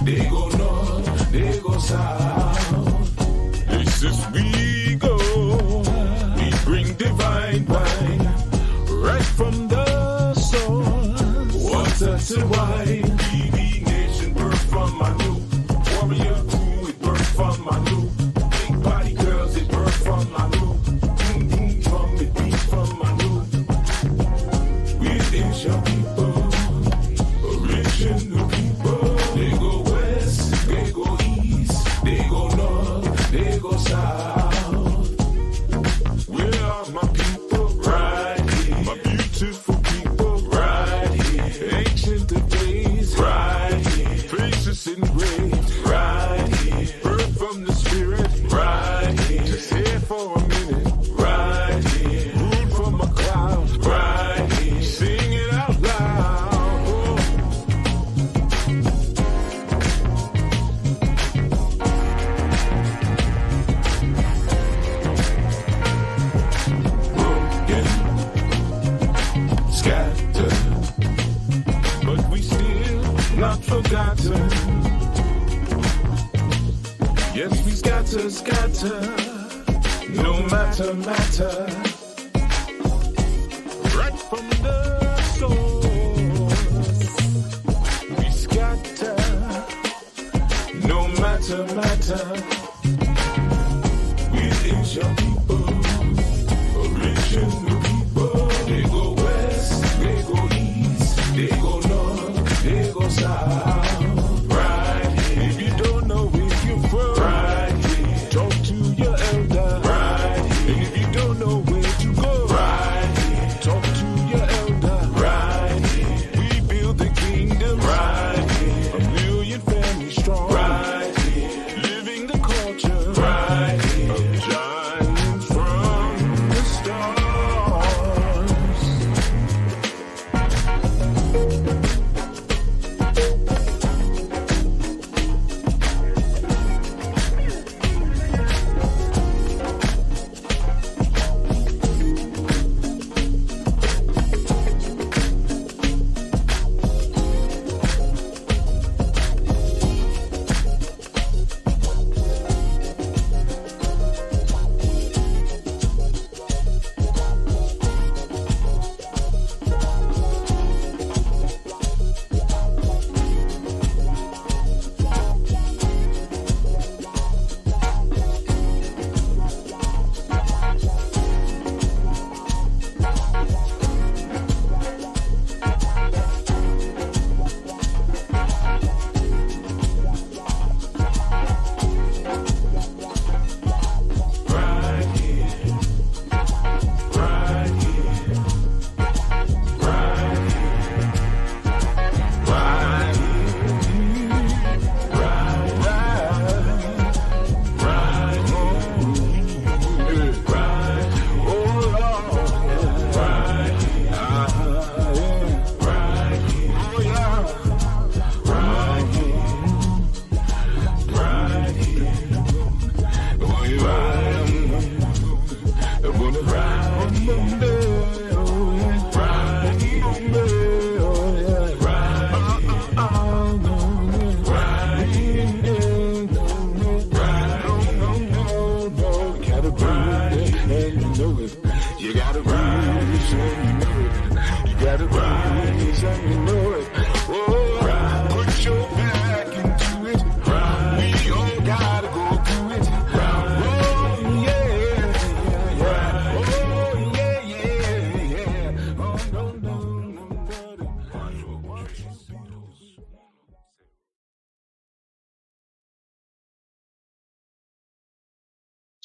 they go north, they go south. Places we go, we bring divine wine right from the source. Water to wine, BB nation birth from my new warrior crew, it birth from my new big body girls, it birth from my new boom boom drum, it beat from my new. We is your people, original people. They go west, they go east, they go north, they go south. Where are my people? Right here. My beautiful people. Right here. Ancient of days. Right here. Faces engraved. Right here. Birth from the spirit. Right here. Just here for a minute. Right here. Moon from a cloud. Right here. Sing it out loud. Oh. Scattered, but we still not forgotten. Yes, we scatter, no matter. Right from the source, we scatter, no matter. We is your people, original people. They go west, they go east, they go north, they go south. Right here. If you don't know where you're from, right here. Talk to your elder. Right here. And if you don't know where to go, right here. Talk to your elder. Right here. We build the kingdom. Right here. A million families strong. Right here. Living the culture. Right here. Of giants from the stars.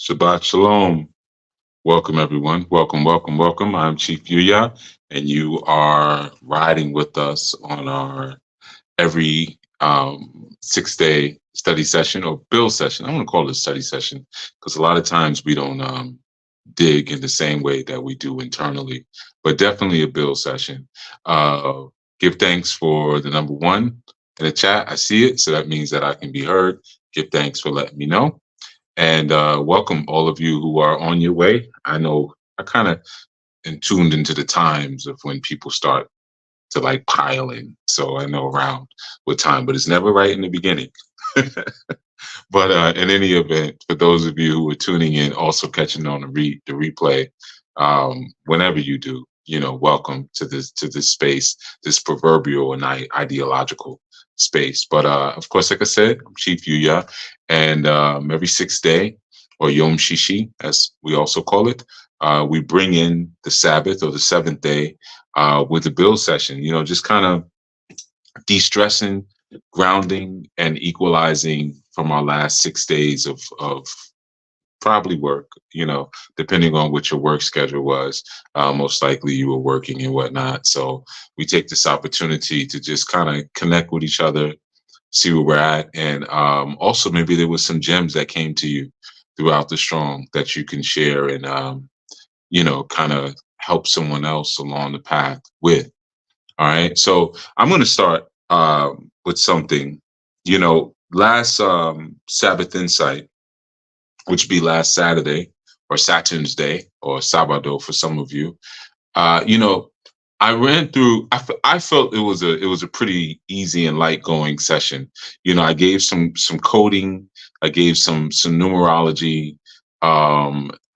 Shabbat Shalom. Welcome, everyone. Welcome. I'm Chief Yuya, and you are riding with us on our every 6-day study session or build session. I'm going to call it a study session because a lot of times we don't dig in the same way that we do internally, but definitely a build session. Give thanks for the number one in the chat. I see it, so that means that I can be heard. Give thanks for letting me know. And welcome all of you who are on your way. I know I kind of am tuned into the times of when people start to like pile in. So I know around with time, but it's never right in the beginning. But in any event, for those of you who are tuning in, also catching on the replay, whenever you do, welcome to this space, this proverbial and ideological space. But of course, like I said, I'm Chief Yuya, and every sixth day, or Yom Shishi, as we also call it, we bring in the Sabbath or the seventh day with the build session. Just kind of de-stressing, grounding, and equalizing from our last 6 days of probably work, depending on what your work schedule was. Most likely you were working and whatnot. So we take this opportunity to just kind of connect with each other, see where we're at. And also maybe there was some gems that came to you throughout the strong that you can share and, kind of help someone else along the path with. All right. So I'm going to start with something, last Sabbath Insight, which would be last Saturday or Saturn's Day or Sabado for some of you. I ran through. I felt it was a pretty easy and light going session. I gave some coding. I gave some numerology.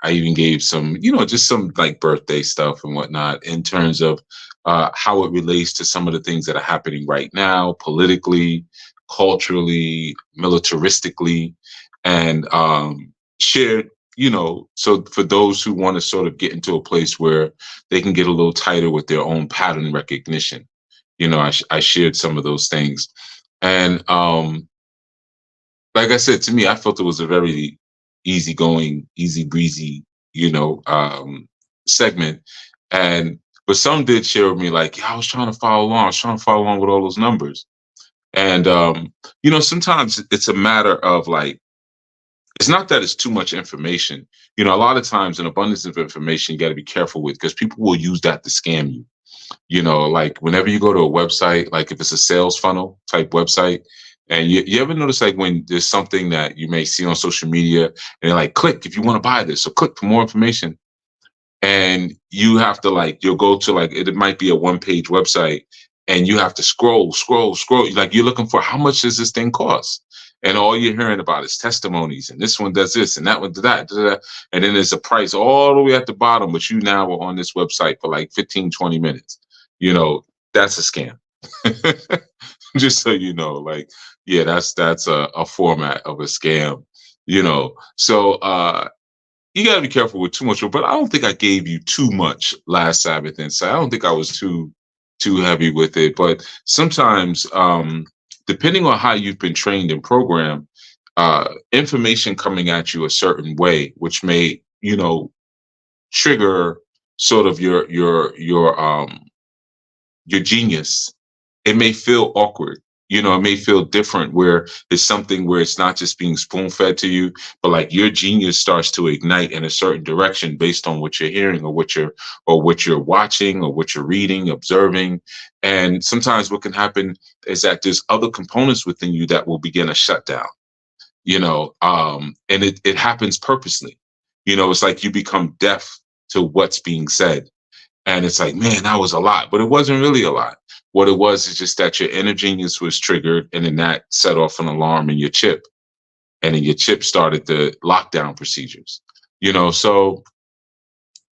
I even gave some, just some like birthday stuff and whatnot in terms of how it relates to some of the things that are happening right now, politically, culturally, militaristically, and shared, so for those who want to sort of get into a place where they can get a little tighter with their own pattern recognition, I shared some of those things. And like I said, to me, I felt it was a very easygoing, easy breezy, segment. But some did share with me like, yeah, I was trying to follow along. I was trying to follow along with all those numbers. And, sometimes it's a matter of like, it's not that it's too much information. A lot of times an abundance of information you got to be careful with because people will use that to scam you. Like whenever you go to a website, like if it's a sales funnel type website, and you ever notice like when there's something that you may see on social media and they're like, click if you want to buy this, or click for more information. And you have to like, you'll go to like, it might be a 1-page website and you have to scroll. Like you're looking for how much does this thing cost? And all you're hearing about is testimonies. And this one does this and that one does that. And then there's a price all the way at the bottom, but you now are on this website for like 15, 20 minutes. That's a scam. Just so you know, like, yeah, that's a format of a scam, So you got to be careful with too much, but I don't think I gave you too much last Sabbath Insight. I don't think I was too heavy with it, but sometimes, depending on how you've been trained and programmed, information coming at you a certain way, which may, trigger sort of your genius. It may feel awkward. It may feel different where it's something where it's not just being spoon fed to you, but like your genius starts to ignite in a certain direction based on what you're hearing or what you're watching or what you're reading, observing. And sometimes what can happen is that there's other components within you that will begin a shutdown, and it happens purposely. It's like you become deaf to what's being said. And it's like, man, that was a lot, but it wasn't really a lot. What it was is just that your inner genius was triggered, and then that set off an alarm in your chip, and then your chip started the lockdown procedures. So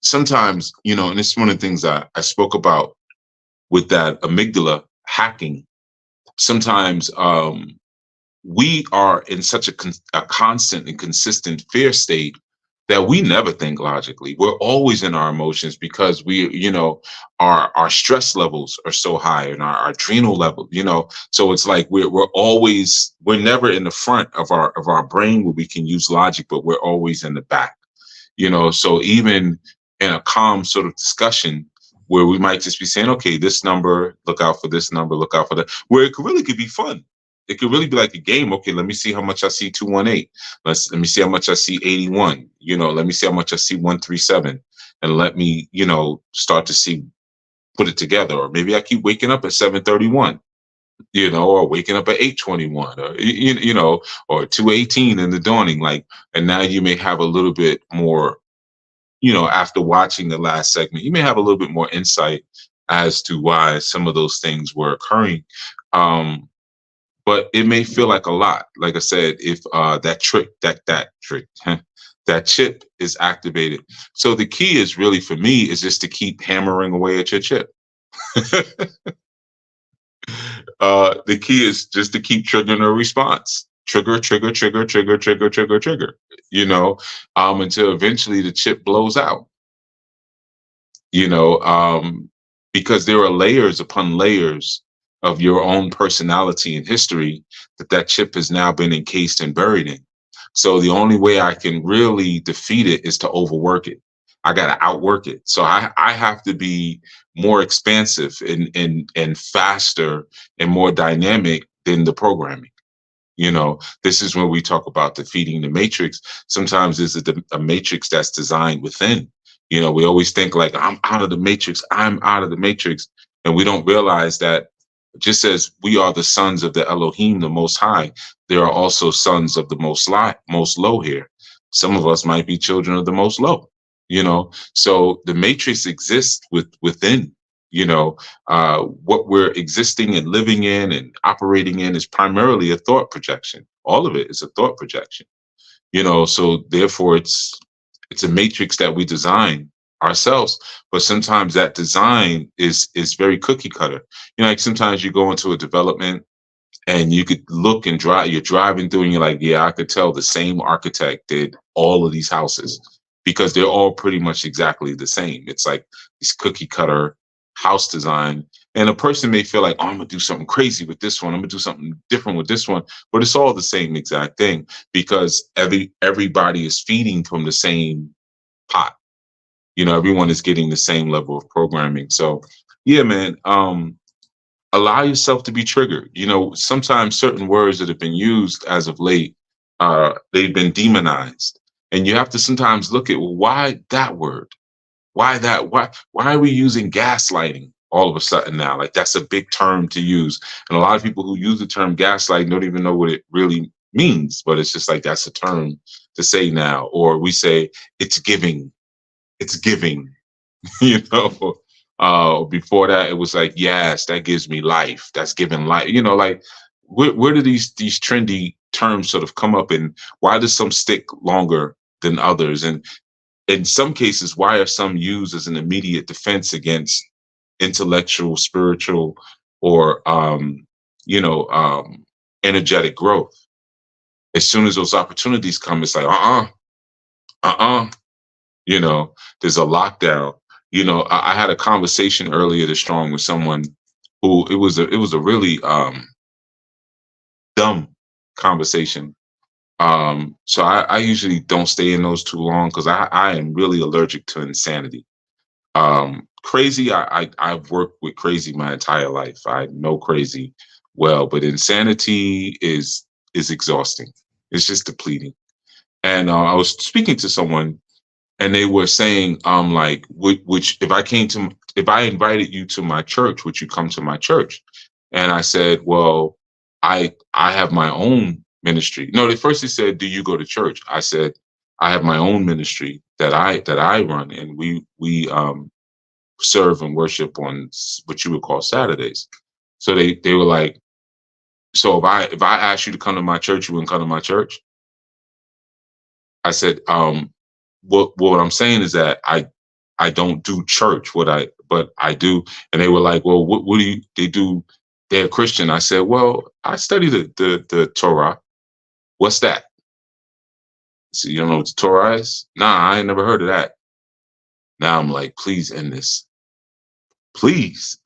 sometimes, and it's one of the things I spoke about with that amygdala hacking. Sometimes we are in such a constant and consistent fear state that we never think logically. We're always in our emotions because we, our stress levels are so high and our adrenal level, so it's like we're never in the front of our brain where we can use logic, but we're always in the back, so even in a calm sort of discussion where we might just be saying, okay, this number, look out for this number, look out for that, where it could be fun. It could really be like a game. Okay, let me see how much I see 218. Let me see how much I see 81. Let me see how much I see 137. And let me, start to put it together. Or maybe I keep waking up at 7:31, or waking up at 8:21, or, or 2:18 in the dawning. And now you may have a little bit more, after watching the last segment, you may have a little bit more insight as to why some of those things were occurring. But it may feel like a lot. Like I said, if that chip is activated. So the key is really for me is just to keep hammering away at your chip. The key is just to keep triggering a response. Trigger, trigger, trigger, trigger, trigger, trigger, trigger. Until eventually the chip blows out. Because there are layers upon layers of your own personality and history that chip has now been encased and buried in. So the only way I can really defeat it is to overwork it. I got to outwork it. So I have to be more expansive and faster and more dynamic than the programming. This is when we talk about defeating the matrix. Sometimes there's a matrix that's designed within. We always think like, I'm out of the matrix. I'm out of the matrix. And we don't realize that just as we are the sons of the Elohim, the Most High, there are also sons of the Most Low here. Some of us might be children of the Most Low, So the matrix exists within, what we're existing and living in and operating in is primarily a thought projection. All of it is a thought projection, so therefore it's a matrix that we design ourselves, but sometimes that design is very cookie cutter. Like sometimes you go into a development and you could look and drive, you're driving through and you're like, yeah, I could tell the same architect did all of these houses because they're all pretty much exactly the same. It's like this cookie cutter house design. And a person may feel like, oh, I'm gonna do something crazy with this one. I'm gonna do something different with this one, but it's all the same exact thing because everybody is feeding from the same pot. Everyone is getting the same level of programming. So yeah, man, allow yourself to be triggered. Sometimes certain words that have been used as of late, they've been demonized. And you have to sometimes look at, well, why that word? Why that? Why are we using gaslighting all of a sudden now? Like that's a big term to use. And a lot of people who use the term gaslighting don't even know what it really means, but it's just like that's a term to say now. Or we say it's giving. It's giving, before that, it was like, yes, that gives me life. That's giving life. Like where do these trendy terms sort of come up and why does some stick longer than others? And in some cases, why are some used as an immediate defense against intellectual, spiritual, or, energetic growth? As soon as those opportunities come, it's like, there's a lockdown. I had a conversation earlier this strong with someone who it was a really dumb conversation. So I usually don't stay in those too long because I am really allergic to insanity. Crazy, I've worked with crazy my entire life. I know crazy well, but insanity is exhausting. It's just depleting. And I was speaking to someone and they were saying, like, which if I invited you to my church, would you come to my church? And I said, well, I have my own ministry. No, they first said, do you go to church? I said, I have my own ministry that I run, and we serve and worship on what you would call Saturdays. So they were like, so if I asked you to come to my church, you wouldn't come to my church? I said, what I'm saying is that I don't do church, but I do. And they were like, well, what do they do? They're Christian. I said, well, I study the Torah. What's that? So you don't know what the Torah is? Nah, I ain't never heard of that. Now I'm like, please end this. Please.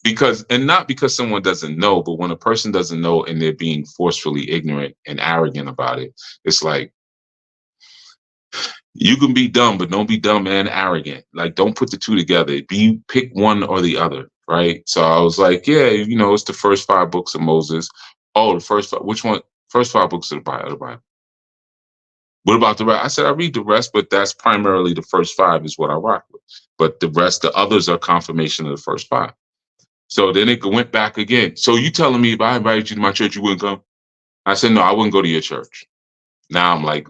Because, and not because someone doesn't know, but when a person doesn't know and they're being forcefully ignorant and arrogant about it, it's like, you can be dumb, but don't be dumb and arrogant. Like, don't put the two together. Pick one or the other, right? So I was like, yeah, it's the first 5 books of Moses. Oh, the first 5, which one? First 5 books of the Bible. What about the rest? I said, I read the rest, but that's primarily the first 5 is what I rock with. But the rest, the others are confirmation of the first 5. So then it went back again. So you telling me if I invited you to my church, you wouldn't come? I said, no, I wouldn't go to your church. Now I'm like,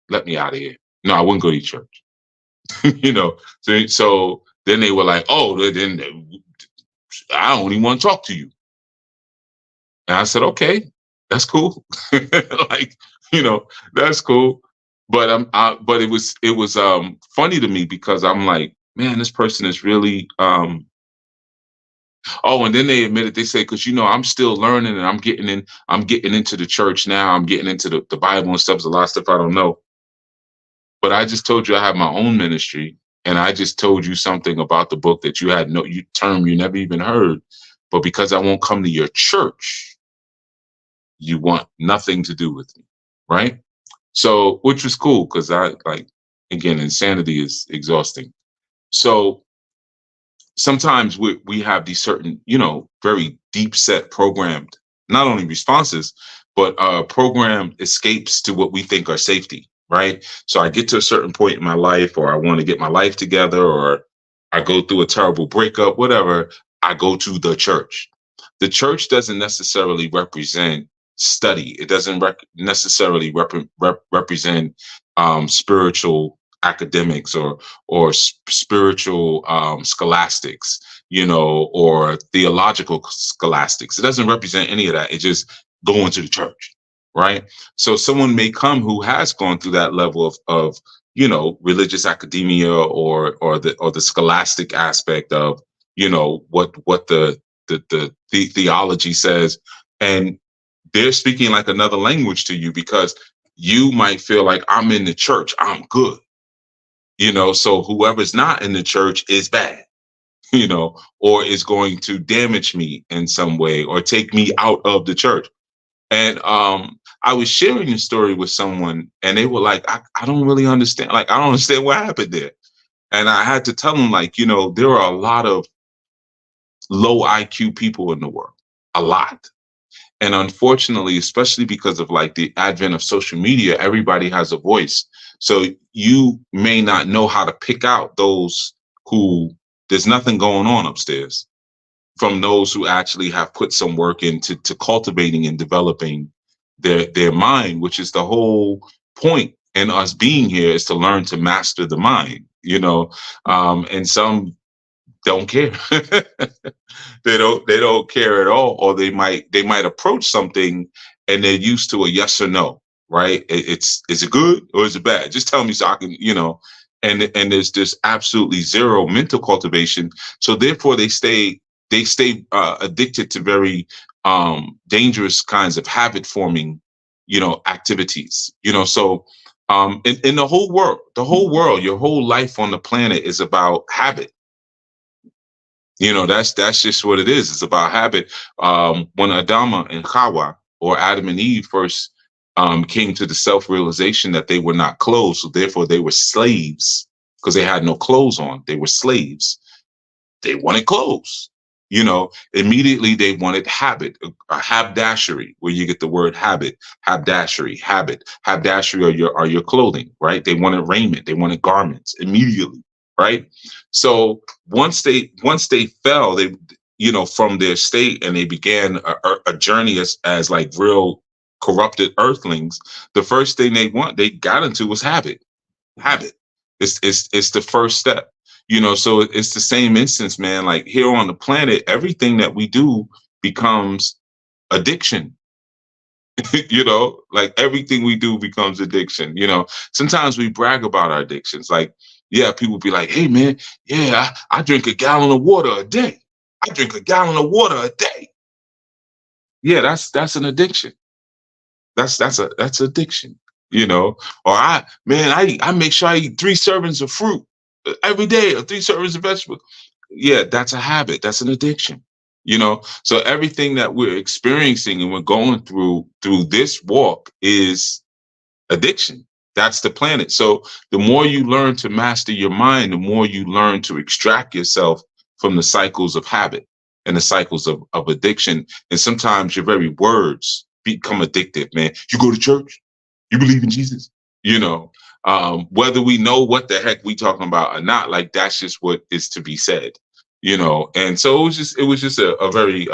let me out of here. No, I wouldn't go to your church. you know. So then they were like, oh, then I don't even want to talk to you. And I said, okay, that's cool. Like, that's cool. But it was funny to me because I'm like, man, this person is really oh, and then they admitted, they say, because I'm still learning and I'm getting into the church now. I'm getting into the Bible and stuff. There's a lot of stuff I don't know. But I just told you I have my own ministry, and I just told you something about the book that you you never even heard. But because I won't come to your church, you want nothing to do with me, right? So, which was cool because again, insanity is exhausting. So sometimes we have these certain, very deep set programmed, not only responses, but programmed escapes to what we think are safety, right? So I get to a certain point in my life, or I want to get my life together, or I go through a terrible breakup, whatever, I go to the church. The church doesn't necessarily represent study. It doesn't necessarily represent spiritual academics or spiritual scholastics, or theological scholastics. It doesn't represent any of that. It's just going to the church, right? So someone may come who has gone through that level of religious academia or the scholastic aspect of what the theology says, and they're speaking like another language to you because you might feel like, I'm in the church, I'm good. So whoever's not in the church is bad, or is going to damage me in some way or take me out of the church. And I was sharing a story with someone and they were like, I don't really understand. Like, I don't understand what happened there. And I had to tell them, like, there are a lot of low IQ people in the world, a lot. And unfortunately, especially because of like the advent of social media, everybody has a voice. So you may not know how to pick out those who there's nothing going on upstairs from those who actually have put some work into cultivating and developing their mind, which is the whole point in us being here, is to learn to master the mind, and some don't care. They don't care at all, or they might approach something and they're used to a yes or no, right? Is it good or is it bad? Just tell me so I can, and there's just absolutely zero mental cultivation. So therefore they stay addicted to very dangerous kinds of habit forming, activities, so in the whole world, your whole life on the planet is about habit. That's just what it is. It's about habit. When Adama and Hawa, or Adam and Eve, first came to the self-realization that they were not clothes, so therefore they were slaves because they had no clothes on. They were slaves. They wanted clothes. Immediately they wanted habit, a habdashery, where you get the word habit, habdashery, habit. Habdashery are your clothing, right? They wanted raiment. They wanted garments immediately. Right. So once they fell, they, from their state, and they began a journey as like real corrupted earthlings, the first thing they got into was habit. Habit. It's the first step. So it's the same instance, man. Like here on the planet, everything that we do becomes addiction. Like everything we do becomes addiction. Sometimes we brag about our addictions. Like, yeah, people be like, hey, man, yeah, I drink a gallon of water a day. I drink a gallon of water a day. Yeah, that's an addiction. That's addiction, Or I make sure I eat 3 servings of fruit every day, or 3 servings of vegetables. Yeah, that's a habit. That's an addiction. So everything that we're experiencing and we're going through this walk is addiction. That's the planet. So the more you learn to master your mind, the more you learn to extract yourself from the cycles of habit and the cycles of addiction. And sometimes your very words become addictive, man. You go to church? You believe in Jesus? Whether we know what the heck we talking about or not, like that's just what is to be said, And so it was just a very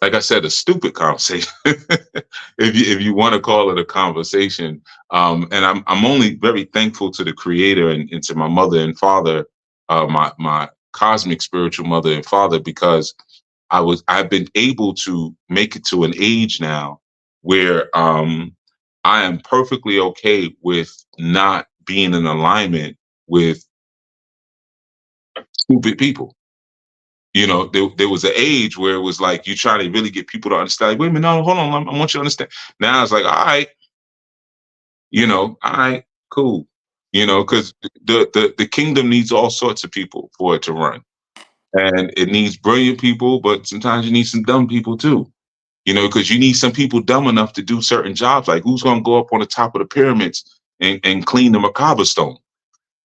like I said, a stupid conversation, if you want to call it a conversation. And I'm only very thankful to the Creator and to my mother and father, my cosmic spiritual mother and father, because I've been able to make it to an age now where I am perfectly okay with not being in alignment with stupid people. You know, there was an age where it was like you try to really get people to understand. Like, wait a minute, no, hold on, I want you to understand. Now it's like, all right, all right, cool. Because the kingdom needs all sorts of people for it to run, and it needs brilliant people, but sometimes you need some dumb people too. Because you need some people dumb enough to do certain jobs. Like, who's going to go up on the top of the pyramids and clean the Macabre stone?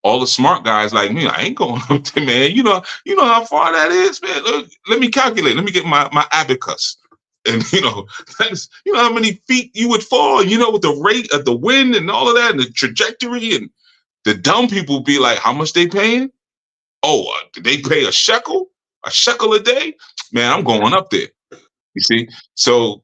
All the smart guys like me, I ain't going up there, man. You know how far that is, man. Look, let me calculate. Let me get my abacus. And that's how many feet you would fall, with the rate of the wind and all of that and the trajectory. And the dumb people be like, how much they paying? Oh, they pay a shekel a day? Man, I'm going up there. You see? So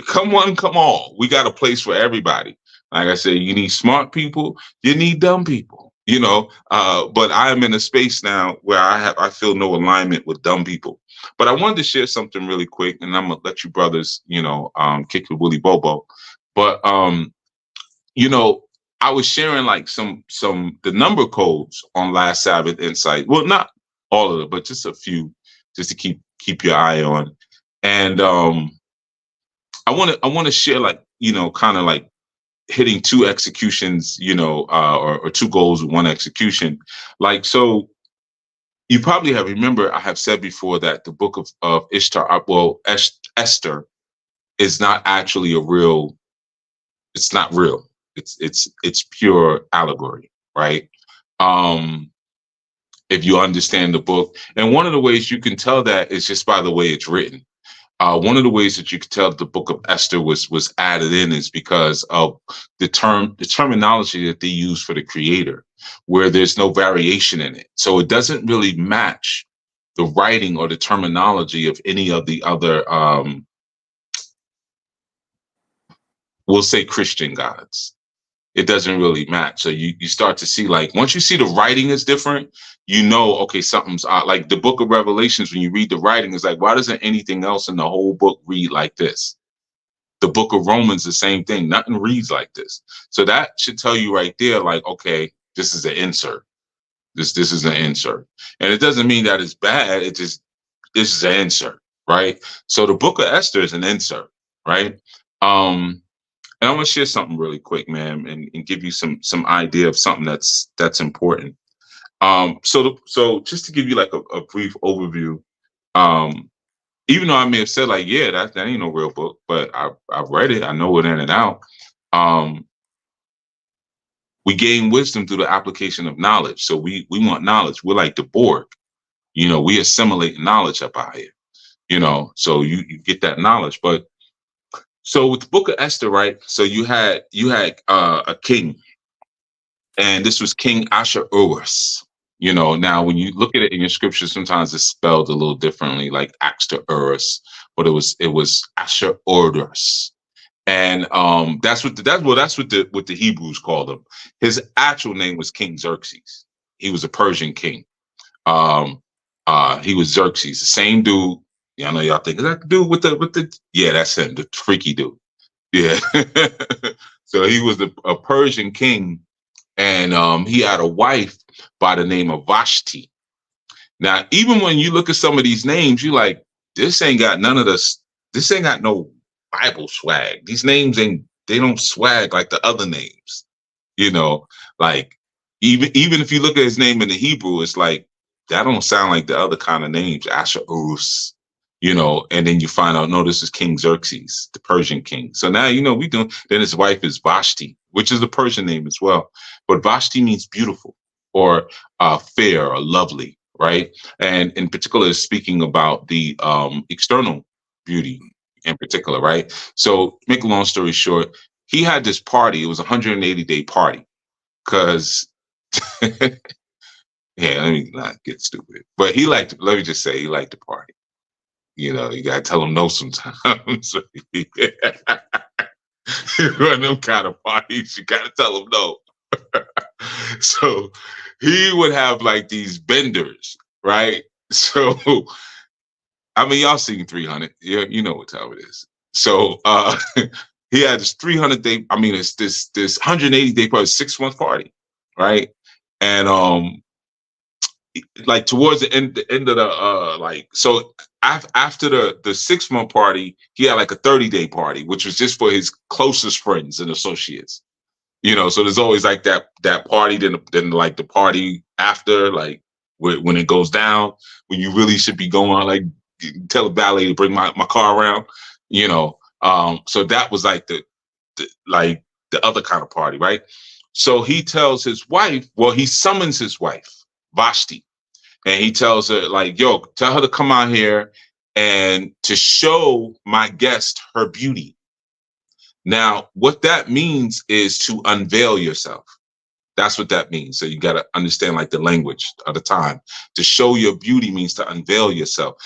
come one, come all. We got a place for everybody. Like I said, you need smart people, you need dumb people, but I'm in a space now where I feel no alignment with dumb people. But I wanted to share something really quick, and I'm gonna let you brothers, kick the woolly bobo. But I was sharing like some the number codes on Last Sabbath Insight. Well, not all of them, but just a few, just to keep your eye on. And I want to share, like, kind of like hitting two executions, or two goals with one execution. Like, so you probably have remember I have said before that the book of Ishtar, Esther, is not actually it's not real. It's pure allegory, right? If you understand the book. And one of the ways you can tell that is just by the way it's written. One of the ways that you could tell the book of Esther was added in is because of the terminology that they use for the creator, where there's no variation in it. So it doesn't really match the writing or the terminology of any of the other, we'll say, Christian gods. It doesn't really match. So you start to see, like, once you see the writing is different, okay, something's odd. Like the book of Revelations, when you read the writing, it's like, why doesn't anything else in the whole book read like this? The book of Romans, the same thing. Nothing reads like this. So that should tell you right there, like, okay, this is an insert. This is an insert. And it doesn't mean that it's bad. This is an insert, right? So the book of Esther is an insert, right? And I'm gonna share something really quick, man, and give you some idea of something that's important. So just to give you like a brief overview, even though I may have said like, yeah, that ain't no real book, but I've read it, I know it in and out. We gain wisdom through the application of knowledge. So we want knowledge. We're like the Borg, we assimilate knowledge up out here, so you get that knowledge. But so with the book of Esther, right? So you had a king, and this was King Ahasuerus. Now when you look at it in your scripture, sometimes it's spelled a little differently, like Ahasuerus, but it was Ahasuerus, and that's what the Hebrews called him. His actual name was King Xerxes. He was a Persian king. He was Xerxes, the same dude. Yeah, I know y'all think, is that the dude with the yeah, that's him, the freaky dude. Yeah. So he was a Persian king, and he had a wife by the name of Vashti. Now, even when you look at some of these names, you like, this ain't got none of this ain't got no Bible swag. These names they don't swag like the other names. Like even if you look at his name in the Hebrew, it's like that don't sound like the other kind of names, Ahasuerus. And then you find out, no, this is King Xerxes, the Persian king. So now, then his wife is Vashti, which is a Persian name as well. But Vashti means beautiful or fair or lovely, right? And in particular, speaking about the external beauty in particular, right? So make a long story short, he had this party. It was a 180-day party because, yeah, let me not get stupid. But let me just say he liked to party. You know, you gotta tell them no sometimes. Run them kind of parties, you gotta tell them no. So he would have like these benders, right? So I mean, y'all seen 300. Yeah, you know what time it is. So he had this 300 day, I mean, it's this 180 day party, 6 month party, right? And like towards the end of the like, so after the 6 month party, he had like a 30-day party, which was just for his closest friends and associates. You know, so there's always like that party, then like the party after, like when it goes down, when you really should be going, like tell the valet to bring my car around, you know. So that was like the other kind of party, right? So he tells his wife, well, he summons his wife, Vashti, and he tells her, like, yo, tell her to come out here and to show my guest her beauty. Now, what that means is to unveil yourself. That's what that means. So you got to understand like the language of the time. To show your beauty means to unveil yourself.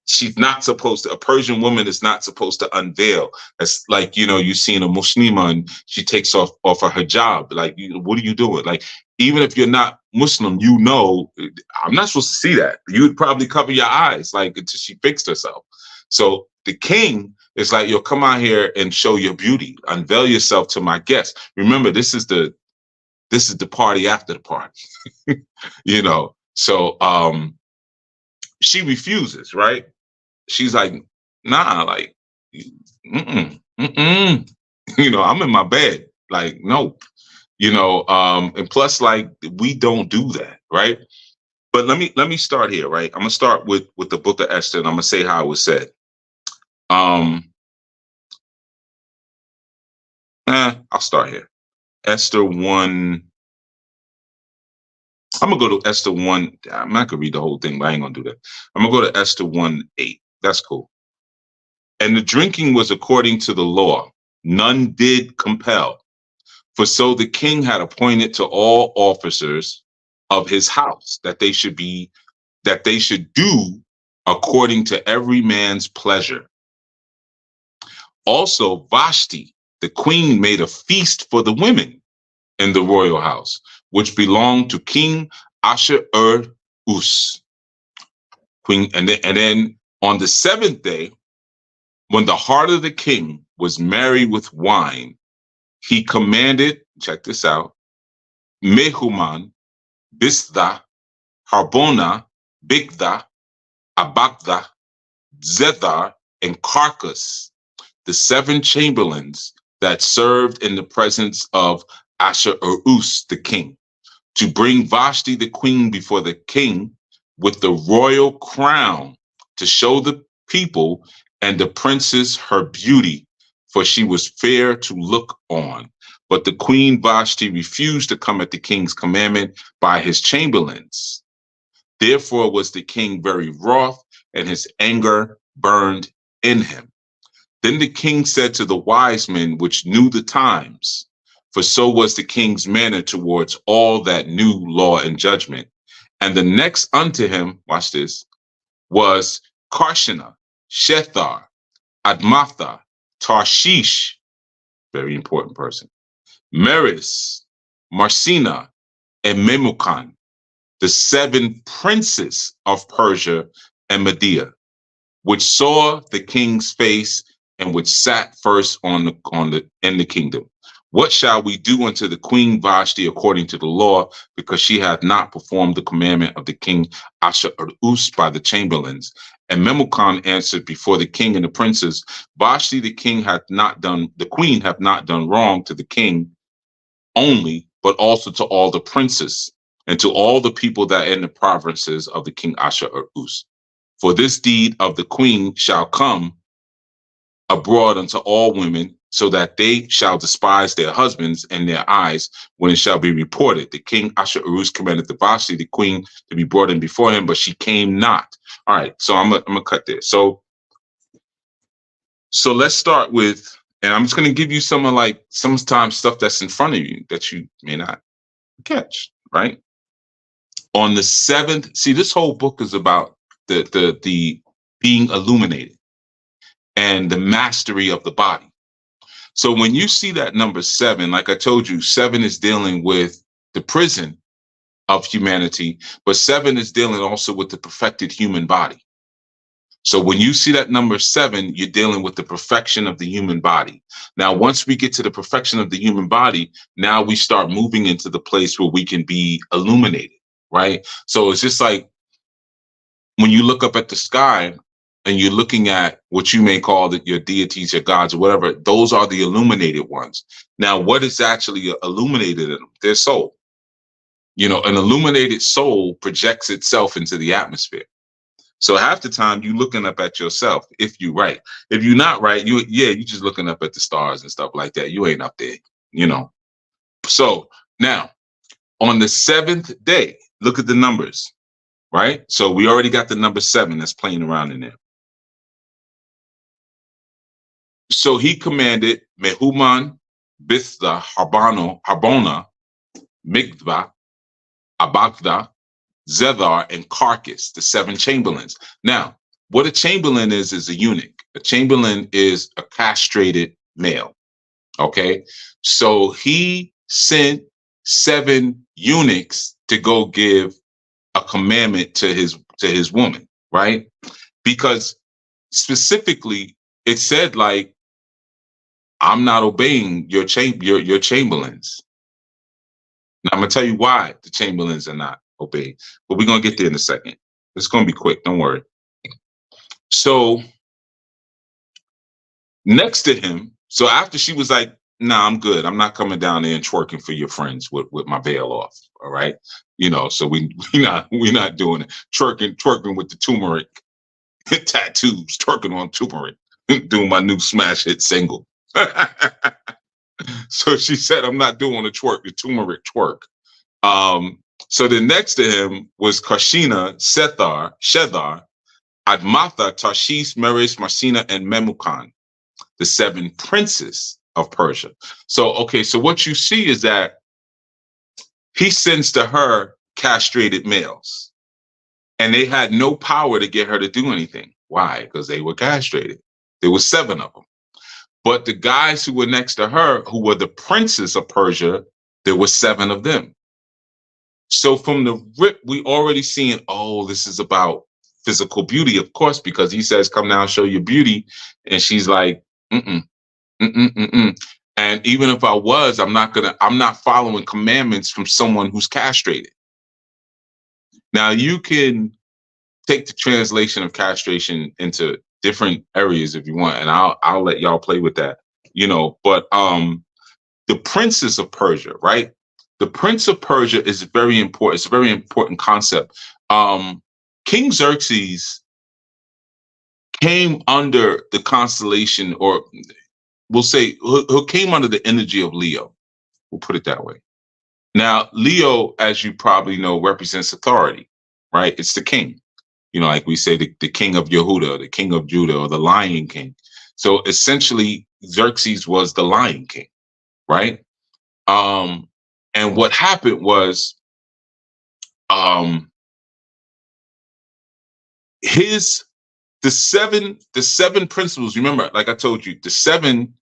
She's not supposed to, a Persian woman is not supposed to unveil. It's like, you know, you've seen a Muslima and she takes off her hijab. Like, what are you doing? Like, even if you're not Muslim, you know, I'm not supposed to see that. You would probably cover your eyes, like, until she fixed herself. So the king is like, yo, come out here and show your beauty. Unveil yourself to my guests. Remember, this is the party after the party. You know, so she refuses, right? She's like, nah, like, mm-mm, mm-mm. You know, I'm in my bed. Like, nope. You know, and plus, like, we don't do that, right? But let me start here, right? I'm gonna start with the book of Esther, and I'm gonna say how it was said. I'll start here. Esther 1. I'm gonna go to Esther 1. I'm not gonna read the whole thing, but I ain't gonna do that. I'm gonna go to Esther 1:8. That's cool. And the drinking was according to the law. None did compel. For so the king had appointed to all officers of his house that they should do according to every man's pleasure. Also, Vashti, the queen, made a feast for the women in the royal house, which belonged to King Ashur-us. Queen, and then on the 7th day, when the heart of the king was merry with wine, he commanded, check this out, Mehuman, Bistha, Harbona, Bigtha, Abagtha, Zethar, and Carcass, the 7 chamberlains that served in the presence of Ashur-us, the king, to bring Vashti the queen before the king with the royal crown, to show the people and the princes her beauty, for she was fair to look on. But the queen Vashti refused to come at the king's commandment by his chamberlains. Therefore was the king very wroth, and his anger burned in him. Then the king said to the wise men which knew the times, for so was the king's manner towards all that knew law and judgment. And the next unto him, watch this, was Karshena, Shethar, Admatha, Tarshish, very important person, Meris, Marsina, and Memucan, the 7 princes of Persia and Media, which saw the king's face and which sat first in the kingdom. What shall we do unto the queen Vashti according to the law, because she hath not performed the commandment of the king Ashur-us by the chamberlains? And Memucan answered before the king and the princes, Vashti the queen hath not done wrong to the king only, but also to all the princes and to all the people that are in the provinces of the king Ashur-us. For this deed of the queen shall come abroad unto all women, so that they shall despise their husbands in their eyes when it shall be reported. The king Ashur-us commanded the Vashti, the queen, to be brought in before him, but she came not. All right, so I'm gonna cut there. So let's start with, and I'm just gonna give you some of like sometimes stuff that's in front of you that you may not catch, right? On the 7th, see, this whole book is about the being illuminated and the mastery of the body. So when you see that number 7, like I told you, 7 is dealing with the prison of humanity, but 7 is dealing also with the perfected human body. So when you see that number 7, you're dealing with the perfection of the human body. Now, once we get to the perfection of the human body, now we start moving into the place where we can be illuminated, right? So it's just like when you look up at the sky and you're looking at what you may call your deities, your gods, or whatever, those are the illuminated ones. Now, what is actually illuminated in them? Their soul. You know, an illuminated soul projects itself into the atmosphere. So half the time you looking up at yourself, if you right. If you're not right, you just looking up at the stars and stuff like that. You ain't up there, you know. So now on the 7th day, look at the numbers, right? So we already got the number 7 that's playing around in there. So he commanded Mehuman, Bithda, Harbona, Migdva, Abagda, Zethar, and Carcass, the 7 chamberlains. Now, what a chamberlain is a eunuch. A chamberlain is a castrated male. Okay, so he sent 7 eunuchs to go give a commandment to his woman, right? Because specifically, it said like, I'm not obeying your chamberlains. Now I'm gonna tell you why the chamberlains are not obeyed, but we're gonna get there in a second. It's gonna be quick, don't worry. So next to him, so after she was like, nah, I'm good. I'm not coming down there and twerking for your friends with my veil off. All right. You know, so we're not doing it. Twerking with the turmeric tattoos, twerking on turmeric, doing my new smash hit single. So she said, I'm not doing the turmeric twerk. So then next to him was Karshina, Shethar, Admatha, Tarshish, Meres, Marsina, and Memucan, the 7 princes of Persia. So, okay, so what you see is that he sends to her castrated males, and they had no power to get her to do anything. Why? Because they were castrated. There were 7 of them. But the guys who were next to her, who were the princes of Persia, there were 7 of them. So from the rip, we already seeing, oh, this is about physical beauty, of course, because he says, come now, show your beauty. And she's like, mm-mm, mm-mm, mm-mm. And even if I was, I'm not following commandments from someone who's castrated. Now you can take the translation of castration into different areas if you want, and I'll let y'all play with that, you know. But the princes of Persia, right? The prince of Persia is very important. It's a very important concept. King Xerxes came under the constellation, or we'll say, who came under the energy of Leo. We'll put it that way. Now, Leo, as you probably know, represents authority, right? It's the king. You know, like we say, the king of Yehuda, the king of Judah, or the lion king. So essentially, Xerxes was the lion king, right? And what happened was, the 7 principles. Remember, like I told you, the seven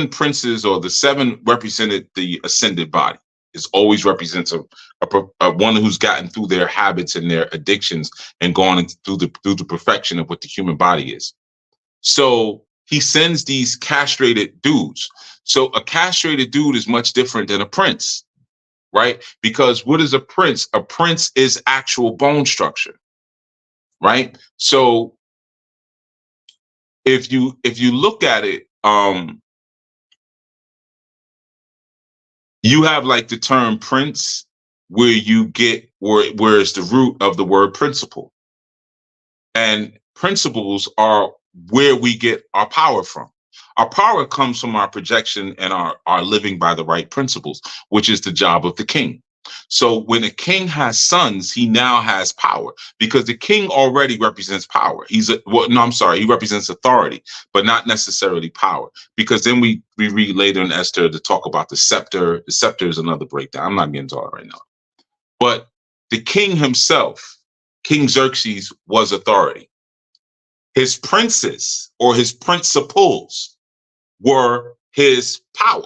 princes, or the 7 represented the ascended body. It always represents a one who's gotten through their habits and their addictions and gone through the perfection of what the human body is. So he sends these castrated dudes. So a castrated dude is much different than a prince, right? Because what is a prince? A prince is actual bone structure, right? So if you look at it, you have like the term prince, where you get where it's the root of the word principle. And principles are where we get our power from. Our power comes from our projection and our living by the right principles, which is the job of the king. So when a king has sons, he now has power, because the king already represents power. He represents authority, but not necessarily power. Because then we read later in Esther to talk about the scepter. The scepter is another breakdown. I'm not getting to it right now. But the king himself, King Xerxes, was authority. His princes or his principles were his power.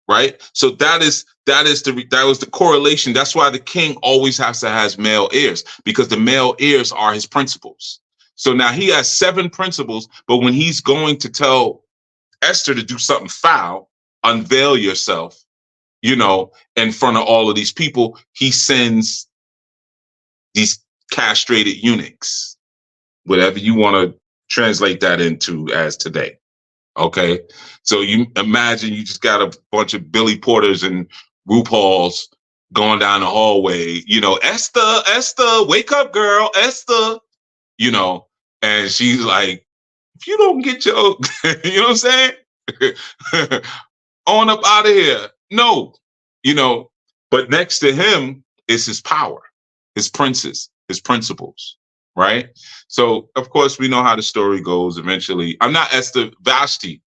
Right. So that was the correlation. That's why the king always has male heirs, because the male heirs are his principles. So now he has 7 principles, but when he's going to tell Esther to do something foul, unveil yourself, in front of all of these people, he sends these castrated eunuchs, whatever you want to translate that into as today. Okay, so you imagine you just got a bunch of Billy Porters and RuPauls going down the hallway, Esther, wake up, girl, Esther, and she's like, if you don't get your, you know what I'm saying? On up out of here. No, but next to him is his power, his princes, his principles, right? So, of course, we know how the story goes eventually. I'm not Esther, Vashti.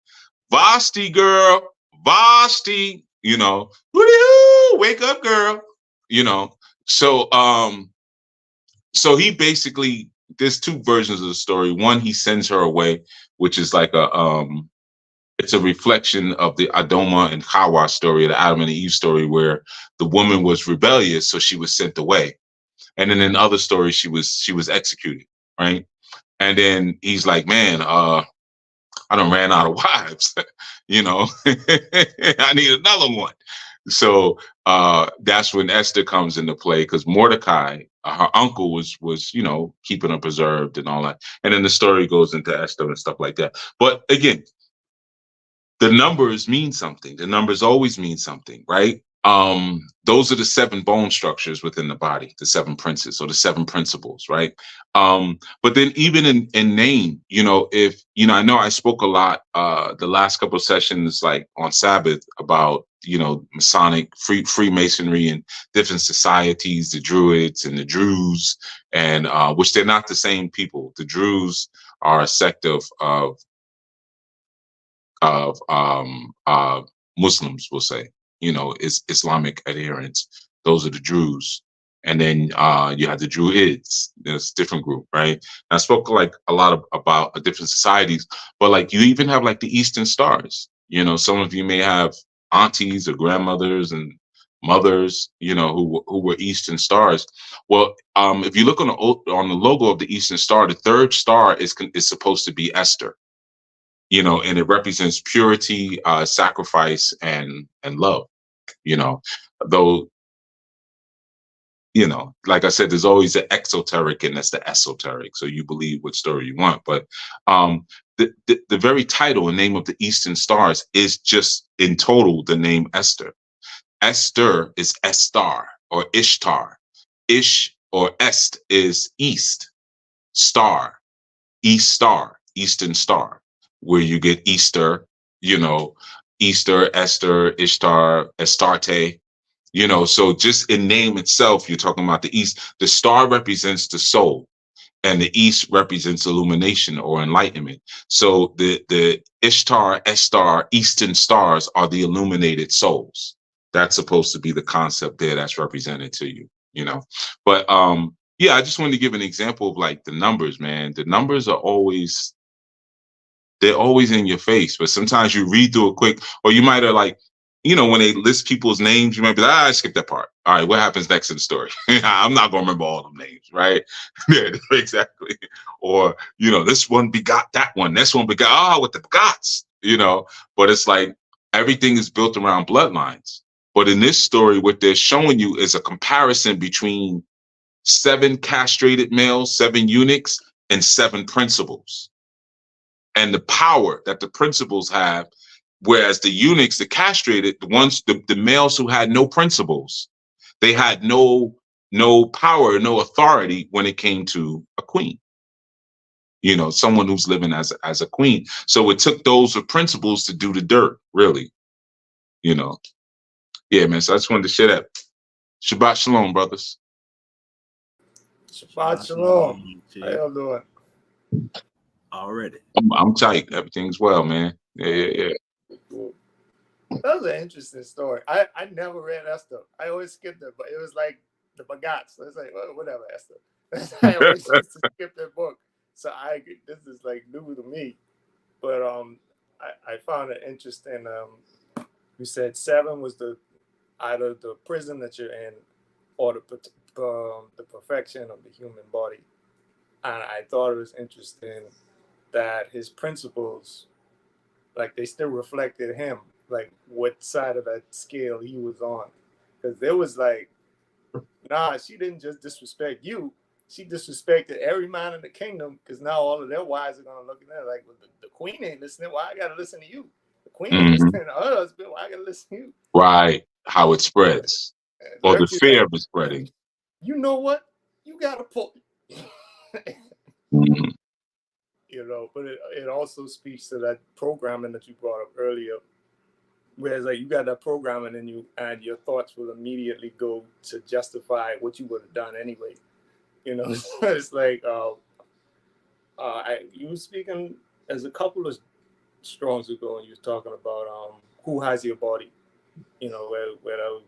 Vashti, girl, Vashti, wake up, girl, So, so he basically, there's 2 versions of the story. One, he sends her away, which is like it's a reflection of the Adoma and Hawa story, the Adam and Eve story, where the woman was rebellious, so she was sent away. And then in other stories, she was executed, right? And then he's like, man, I done ran out of wives, I need another one. So that's when Esther comes into play, because Mordecai, her uncle, was keeping her preserved and all that. And then the story goes into Esther and stuff like that. But again, the numbers mean something. The numbers always mean something, right? Those are the 7 bone structures within the body, the 7 princes or the 7 principles, right? But then even in name, if, I know I spoke a lot the last couple of sessions, like on Sabbath, about, Masonic Freemasonry and different societies, the Druids and the Druze, and which they're not the same people. The Druze are a sect of Muslims, we'll say, is Islamic adherents. Those are the Druze. And then you have the Druids. There's a different group, right? And I spoke like a lot about different societies, but like you even have like the Eastern Stars. Some of you may have aunties or grandmothers and mothers, who were Eastern Stars. Well, if you look on the logo of the Eastern Star, the 3rd star is supposed to be Esther. And it represents purity, sacrifice, and love, though, like I said, there's always the exoteric and that's the esoteric. So you believe what story you want. But the very title and name of the Eastern Stars is just in total the name Esther. Esther is Estar or Ishtar. Ish or Est is East. Star, East Star, Eastern Star, where you get Easter, Easter, Esther, Ishtar, Astarte, so just in name itself, you're talking about the East. The star represents the soul, and the East represents illumination or enlightenment. So the Ishtar, Estar, Eastern Stars are the illuminated souls. That's supposed to be the concept there that's represented to you, But yeah, I just wanted to give an example of like the numbers, man. The numbers are always, they're always in your face, but sometimes you read through it quick, or you might have like, when they list people's names, you might be like, I skipped that part. All right, what happens next in the story? I'm not going to remember all them names, right? Yeah, exactly. Or, this one begot that one. This one begot, with the begots, But it's like everything is built around bloodlines. But in this story, what they're showing you is a comparison between 7 castrated males, 7 eunuchs, and 7 principles. And the power that the principles have, whereas the eunuchs, the castrated, the males who had no principles, they had no power, no authority when it came to a queen. Someone who's living as a queen. So it took those with principles to do the dirt, really. Yeah, man. So I just wanted to share that. Shabbat shalom, brothers. Shabbat shalom. How y'all doing? Already. I'm tight. Everything's well, man. Yeah. Cool. That was an interesting story. I never read Esther. I always skipped it, but it was like the Bagats. So it's like, well, whatever, Esther. I always used to skip that book. So this is like new to me, but I found it interesting. You said 7 was either the prison that you're in or the perfection of the human body, and I thought it was interesting that his principles, like, they still reflected him, like what side of that scale he was on, because there was like, nah, she didn't just disrespect you. She disrespected every man in the kingdom, because now all of their wives are going to look at her like, well, the queen ain't listening. Why I got to listen to you? The queen ain't listening to her husband. Why I got to listen to you? Right. How it spreads. Or the fear of it spreading. You know what? You got to pull. You know, but it also speaks to that programming that you brought up earlier. Whereas, like, you got that programming and your thoughts will immediately go to justify what you would have done anyway. You know, it's like you were speaking as a couple of strongs ago, and you were talking about who has your body. You know, whether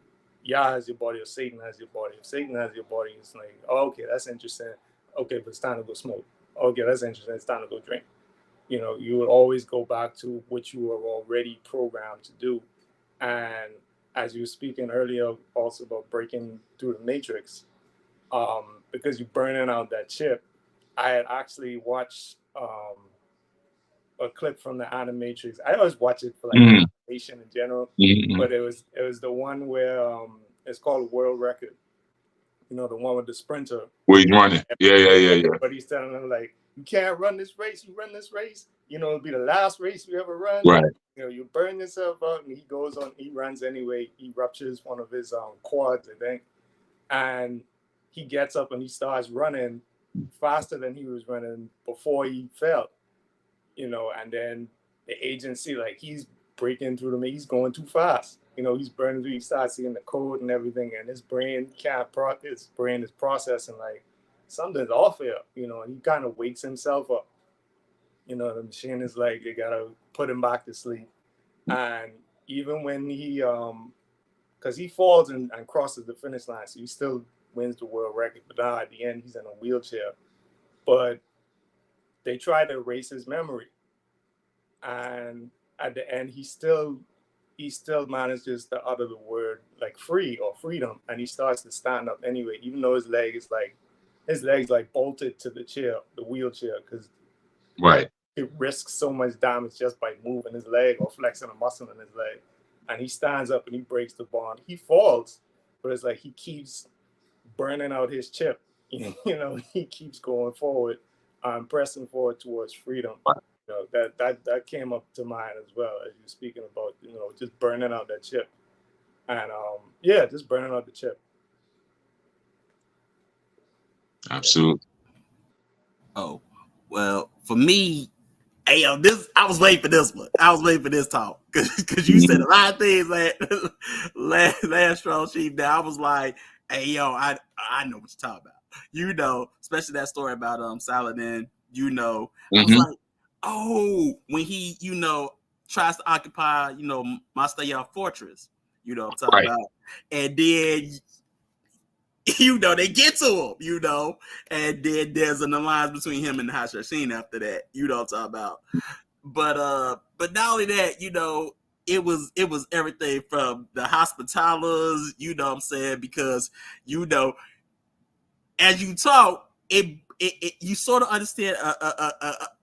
Yah has your body or Satan has your body. If Satan has your body, it's like, oh, okay, that's interesting. Okay, but it's time to go smoke. Okay, that's interesting. It's time to go drink. You know, you would always go back to what you were already programmed to do. And as you were speaking earlier also about breaking through the matrix, because you're burning out that chip, I had actually watched a clip from the Animatrix. I always watch it for like animation in general, but it was the one where it's called World Record. You know, the one with the sprinter. Where he's running. Yeah. But he's telling them, like, you can't run this race. You run this race, you know, it'll be the last race you ever run. Right. You know, you burn yourself out, and he goes on. He runs anyway. He ruptures one of his quads, I think, and he gets up and he starts running faster than he was running before he fell. You know, and then the agency, like, he's breaking through them. He's going too fast. You know, he's burning through. He starts seeing the code and everything, and his brain his brain is processing like something's off here. You know, and he kind of wakes himself up. You know, the machine is like, they gotta put him back to sleep. And even when he, because he falls and crosses the finish line, so he still wins the world record. But now at the end, he's in a wheelchair. But they try to erase his memory, and at the end, he still manages to utter the word like free or freedom, and he starts to stand up anyway, even though his legs bolted to the wheelchair, because right, it risks so much damage just by moving his leg or flexing a muscle in his leg. And he stands up and he breaks the bond. He falls, but it's like he keeps burning out his chip. You know, he keeps going forward, pressing forward towards freedom. You know, that came up to mind as well as you were speaking about, you know, just burning out that chip. And just burning out the chip. Absolutely. Oh, well, for me, hey, I was waiting for this one. I was waiting for this talk because you said a lot of things last strong sheep. That I was like, hey, yo, I know what you're talking about. You know, especially that story about Saladin. You know, I was like, oh, when he, you know, tries to occupy, you know, Mastaya Fortress. You know what I'm talking about, and then, you know, they get to him, you know, and then there's an alliance between him and the Hashashin after that, you know what I'm talking about. But not only that, you know, it was everything from the Hospitallers, you know what I'm saying, because, you know, as you talk, it you sort of understand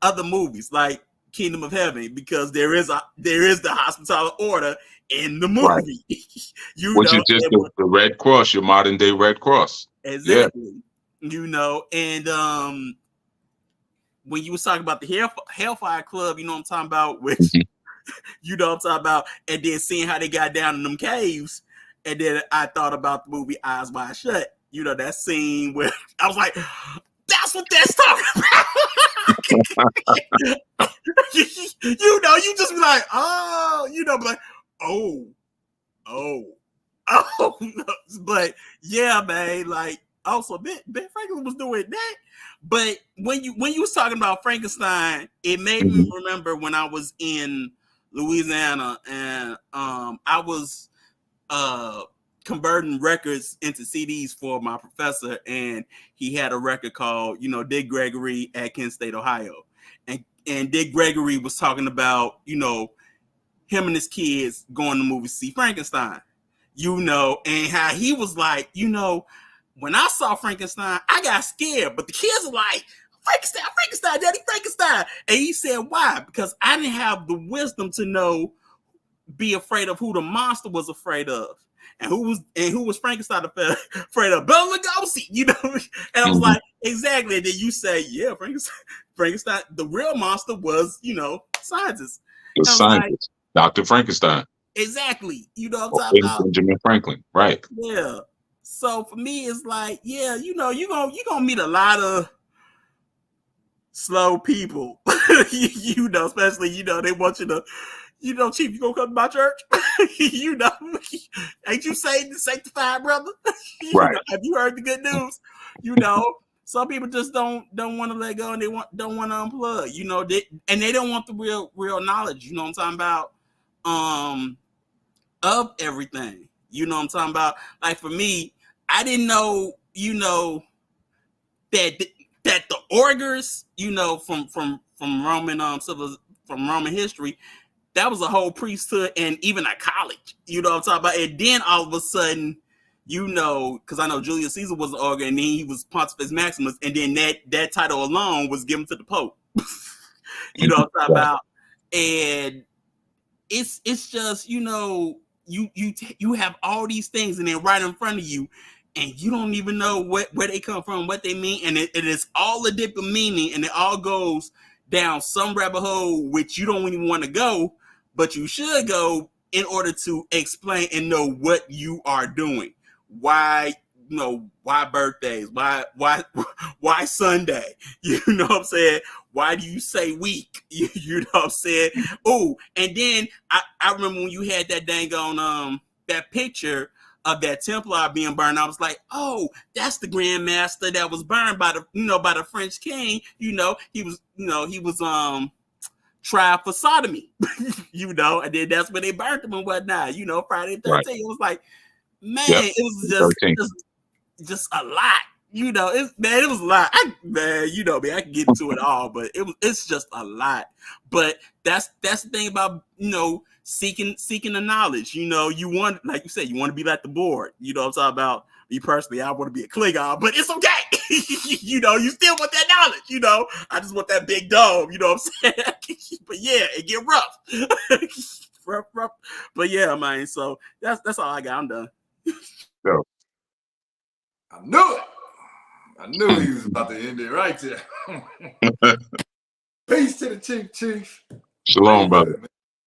other movies like Kingdom of Heaven, because there is the Hospitaller Order in the movie. Right. Which is just the Red Cross, your modern day Red Cross. Exactly. Yeah. You know, and when you was talking about the Hellfire Club, you know what I'm talking about, which you know what I'm talking about, and then seeing how they got down in them caves, and then I thought about the movie Eyes Wide Shut. You know, that scene where I was like, that's what that's talking about. You know, you just be like, oh, you know, like, oh. But yeah, man, like, also Ben Franklin was doing that. But when you was talking about Frankenstein, it made me remember when I was in Louisiana, and I was converting records into CDs for my professor, and he had a record called, Dick Gregory at Kent State, Ohio. And Dick Gregory was talking about, him and his kids going to movie to see Frankenstein, and how he was like, when I saw Frankenstein, I got scared, but the kids are like, Frankenstein, Daddy, Frankenstein. And he said, why? Because I didn't have the wisdom to be afraid of who the monster was afraid of. And who was Frankenstein afraid of? Bela Lugosi, And I was like, exactly. And then you say, yeah, Frankenstein, the real monster was, scientist. The scientist, like, Dr. Frankenstein. Exactly. I'm talking about Benjamin Franklin, right? Yeah. So for me, it's like, yeah, you're gonna meet a lot of slow people, especially, they want you to, Chief, you gonna come to my church? Ain't you saved and sanctified, brother? Right. Have you heard the good news? Some people just don't want to let go, and they don't want to unplug, and they don't want the real knowledge, you know what I'm talking about, of everything. You know what I'm talking about? Like for me, I didn't know, that the augurs, from Roman from Roman history, that was a whole priesthood and even a college. You know what I'm talking about? And then all of a sudden, because I know Julius Caesar was an augur, and then he was Pontifex Maximus, and then that title alone was given to the Pope. You know what I'm talking about? And it's just, you have all these things, and they're right in front of you, and you don't even know where they come from, what they mean, and it is all a different meaning, and it all goes down some rabbit hole which you don't even want to go, but you should go in order to explain and know what you are doing. Why birthdays? Why Sunday? You know what I'm saying? Why do you say week? You know what I'm saying? Oh, and then I remember when you had that dang on that picture of that Templar being burned. I was like, oh, that's the Grand Master that was burned by the French king. He was tried for sodomy. And then that's when they burned him and whatnot. Friday the 13th. Right. It was like, man, it was just a lot. It was a lot. I can get into it all, but it's just a lot. But that's the thing about seeking the knowledge. You want, like you said, you want to be like the board. I'm talking about. Me personally, I want to be a Klingon, but it's okay. You still want that knowledge. I just want that big dome. You know what I'm saying? But yeah, it get rough. rough. But yeah, man. So that's all I got. I'm done. So. I knew it. I knew he was about to end it right there. Peace to the chief. Shalom, brother.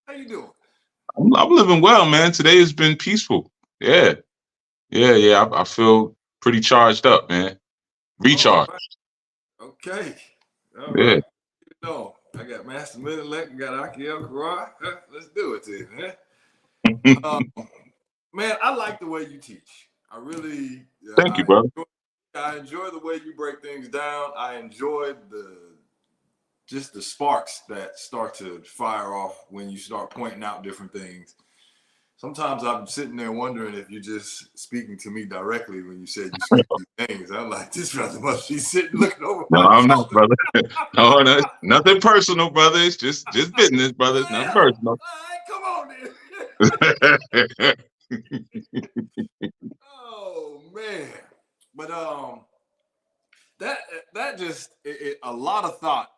How you doing? I'm living well, man. Today has been peaceful. Yeah. I feel pretty charged up, man. Recharged. Right. Okay. All yeah. Right. I got Master Intellect, got Akiel Karai. Let's do it then, man. Man, I like the way you teach. I really. Thank you, brother. I enjoy the way you break things down. I enjoy the sparks that start to fire off when you start pointing out different things. Sometimes I'm sitting there wondering if you're just speaking to me directly when you said you speak these things. I'm like, this brother must be sitting looking over. No, I'm not, brother. No, nothing personal, brother. It's just business, brother. It's nothing personal. All right, come on, then. Oh man, but that just a lot of thought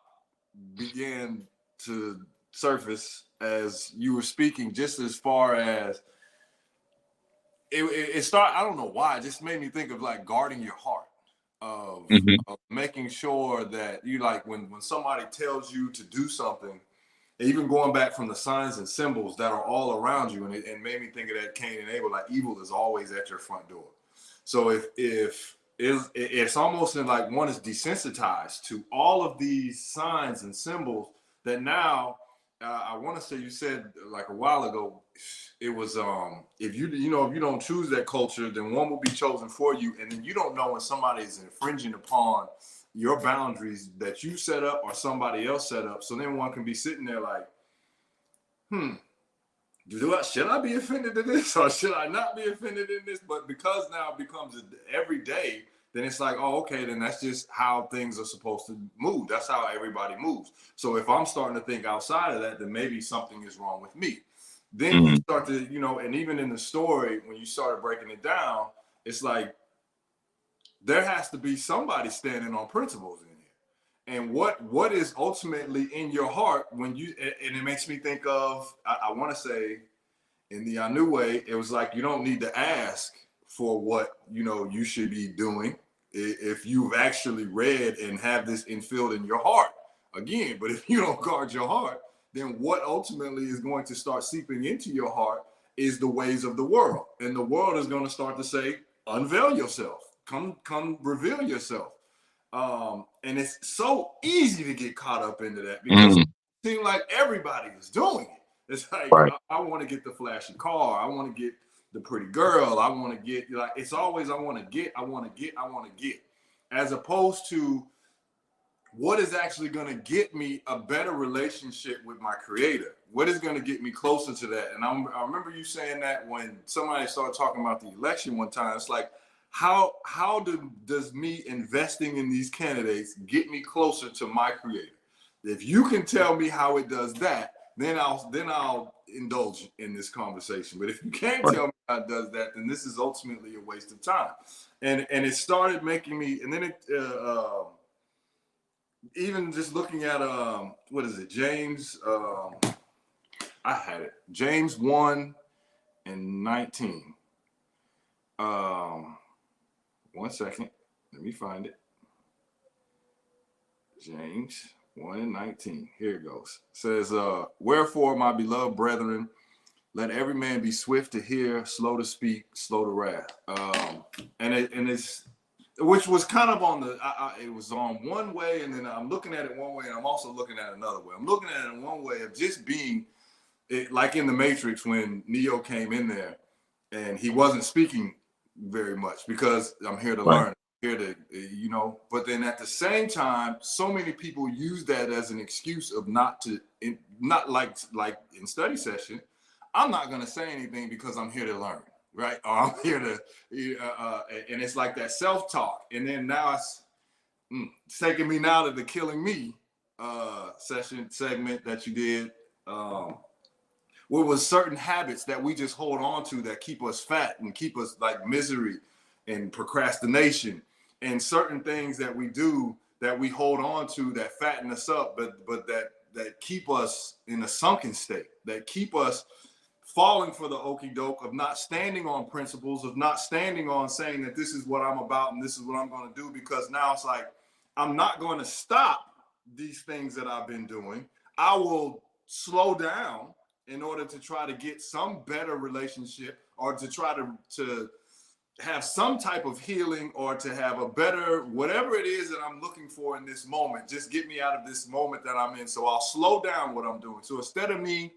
began to surface as you were speaking, just as far as it started. I don't know why, it just made me think of like guarding your heart, of making sure that you, like when somebody tells you to do something, even going back from the signs and symbols that are all around you, and it made me think of that Cain and Abel, like evil is always at your front door. So if it's almost in like one is desensitized to all of these signs and symbols that now, I want to say you said like a while ago, it was if you don't choose that culture, then one will be chosen for you, and then you don't know when somebody is infringing upon your boundaries that you set up or somebody else set up. So then one can be sitting there like, should I be offended in this or should I not be offended in this? But because now it becomes every day, then it's like, oh, okay, then that's just how things are supposed to move. That's how everybody moves. So if I'm starting to think outside of that, then maybe something is wrong with me. Then you start to, and even in the story, when you started breaking it down, it's like there has to be somebody standing on principles in here. And what is ultimately in your heart when you, and it makes me think of, I want to say in the Anu way, it was like, you don't need to ask for what, you should be doing if you've actually read and have this infilled in your heart again. But if you don't guard your heart, then what ultimately is going to start seeping into your heart is the ways of the world. And the world is going to start to say, unveil yourself, come reveal yourself. And it's so easy to get caught up into that because it seems like everybody is doing it. It's like, I want to get the flashy car. I want to get the pretty girl. I want to get, it's always, I want to get, as opposed to what is actually going to get me a better relationship with my creator? What is going to get me closer to that? And I remember you saying that when somebody started talking about the election one time. It's like, how does me investing in these candidates get me closer to my creator? If you can tell me how it does that, then I'll indulge in this conversation. But if you can't tell me how it does that, then this is ultimately a waste of time. And it started making me, and then it even just looking at what is it, James? I had it, James 1:19. 1 second, let me find it. James 1:19. Here it goes. It says, wherefore, my beloved brethren, let every man be swift to hear, slow to speak, slow to wrath. And it's, which was kind of on the, it was on one way, and then I'm looking at it one way, and I'm also looking at another way. I'm looking at it in one way of just being, like in the Matrix when Neo came in there, and he wasn't speaking very much because I'm here to learn, here to, but then at the same time, so many people use that as an excuse of not like in study session, I'm not going to say anything because I'm here to learn, right? Or I'm here to, and it's like that self-talk. And then now it's taking me now to the Killing Me segment that you did, where was certain habits that we just hold on to that keep us fat and keep us like misery and procrastination, and certain things that we do that we hold on to that fatten us up, but that keep us in a sunken state, that keep us falling for the okie doke of not standing on principles, of not standing on saying that this is what I'm about and this is what I'm going to do, because now it's like, I'm not going to stop these things that I've been doing. I will slow down in order to try to get some better relationship, or to try to have some type of healing, or to have a better, whatever it is that I'm looking for in this moment, just get me out of this moment that I'm in. So I'll slow down what I'm doing. So instead of me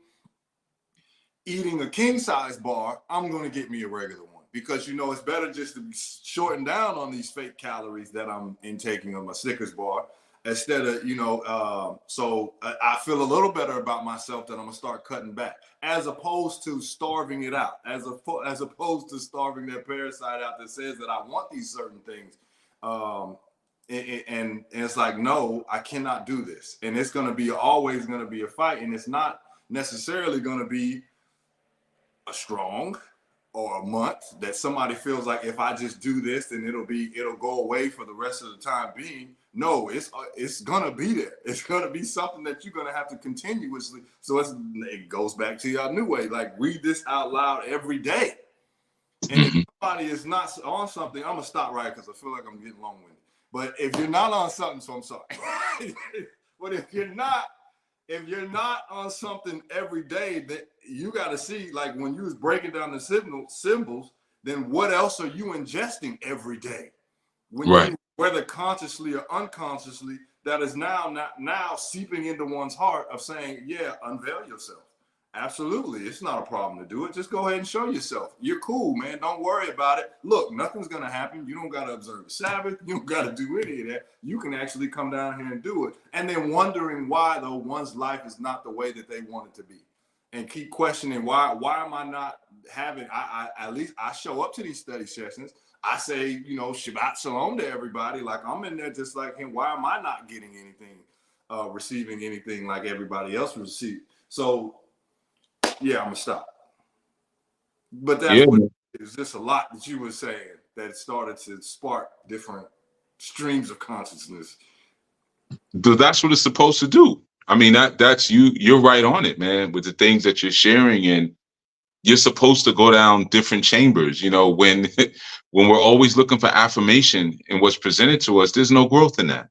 eating a king size bar, I'm going to get me a regular one, because it's better just to shorten down on these fake calories that I'm intaking on my Snickers bar, instead of, so I feel a little better about myself that I'm gonna start cutting back, as opposed to starving it out, as opposed to starving that parasite out that says that I want these certain things. And it's like, no, I cannot do this. And it's always going to be a fight. And it's not necessarily going to be a strong or a month that somebody feels like, if I just do this, then it'll go away for the rest of the time being. No, it's gonna be there. It's gonna be something that you're gonna have to continuously. So it goes back to your new way. Like, read this out loud every day. And if somebody is not on something, I'm gonna stop right, because I feel like I'm getting long-winded. But if you're not on something, so I'm sorry. But if you're not on something every day, that you got to see, like when you was breaking down the symbols, then what else are you ingesting every day? When whether consciously or unconsciously, that is now seeping into one's heart of saying, yeah, unveil yourself. Absolutely. It's not a problem to do it. Just go ahead and show yourself. You're cool, man. Don't worry about it. Look, nothing's going to happen. You don't got to observe the Sabbath. You don't got to do any of that. You can actually come down here and do it. And then wondering why, though, one's life is not the way that they want it to be. and keep questioning why am I not having, I at least I show up to these study sessions. I say, you know, Shabbat Shalom to everybody. Like, I'm in there just like him. Why am I not getting anything, receiving anything like everybody else received? So yeah, I'm gonna stop. But that's what it is. Just a lot that you were saying that started to spark different streams of consciousness. But that's what it's supposed to do. I mean, that's you're right on it, man, with the things that you're sharing. And you're supposed to go down different chambers. You know, when we're always looking for affirmation in what's presented to us, there's no growth in that.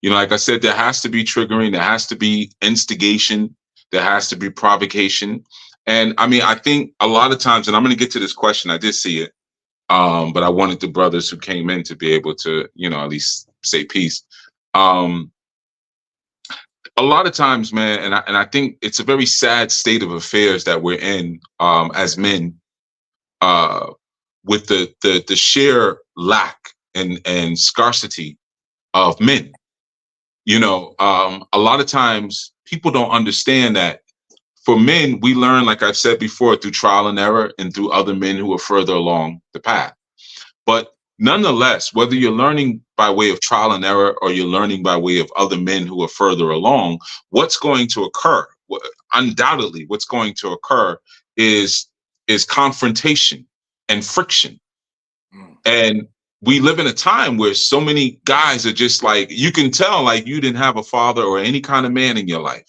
You know, like I said, there has to be triggering, there has to be instigation, there has to be provocation. And I mean, I think a lot of times, and I'm going to get to this question, I did see it, but I wanted the brothers who came in to be able to, you know, at least say peace. A lot of times, man, and I think it's a very sad state of affairs that we're in as men, with the sheer lack and scarcity of men. You know, a lot of times people don't understand that for men, we learn, like I've said before, through trial and error and through other men who are further along the path. But nonetheless, whether you're learning by way of trial and error or you're learning by way of other men who are further along, what's going to occur? Undoubtedly, what's going to occur is confrontation and friction. And we live in a time where so many guys are just like, you can tell like you didn't have a father or any kind of man in your life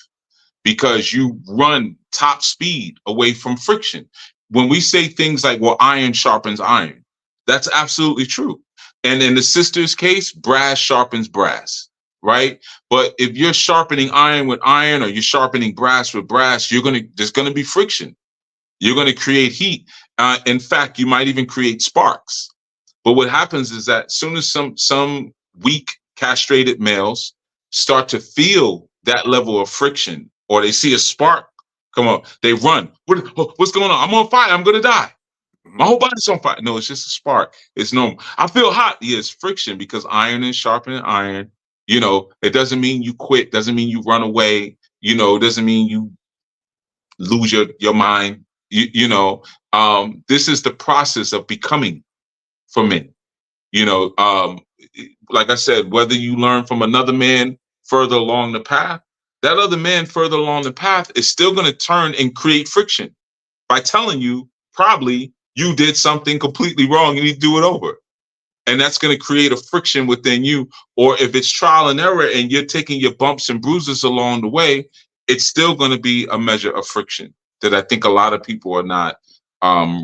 because you run top speed away from friction. When we say things like, well, iron sharpens iron, that's absolutely true. And in the sister's case, brass sharpens brass, right? But if you're sharpening iron with iron or you're sharpening brass with brass, there's going to be friction. You're going to create heat. In fact, you might even create sparks. But what happens is that as soon as some weak castrated males start to feel that level of friction, or they see a spark come up, they run. What's going on? I'm on fire. I'm going to die. My whole body's on fire. No, it's just a spark. It's normal. I feel hot. Yeah, it's friction because iron is sharpening iron. You know, it doesn't mean you quit. Doesn't mean you run away. You know, it doesn't mean you lose your mind. You know, this is the process of becoming for men. You know, like I said, whether you learn from another man further along the path, that other man further along the path is still going to turn and create friction by telling you probably you did something completely wrong. You need to do it over. And that's going to create a friction within you. Or if it's trial and error and you're taking your bumps and bruises along the way, it's still going to be a measure of friction that I think a lot of people are not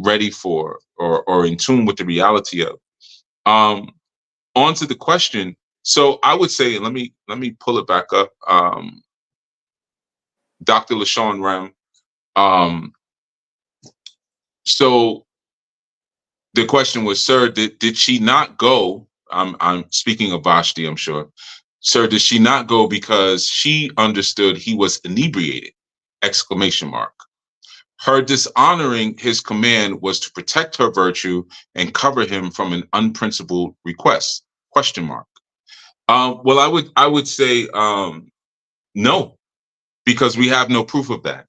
ready for or in tune with the reality of. On to the question. So I would say, let me pull it back up. Dr. LaShawn Rem. So the question was, sir, did she not go? I'm speaking of Vashti, I'm sure. Sir, did she not go because she understood he was inebriated? ! Her dishonoring his command was to protect her virtue and cover him from an unprincipled request? ? Well, I would say no, because we have no proof of that.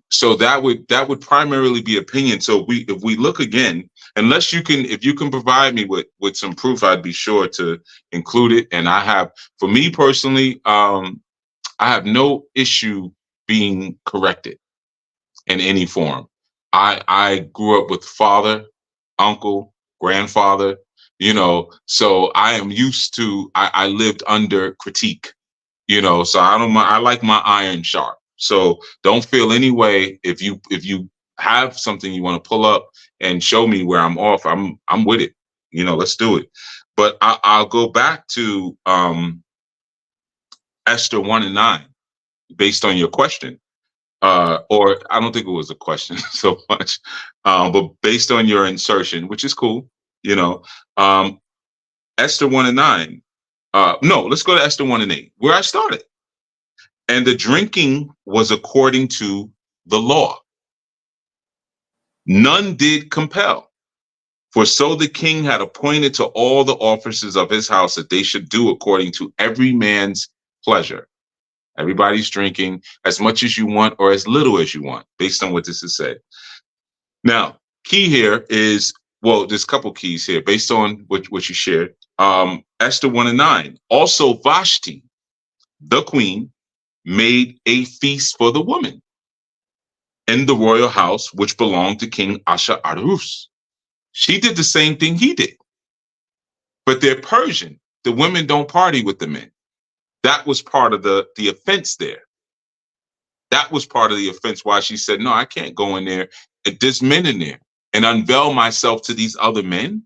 So that would primarily be opinion. So if we look again, if you can provide me with some proof, I'd be sure to include it. And for me personally, I have no issue being corrected in any form. I grew up with father, uncle, grandfather, you know, so I am used to, I lived under critique, you know, so I like my iron sharp. So don't feel any way if you have something you want to pull up and show me where I'm off, I'm with it. You know, let's do it. But I'll go back to Esther 1:9, based on your question. Or I don't think it was a question so much, but based on your insertion, which is cool, you know, Esther 1:9. No, let's go to Esther 1:8, where I started. And the drinking was according to the law. None did compel. For so the king had appointed to all the officers of his house that they should do according to every man's pleasure. Everybody's drinking as much as you want or as little as you want, based on what this is said. Now, key here is, well, there's a couple keys here based on what you shared. Esther 1:9. Also, Vashti, the queen, made a feast for the woman in the royal house, which belonged to King Ahasuerus. She did the same thing he did. But they're Persian. The women don't party with the men. That was part of the offense there. That was part of the offense why she said, no, I can't go in there. There's men in there and unveil myself to these other men.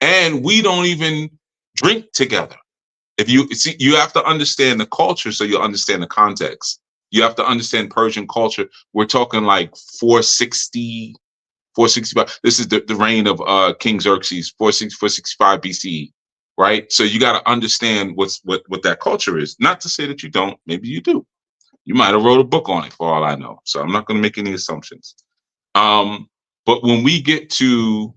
And we don't even drink together. If you see, you have to understand the culture so you'll understand the context. You have to understand Persian culture. We're talking like 460, 465. This is the reign of King Xerxes, 465 BCE, right? So you got to understand what that culture is. Not to say that you don't. Maybe you do. You might have wrote a book on it for all I know. So I'm not going to make any assumptions. But when we get to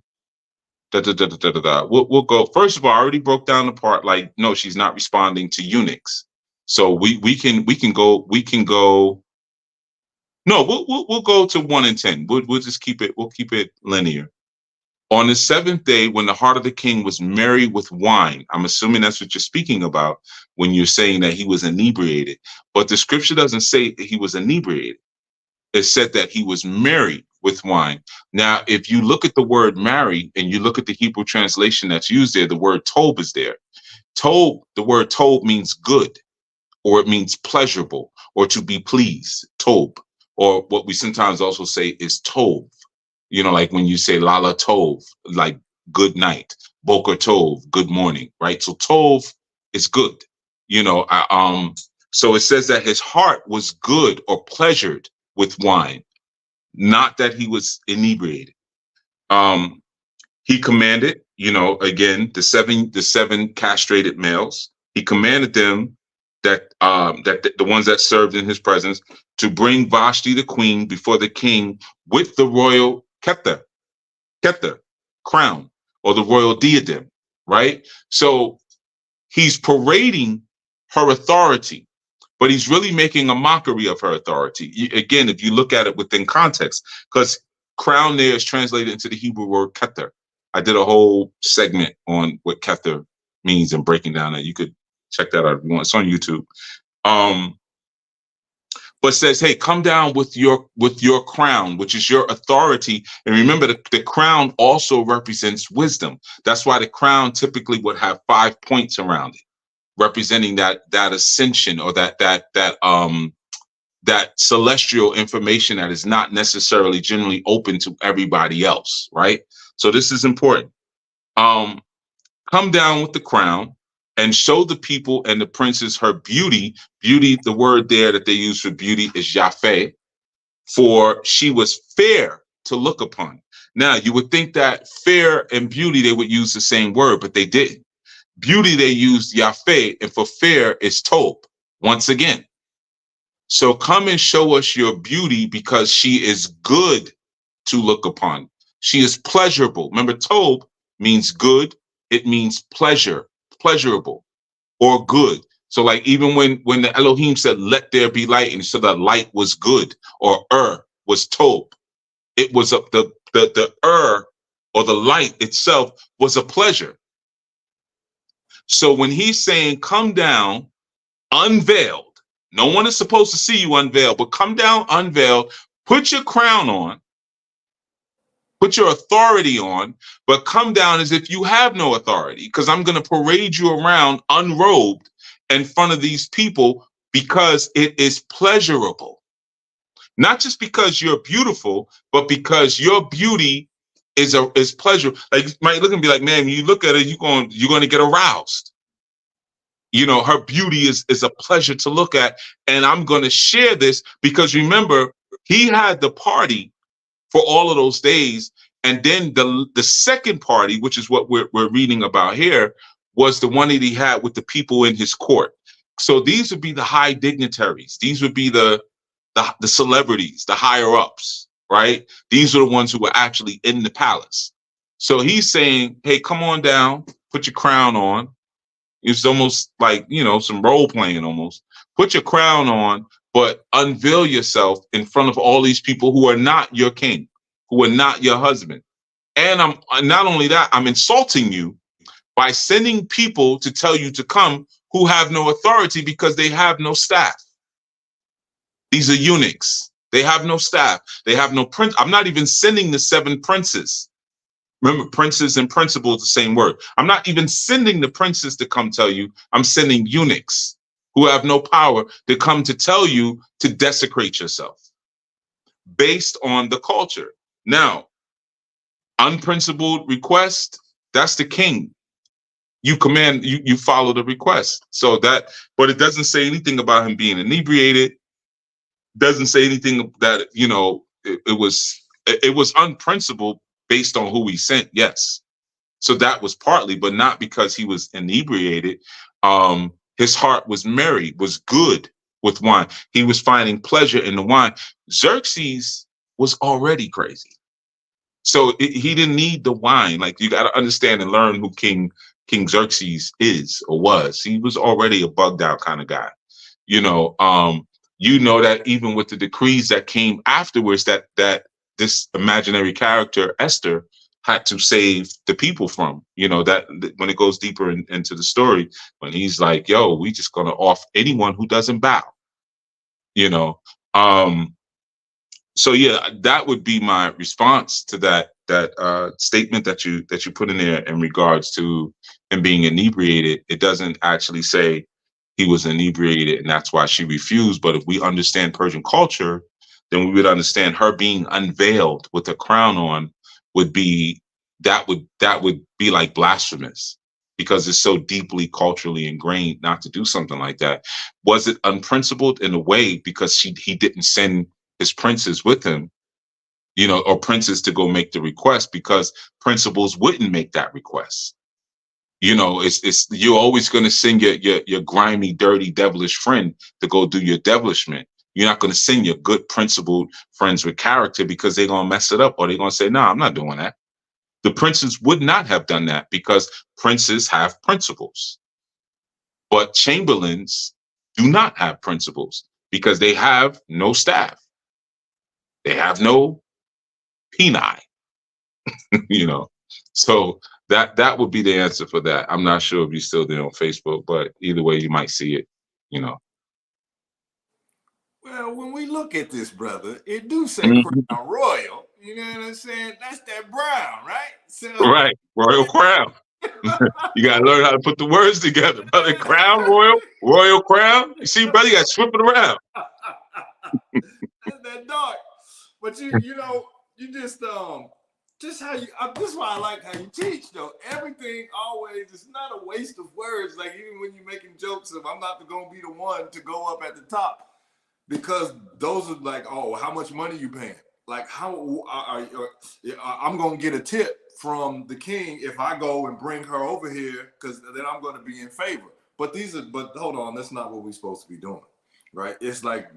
we'll go. First of all, I already broke down the part like, no, she's not responding to eunuchs. So we can go. No, we'll go to 1 and 10. We'll just keep it linear. On the seventh day, when the heart of the king was merry with wine, I'm assuming that's what you're speaking about when you're saying that he was inebriated. But the scripture doesn't say that he was inebriated. It said that he was merry with wine. Now, if you look at the word marry and you look at the Hebrew translation that's used there, the word tob is there. The word tob means good, or it means pleasurable, or to be pleased, tob. Or what we sometimes also say is tov. You know, like when you say lala tov, like good night, boker tov, good morning, right? So tov is good. You know, so it says that his heart was good or pleasured with wine, not that he was inebriated. He commanded, you know, again, the seven castrated males. He commanded them that the ones that served in his presence to bring Vashti the queen before the king with the royal Kether crown, or the royal diadem, right? So he's parading her authority, but he's really making a mockery of her authority. Again, if you look at it within context, because crown there is translated into the Hebrew word Kether. I did a whole segment on what Kether means and breaking down that. You could check that out if you want. It's on YouTube. But says, hey, come down with your crown, which is your authority. And remember, the crown also represents wisdom. That's why the crown typically would have 5 points around it, representing that ascension, or that celestial information that is not necessarily generally open to everybody else, right? So this is important. Come down with the crown and show the people and the princes her beauty. Beauty, the word there that they use for beauty is Yafeh, for she was fair to look upon. Now, you would think that fair and beauty, they would use the same word, but they didn't. Beauty, they used Yafeh, and for fair is Tob, once again. So come and show us your beauty, because she is good to look upon. She is pleasurable. Remember, Tob means good. It means pleasure, pleasurable, or good. So like even when the Elohim said, let there be light, and so the light was good, or was Tob. It was the or the light itself was a pleasure. So when he's saying, come down unveiled, no one is supposed to see you unveiled, but come down unveiled, put your crown on, put your authority on, but come down as if you have no authority, because I'm going to parade you around unrobed in front of these people, because it is pleasurable. Not just because you're beautiful, but because your beauty is pleasure. Like, you might look and be like, man, you look at it, you're going to get aroused. You know, her beauty is a pleasure to look at. And I'm going to share this because, remember, he had the party for all of those days. And then the second party, which is what we're reading about here, was the one that he had with the people in his court. So these would be the high dignitaries. These would be the celebrities, the higher ups, right? These are the ones who were actually in the palace. So he's saying, hey, come on down, put your crown on. It's almost like, you know, some role playing almost. Put your crown on, but unveil yourself in front of all these people who are not your king, who are not your husband. And I'm not only that, I'm insulting you by sending people to tell you to come who have no authority because they have no staff. These are eunuchs. They have no staff. They have no prince. I'm not even sending the 7 princes. Remember, princes and principal is the same word. I'm not even sending the princes to come tell you. I'm sending eunuchs who have no power to come to tell you to desecrate yourself based on the culture. Now, unprincipled request, that's the king. You command, you follow the request. So that, but it doesn't say anything about him being inebriated. Doesn't say anything that, you know, it was unprincipled based on who he sent. Yes. So that was partly, but not because he was inebriated. His heart was merry, was good with wine. He was finding pleasure in the wine. Xerxes was already crazy. So he didn't need the wine. Like, you got to understand and learn who King Xerxes is or was. He was already a bugged out kind of guy. You know that even with the decrees that came afterwards, that this imaginary character Esther had to save the people from. You know, that when it goes deeper into the story, when he's like, "Yo, we just gonna off anyone who doesn't bow." You know. So yeah, that would be my response to that statement that you put in there in regards to him being inebriated. It doesn't actually say he was inebriated and that's why she refused. But if we understand Persian culture, then we would understand her being unveiled with a crown on would be that would be like blasphemous, because it's so deeply culturally ingrained not to do something like that. Was it unprincipled? In a way, because he didn't send his princes with him, you know, or princes to go make the request, because principals wouldn't make that request. You know, it's you're always going to send your grimy, dirty, devilish friend to go do your devilishment. You're not going to send your good, principled friends with character, because they're going to mess it up, or they're going to say, "No, I'm not doing that." The princes would not have done that because princes have principles, but chamberlains do not have principles because they have no staff. They have no peni, you know. So that would be the answer for that. I'm not sure if you're still there on Facebook, but either way, you might see it, you know. Well, when we look at this, brother, it do say Mhm. crown royal. You know what I'm saying? That's that brown, right? So Right, royal crown. You gotta learn how to put the words together, brother. Crown, royal crown. You see, brother, you gotta swip it around. that's that dark. But you know, you just how you. This is why I like how you teach, though. Everything always, it's not a waste of words. Like, even when you're making jokes of, I'm not gonna be the one to go up at the top, because those are like, oh, how much money you paying? Like, how I'm gonna get a tip from the king if I go and bring her over here, because then I'm gonna be in favor. But hold on, that's not what we're supposed to be doing, right? It's like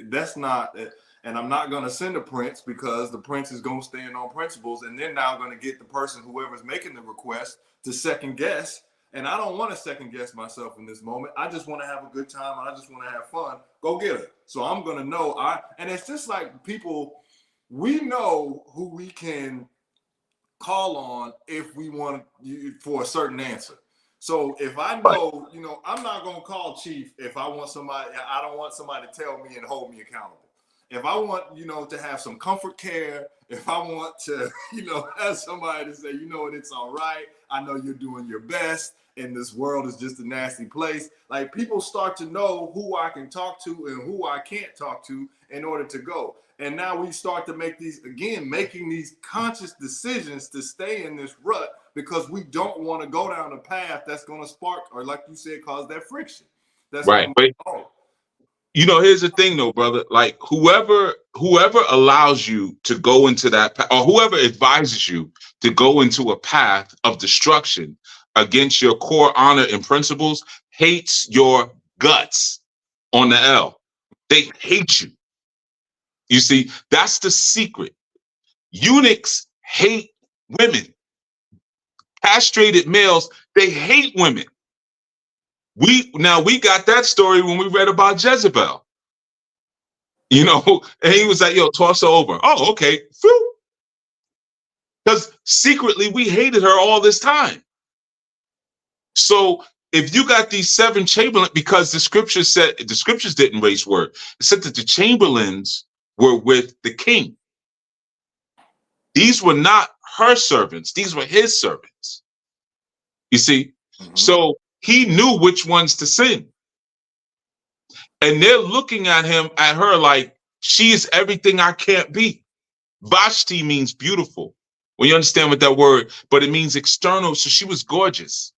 that's not. And I'm not going to send a prince, because the prince is going to stand on principles, and then now going to get the person, whoever's making the request, to second guess. And I don't want to second guess myself in this moment. I just want to have a good time, and I just want to have fun. Go get her. So I'm going to know. And it's just like people, we know who we can call on if we want for a certain answer. So if I know, you know, I'm not going to call chief if I want somebody. I don't want somebody to tell me and hold me accountable. If I want, you know, to have some comfort care, if I want to, you know, have somebody to say, you know what, it's all right. I know you're doing your best, and this world is just a nasty place. Like, people start to know who I can talk to and who I can't talk to in order to go. And now we start to make making these conscious decisions to stay in this rut, because we don't want to go down a path that's going to spark, or like you said, cause that friction. That's Right. But you know, here's the thing though, brother. Like, whoever allows you to go into that path, or whoever advises you to go into a path of destruction against your core honor and principles, hates your guts on the L. They hate you. You see, that's the secret. Eunuchs hate women. Castrated males, they hate women. We got that story when we read about Jezebel. You know, and he was like, yo, toss her over. Oh, okay. Because secretly we hated her all this time. So if you got these 7 chamberlains, because the scriptures didn't raise word. It said that the chamberlains were with the king. These were not her servants. These were his servants. You see? So he knew which ones to send. And they're looking at her like, she is everything I can't be. Vashti means beautiful. Well, you understand what that word, but it means external. So she was gorgeous.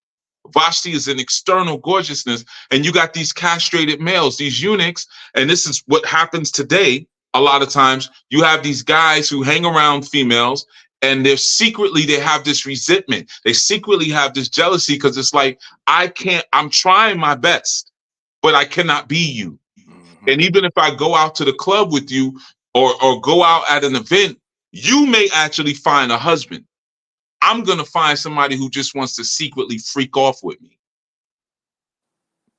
Vashti is an external gorgeousness. And you got these castrated males, these eunuchs. And this is what happens today. A lot of times you have these guys who hang around females and they have this resentment. They secretly have this jealousy because it's like, I'm trying my best, but I cannot be you. And even if I go out to the club with you or go out at an event, you may actually find a husband. I'm going to find somebody who just wants to secretly freak off with me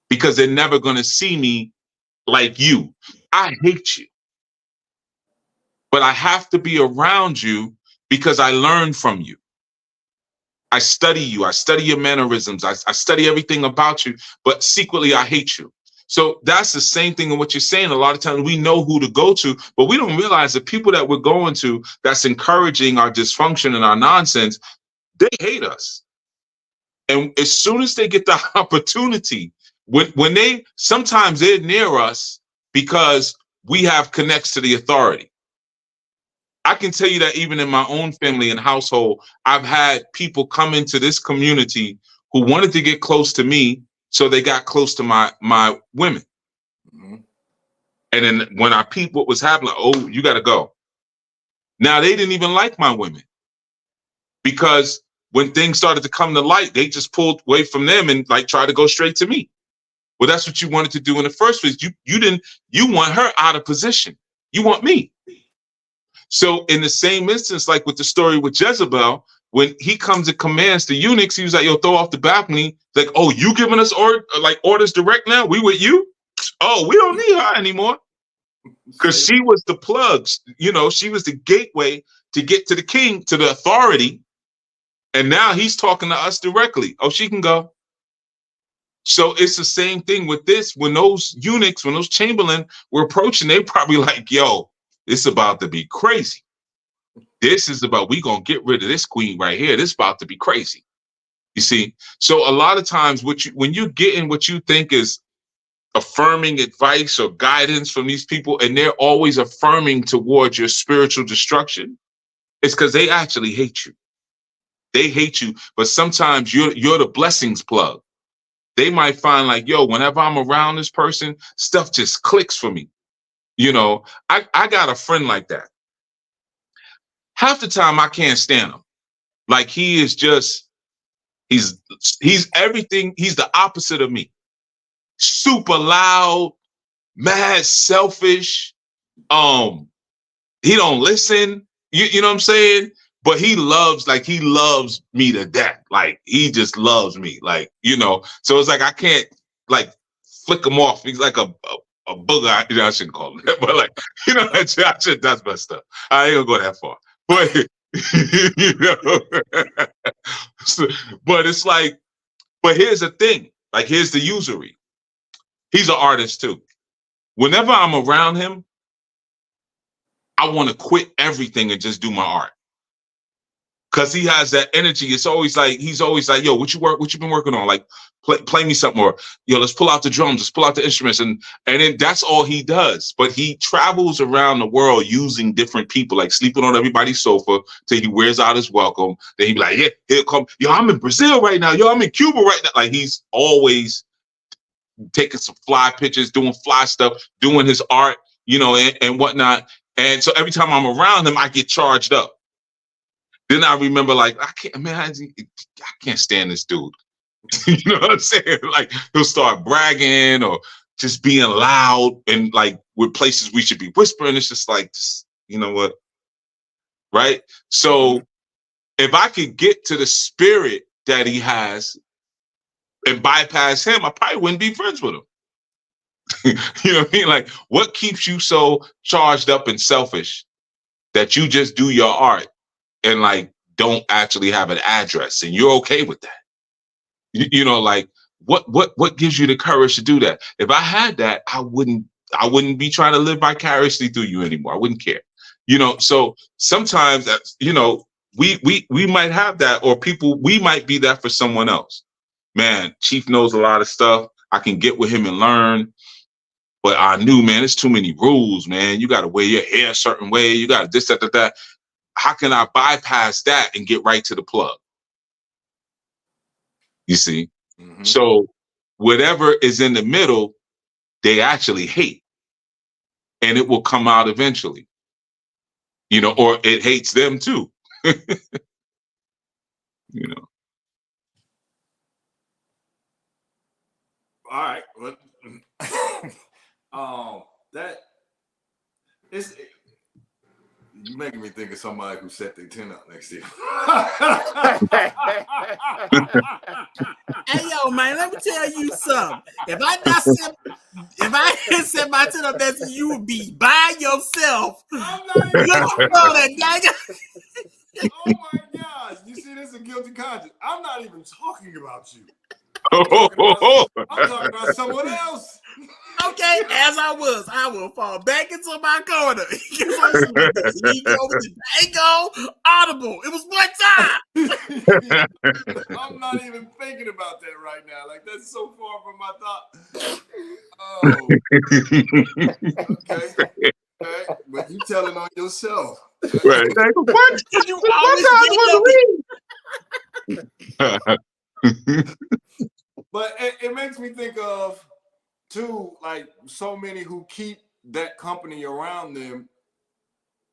because they're never going to see me like you. I hate you, but I have to be around you because I learn from you. I study you. I study your mannerisms. I study everything about you, but secretly I hate you. So that's the same thing in what you're saying. A lot of times we know who to go to, but we don't realize the people that we're going to that's encouraging our dysfunction and our nonsense, they hate us. And as soon as they get the opportunity, sometimes they're near us because we have connects to the authority. I can tell you that even in my own family and household, I've had people come into this community who wanted to get close to me, so they got close to my women. And then when I peeped what was happening, oh, you got to go. Now, they didn't even like my women because when things started to come to light, they just pulled away from them and like tried to go straight to me. Well, that's what you wanted to do in the first place. You want her out of position. You want me. So in the same instance, like with the story with Jezebel, when he comes and commands the eunuchs, he was like, yo, throw off the balcony. Like, oh, you giving us orders direct now? We with you? Oh, we don't need her anymore. Because she was the plugs, she was the gateway to get to the king, to the authority. And now he's talking to us directly. Oh, she can go. So it's the same thing with this. When those eunuchs, when those chamberlain were approaching, they probably like, yo, it's about to be crazy. This is about, we gonna get rid of this queen right here. This is about to be crazy. You see? So a lot of times when you're getting what you think is affirming advice or guidance from these people, and they're always affirming towards your spiritual destruction, it's because they actually hate you. They hate you, but sometimes you're the blessings plug. They might find like, yo, whenever I'm around this person, stuff just clicks for me. I got a friend like that. Half the time I can't stand him. Like he is just, he's everything. He's the opposite of me. Super loud, mad, selfish. He don't listen. You know what I'm saying? But he loves me to death. Like he just loves me. Like, so it's like I can't like flick him off. He's like a booger. I shouldn't call him that, but like, that's messed up. I ain't gonna go that far. But but it's like, but here's the thing. Like, here's the usury. He's an artist too. Whenever I'm around him, I want to quit everything and just do my art. Cause he has that energy. It's always like, he's always like, yo, what you been working on? Like, play me something more. Yo, let's pull out the drums, let's pull out the instruments. And then that's all he does. But he travels around the world using different people, like sleeping on everybody's sofa till he wears out his welcome. Then he be like, yeah, he'll come. Yo, I'm in Brazil right now. Yo, I'm in Cuba right now. Like he's always taking some fly pictures, doing fly stuff, doing his art, and whatnot. And so every time I'm around him, I get charged up. Then I remember, like, I can't stand this dude. You know what I'm saying? Like, he'll start bragging or just being loud and like with places we should be whispering. It's just like, you know what? Right? So if I could get to the spirit that he has, and bypass him, I probably wouldn't be friends with him. You know what I mean? Like, what keeps you so charged up and selfish that you just do your art and like don't actually have an address and you're okay with that? You know, like what gives you the courage to do that? If I had that, I wouldn't be trying to live vicariously through you anymore. I wouldn't care. You know, so sometimes that's, you know, we might have that, or we might be that for someone else. Man, Chief knows a lot of stuff. I can get with him and learn. But I knew, man, it's too many rules, man. You got to wear your hair a certain way. You got to this, that, that. How can I bypass that and get right to the plug? You see? Mm-hmm. So whatever is in the middle, they actually hate. And it will come out eventually. You know, or it hates them too. You know. All right. Well, that is, you making me think of somebody who set their tent up next year. Hey yo, man, let me tell you something. If I didn't set my tent up next to you, would be by yourself. I'm not even Oh my gosh. You see, this is a guilty conscience. I'm not even talking about you. I'm talking about someone else. Okay, as I will fall back into my corner. He go with the dango audible. It was one time. I'm not even thinking about that right now. Like, that's so far from my thought. Oh. Okay. Right. But you telling on yourself. Right. Like, what? You always But it makes me think of, too, like, so many who keep that company around them.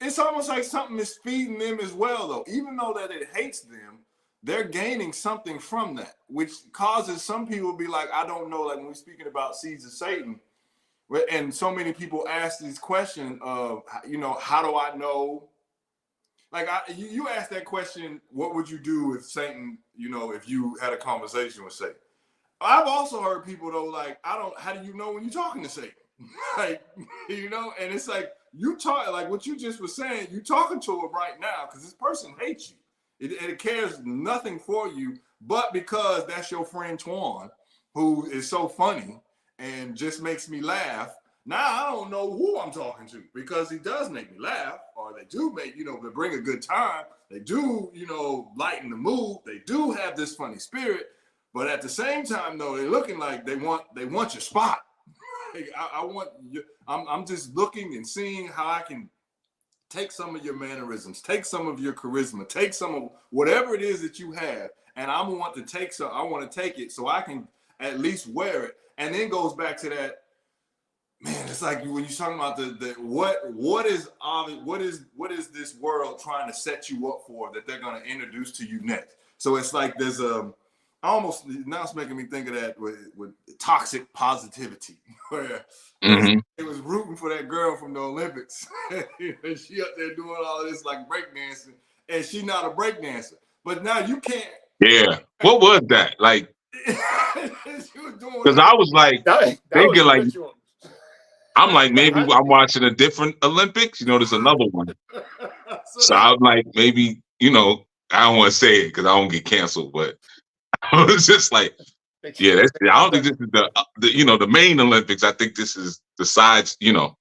It's almost like something is feeding them as well, though. Even though that it hates them, they're gaining something from that, which causes some people to be like, I don't know, like when we're speaking about seeds of Satan, and so many people ask this question of, you know, how do I know? Like, you asked that question, what would you do if Satan, you know, if you had a conversation with Satan? I've also heard people, though, like, how do you know when you're talking to Satan? Like, you know, and it's like, you talk, like what you just was saying, you talking to him right now because this person hates you. It cares nothing for you, but because that's your friend Twan, who is so funny and just makes me laugh. Now I don't know who I'm talking to because he does make me laugh, or they do make, you know, they bring a good time. They do, you know, lighten the mood. They do have this funny spirit, but at the same time, though, they're looking like they want your spot. I'm just looking and seeing how I can take some of your mannerisms, take some of your charisma, take some of whatever it is that you have, and I want to take it so I can at least wear it. And then goes back to that, man, it's like when you're talking about what is this world trying to set you up for that they're going to introduce to you next. So it's like there's almost, now it's making me think of that with toxic positivity, where it was rooting for that girl from the Olympics. And she up there doing all of this like breakdancing, and she's not a breakdancer. But now you can't. Yeah. What was that? Like, because I was like thinking like, I'm like, maybe I'm watching a different Olympics. You know, there's another one. So I'm like, maybe, you know, I don't want to say it because I don't get canceled, but I was just like, yeah, I don't think this is the you know, the main Olympics. I think this is the sides, you know.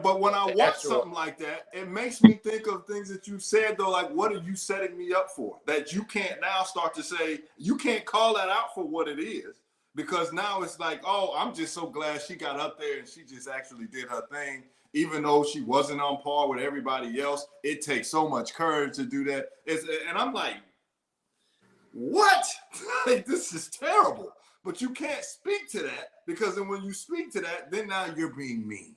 But when I watch something like that, it makes me think of things that you said, though, like, what are you setting me up for? That you can't now start to say, you can't call that out for what it is, because now it's like, oh, I'm just so glad she got up there and she just actually did her thing, even though she wasn't on par with everybody else. It takes so much courage to do that. And I'm like, what? Like, this is terrible. But you can't speak to that, because then when you speak to that, then now you're being mean.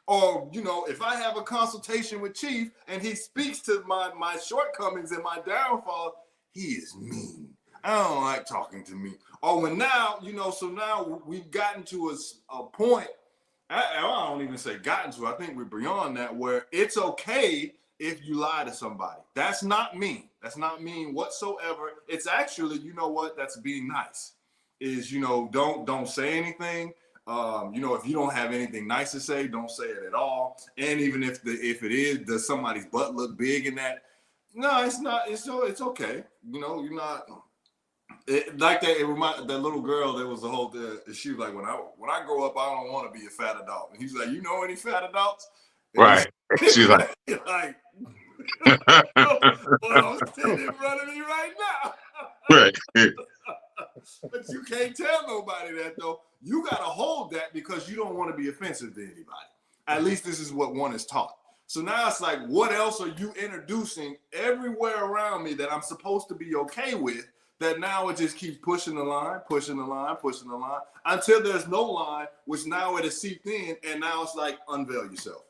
Or, you know, if I have a consultation with Chief and he speaks to my shortcomings and my downfall, he is mean. I don't like talking to me. Or when now, you know, so now we've gotten to a point, I don't even say gotten to, I think we're beyond that, where it's okay if you lie to somebody. That's not mean. That's not mean whatsoever. It's actually, you know what, that's being nice. is, you know, don't say anything. You know, if you don't have anything nice to say, don't say it at all. And even if it is, does somebody's butt look big in that? No, it's not. It's okay. You know, you're not. Like that, it reminded that little girl. There was a whole. She was like, when I grow up, I don't want to be a fat adult. And he's like, you know any fat adults? And Right. She's like, like, well, I'm standing in front of me right now. right. But you can't tell nobody that though. You gotta hold that because you don't want to be offensive to anybody. At least this is what one is taught. So now it's like, what else are you introducing everywhere around me that I'm supposed to be okay with? That now it just keeps pushing the line until there's no line, which now it is seeped in, and now it's like, unveil yourself.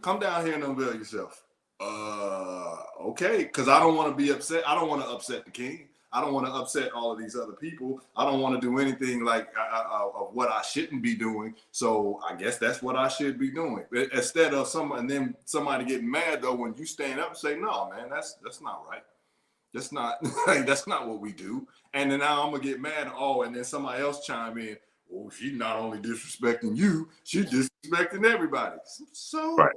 Come down here and unveil yourself. Okay, because I don't want to be upset. I don't want to upset the king. I don't want to upset all of these other people. I don't want to do anything like of what I shouldn't be doing. So I guess that's what I should be doing. Instead of somebody getting mad though when you stand up and say, no, man, that's not right. That's not that's not what we do. And then now I'm gonna get mad. Oh, and then somebody else chime in. Oh, she's not only disrespecting you, she's disrespecting everybody. So right.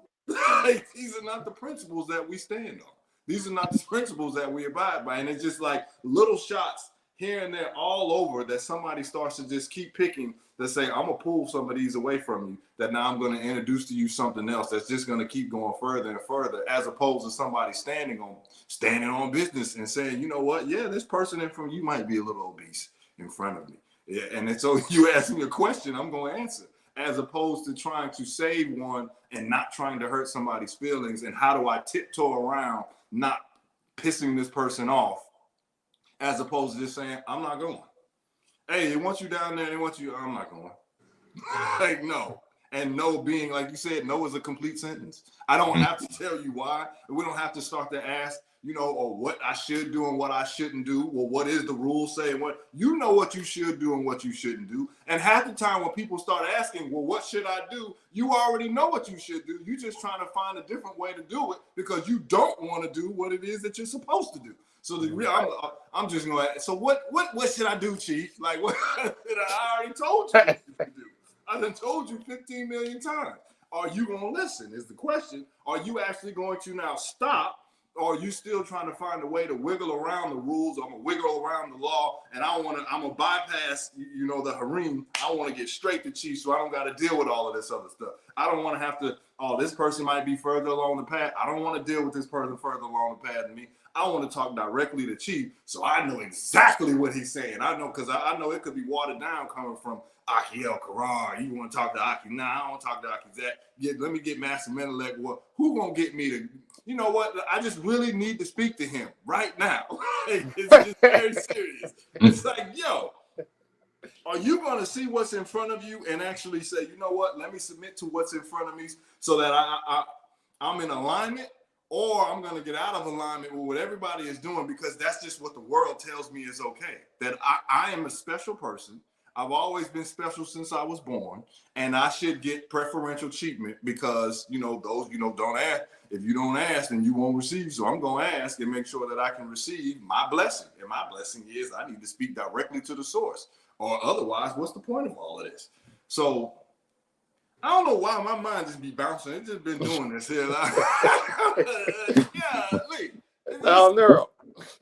These are not the principles that we stand on. These are not the principles that we abide by. And it's just like little shots here and there all over that somebody starts to just keep picking that say, I'm gonna pull some of these away from you, that now I'm gonna introduce to you something else that's just gonna keep going further and further, as opposed to somebody standing on business and saying, you know what, yeah, this person in front of you might be a little obese in front of me. Yeah, and so you ask me a question, I'm gonna answer, as opposed to trying to save one and not trying to hurt somebody's feelings. And how do I tiptoe around not pissing this person off, as opposed to just saying, I'm not going. Hey, they want you down there, they want you, I'm not going. Like, no. And no being, like you said, no is a complete sentence. I don't have to tell you why. We don't have to start to ask, you know, or what I should do and what I shouldn't do. Well, what is the rule saying? What you know what you should do and what you shouldn't do. And half the time when people start asking, well, what should I do? You already know what you should do. You're just trying to find a different way to do it because you don't want to do what it is that you're supposed to do. So I'm just going to, so what should I do, Chief? Like, what I already told you what you should do. I done told you 15 million times. Are you going to listen is the question. Are you actually going to now stop? Or are you still trying to find a way to wiggle around the rules? I'm going to wiggle around the law, and I'm going to bypass, you know, the harem. I want to get straight to Chief so I don't got to deal with all of this other stuff. I don't want to have to, oh, this person might be further along the path. I don't want to deal with this person further along the path than me. I want to talk directly to Chief so I know exactly what he's saying. I know, because I know it could be watered down coming from Aki El Karar. You want to talk to Aki? Nah, I don't want to talk to Aki Zach. Let me get Master Menelik. Well, who going to get me to, you know what? I just really need to speak to him right now. It's very serious. It's like, yo, are you going to see what's in front of you and actually say, you know what? Let me submit to what's in front of me so that I'm in alignment, or I'm going to get out of alignment with what everybody is doing because that's just what the world tells me is okay. That I am a special person. I've always been special since I was born, and I should get preferential treatment because, you know, those, you know, don't ask. If you don't ask, then you won't receive. So I'm going to ask and make sure that I can receive my blessing. And my blessing is I need to speak directly to the source, or otherwise, what's the point of all of this? So I don't know why my mind just be bouncing. It's just been doing this here. Neuro.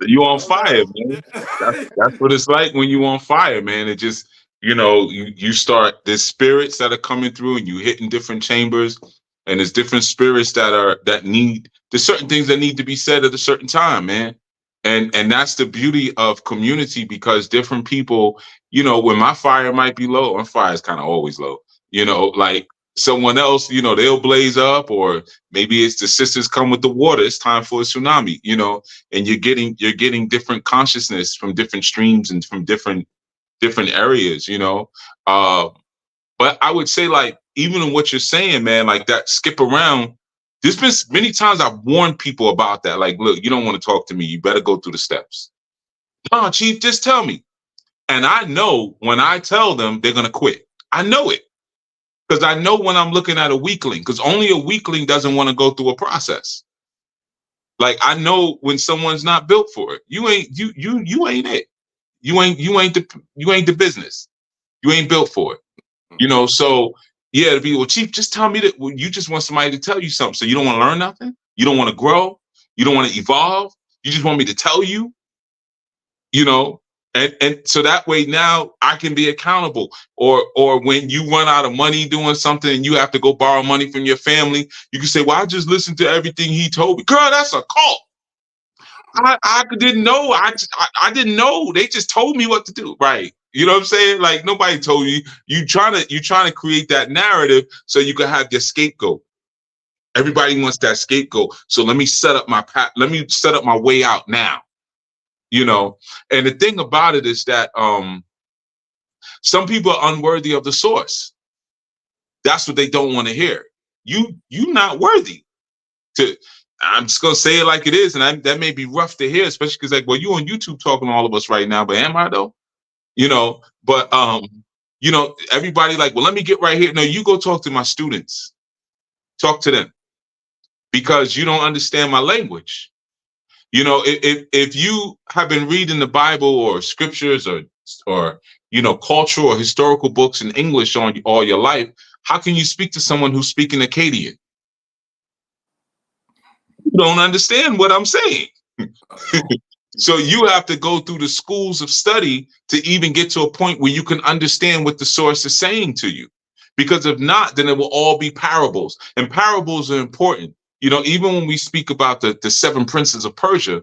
You on fire, man. That's what it's like when you on fire, man. It just, you know, you start, there's spirits that are coming through and you hitting different chambers, and there's different spirits there's certain things that need to be said at a certain time, man. And that's the beauty of community, because different people, you know, when my fire might be low, my fire is kind of always low, you know, like someone else, you know, they'll blaze up, or maybe it's the sisters come with the water. It's time for a tsunami, you know, and you're getting different consciousness from different streams and from different areas, you know. But I would say, like, even in what you're saying, man, like that skip around, there's been many times I've warned people about that. Like, look, you don't want to talk to me. You better go through the steps. No, Chief, just tell me. And I know when I tell them, they're going to quit. I know it. Because I know when I'm looking at a weakling, because only a weakling doesn't want to go through a process. Like, I know when someone's not built for it. You ain't it. You ain't the business. You ain't built for it. You know, so yeah, to be, well, Chief, just tell me that you just want somebody to tell you something. So you don't want to learn nothing? You don't want to grow? You don't want to evolve? You just want me to tell you? You know, and so that way now I can be accountable. Or when you run out of money doing something and you have to go borrow money from your family, you can say, well, I just listened to everything he told me. Girl, that's a cult. I didn't know. I didn't know. They just told me what to do. Right. You know what I'm saying? Like, nobody told you. You trying to create that narrative so you can have your scapegoat. Everybody wants that scapegoat. So let me set up my way out now. You know, and the thing about it is that some people are unworthy of the source. That's what they don't want to hear. You're not worthy to. I'm just gonna say it like it is, and that may be rough to hear, especially because, like, well, you on YouTube talking to all of us right now, but am I though? You know, but you know, everybody like, well, let me get right here. No, you go talk to my students. Talk to them, because you don't understand my language. You know, if you have been reading the Bible or scriptures or you know, cultural or historical books in English on all your life, how can you speak to someone who's speaking Akkadian? You don't understand what I'm saying. So you have to go through the schools of study to even get to a point where you can understand what the source is saying to you. Because if not, then it will all be parables. And parables are important. You know, even when we speak about the seven princes of Persia,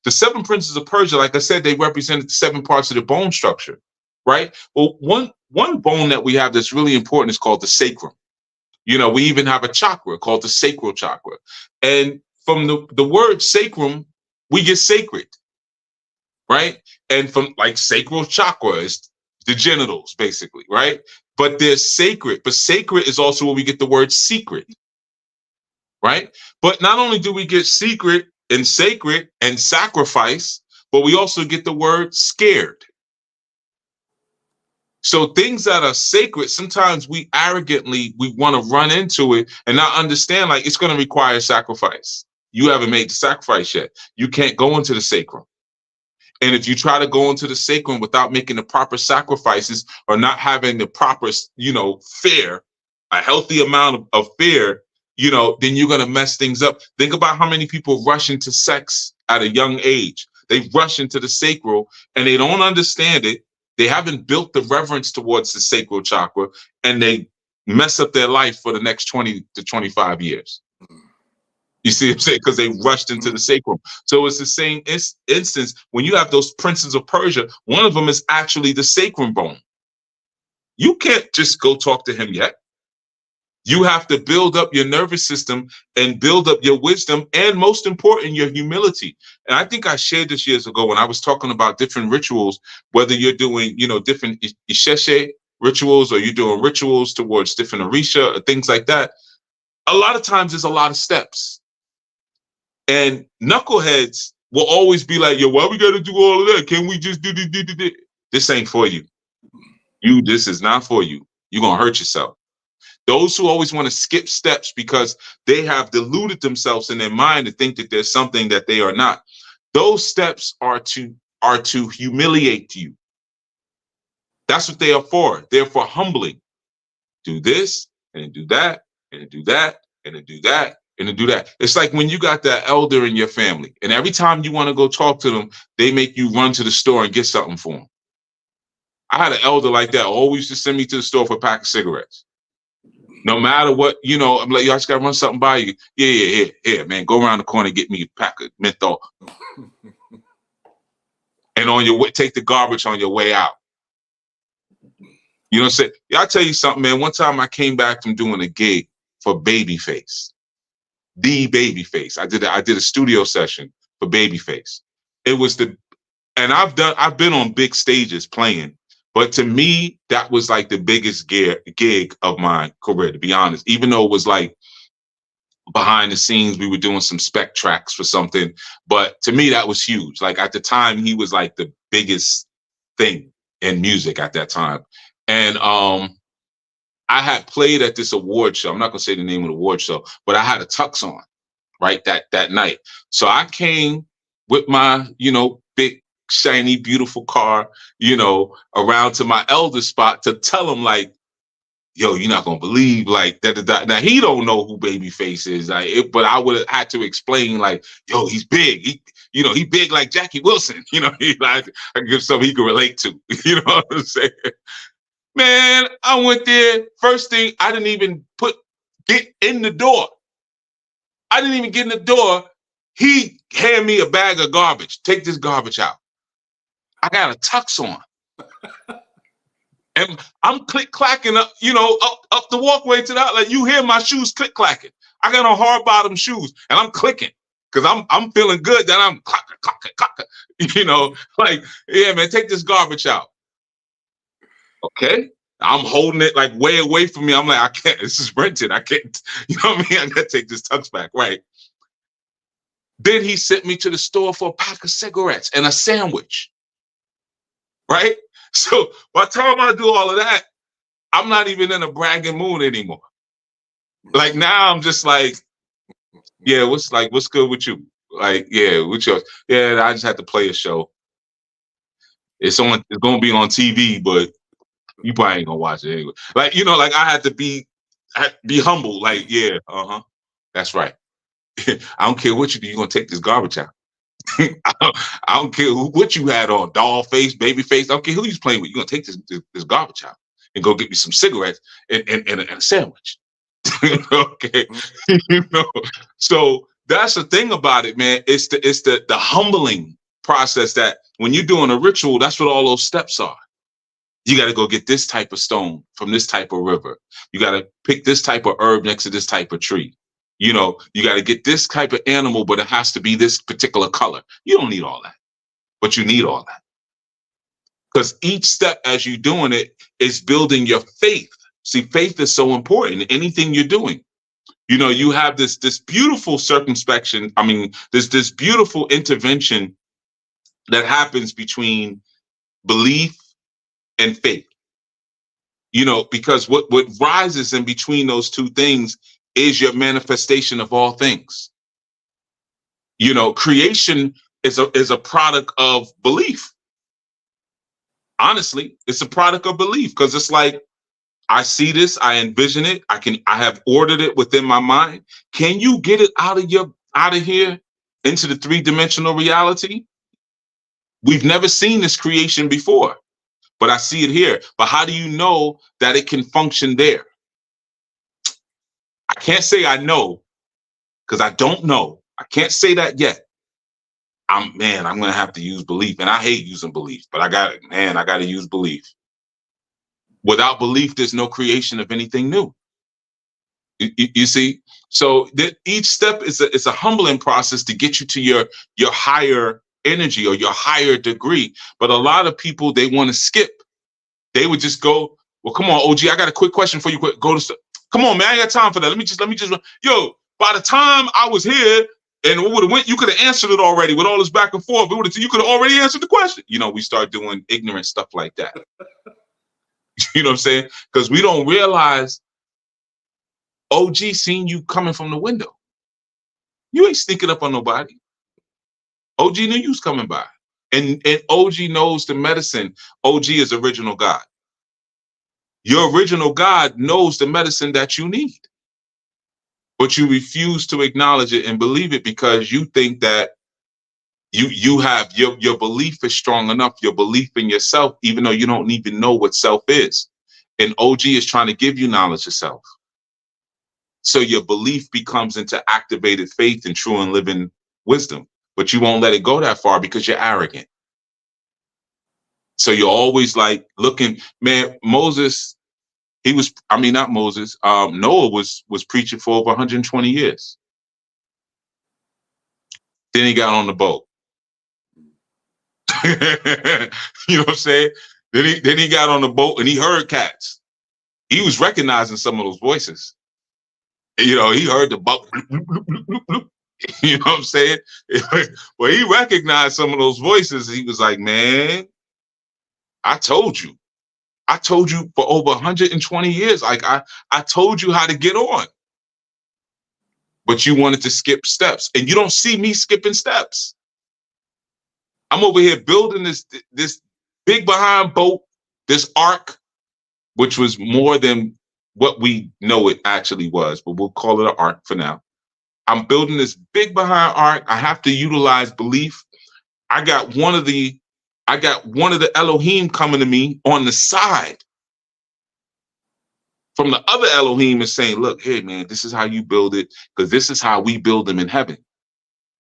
like I said, they represented the 7 parts of the bone structure, right? Well, one bone that we have that's really important is called the sacrum. You know, we even have a chakra called the sacral chakra. And from the word sacrum, we get sacred, right? And from like sacral chakra is the genitals, basically, right? But they're sacred. But sacred is also where we get the word secret, right? But not only do we get secret and sacred and sacrifice, but we also get the word scared. So things that are sacred, sometimes we arrogantly, we want to run into it and not understand, like, it's going to require sacrifice. You haven't made the sacrifice yet. You can't go into the sacrum. And if you try to go into the sacrum without making the proper sacrifices or not having the proper, you know, fear, a healthy amount of fear, you know, then you're going to mess things up. Think about how many people rush into sex at a young age. They rush into the sacral and they don't understand it. They haven't built the reverence towards the sacral chakra, and they mess up their life for the next 20 to 25 years. You see what I'm saying? Because they rushed into the sacrum. So it's the same instance when you have those princes of Persia. One of them is actually the sacrum bone. You can't just go talk to him yet. You have to build up your nervous system and build up your wisdom, and most important, your humility. And I think I shared this years ago when I was talking about different rituals, whether you're doing, you know, different Isheshe rituals or you're doing rituals towards different Orisha or things like that. A lot of times there's a lot of steps. And knuckleheads will always be like, yo, why we got to do all of that? Can we just do this? This ain't for you. This is not for you. You're going to hurt yourself. Those who always want to skip steps because they have deluded themselves in their mind to think that there's something that they are not. Those steps are to humiliate you. That's what they are for. They're for humbling. Do this and do that and do that and do that and do that. It's like when you got that elder in your family, and every time you want to go talk to them, they make you run to the store and get something for them. I had an elder like that always used to send me to the store for a pack of cigarettes. No matter what, you know, I'm like, yo, I just gotta run something by you. Yeah, man, go around the corner and get me a pack of menthol. And on your way, take the garbage on your way out. You know what I'm saying? Yeah, I'll tell you something, man. One time I came back from doing a gig for Babyface. The Babyface. I did a studio session for Babyface. It was and I've been on big stages playing. But to me, that was like the biggest gig of my career, to be honest. Even though it was like behind the scenes, we were doing some spec tracks for something. But to me, that was huge. Like at the time, he was like the biggest thing in music at that time. And I had played at this award show. I'm not going to say the name of the award show, but I had a tux on, right, that night. So I came with my, you know, big shiny, beautiful car, you know, around to my elder spot to tell him like, yo, you're not gonna believe like that. Now he don't know who Babyface is, like, but I would have had to explain like, yo, he's big. He big like Jackie Wilson. You know, I give something he can relate to. You know what I'm saying? Man, I went there. First thing, I didn't even get in the door. I didn't even get in the door. He handed me a bag of garbage. Take this garbage out. I got a tux on. And I'm click-clacking up, you know, up the walkway to the outlet. You hear my shoes click-clacking. I got on hard-bottom shoes, and I'm clicking because I'm feeling good that I'm clacking. You know, like, yeah, man, take this garbage out. Okay. I'm holding it like way away from me. I'm like, I can't. This is rented. I can't. You know what I mean? I got to take this tux back. Right. Then he sent me to the store for a pack of cigarettes and a sandwich. Right. So by the time I do all of that, I'm not even in a bragging mood anymore. Like now I'm just like, yeah, what's good with you? Like, yeah, what's yours? Yeah, I just had to play a show. It's going to be on TV, but you probably ain't gonna watch it anyway. Like, you know, like I had to be humble. Like, yeah, that's right. I don't care what you do. You're gonna take this garbage out. I don't care what you had on, doll face, baby face. I don't care who you're playing with. You're gonna take this garbage out and go get me some cigarettes and a sandwich. Okay, you know. So that's the thing about it, man. It's the humbling process that when you're doing a ritual, that's what all those steps are. You got to go get this type of stone from this type of river. You got to pick this type of herb next to this type of tree. You know, you got to get this type of animal, but it has to be this particular color. You don't need all that, but you need all that. Because each step as you're doing it is building your faith. See, faith is so important in anything you're doing. You know, you have this beautiful circumspection. I mean, this beautiful intervention that happens between belief and faith, you know, because what rises in between those two things is your manifestation of all things. You know, creation is a product of belief. Honestly, it's a product of belief because it's like, I see this, I envision it, I have ordered it within my mind. Can you get it out of here into the three-dimensional reality? We've never seen this creation before. But I see it here. But how do you know that it can function there? I can't say I know because I don't know. I can't say that yet. I'm going to have to use belief. And I hate using belief, but I got to use belief. Without belief, there's no creation of anything new. You see? So each step is a humbling process to get you to your higher energy or your higher degree. But a lot of people, they want to skip. They would just go, well, come on, OG, I got a quick question for you. Go to, come on, man, I ain't got time for that. Let me just, yo, by the time I was here and it would have went, you could have answered it already with all this back and forth. You could have already answered the question. You know, we start doing ignorant stuff like that. You know what I'm saying? Because we don't realize OG seen you coming from the window. You ain't sneaking up on nobody. OG knew you was coming by. And OG knows the medicine. OG is original God. Your original God knows the medicine that you need. But you refuse to acknowledge it and believe it because you think that you have your belief is strong enough, your belief in yourself, even though you don't even know what self is. And OG is trying to give you knowledge of self. So your belief becomes into activated faith and true and living wisdom. But you won't let it go that far because you're arrogant. So you're always like looking, man, Moses, not Moses, Noah was preaching for over 120 years. Then he got on the boat. You know what I'm saying? Then he got on the boat and he heard cats. He was recognizing some of those voices. You know, he heard the boat. You know what I'm saying? Well, he recognized some of those voices. He was like, man, I told you for over 120 years. Like I told you how to get on. But you wanted to skip steps. And you don't see me skipping steps. I'm over here building this big behind boat, this ark, which was more than what we know it actually was, but we'll call it an ark for now. I'm building this big behind ark. I have to utilize belief. I got one of the Elohim coming to me on the side from the other Elohim and saying, look, hey man, this is how you build it, because this is how we build them in heaven.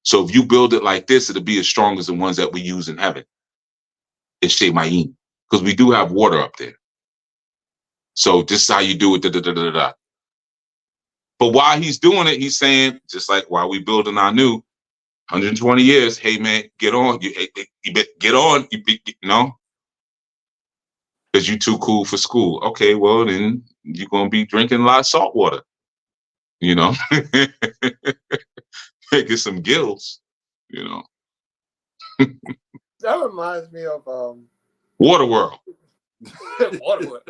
So if you build it like this, it'll be as strong as the ones that we use in heaven. It's Shemayim, because we do have water up there. So this is how you do it. Da, da, da, da, da. But while he's doing it, he's saying, just like while we building our new 120 years, hey man, get on. You get on. Because you too cool for school. Okay, well then you're gonna be drinking a lot of salt water. Get some gills. That reminds me of Waterworld. Waterworld.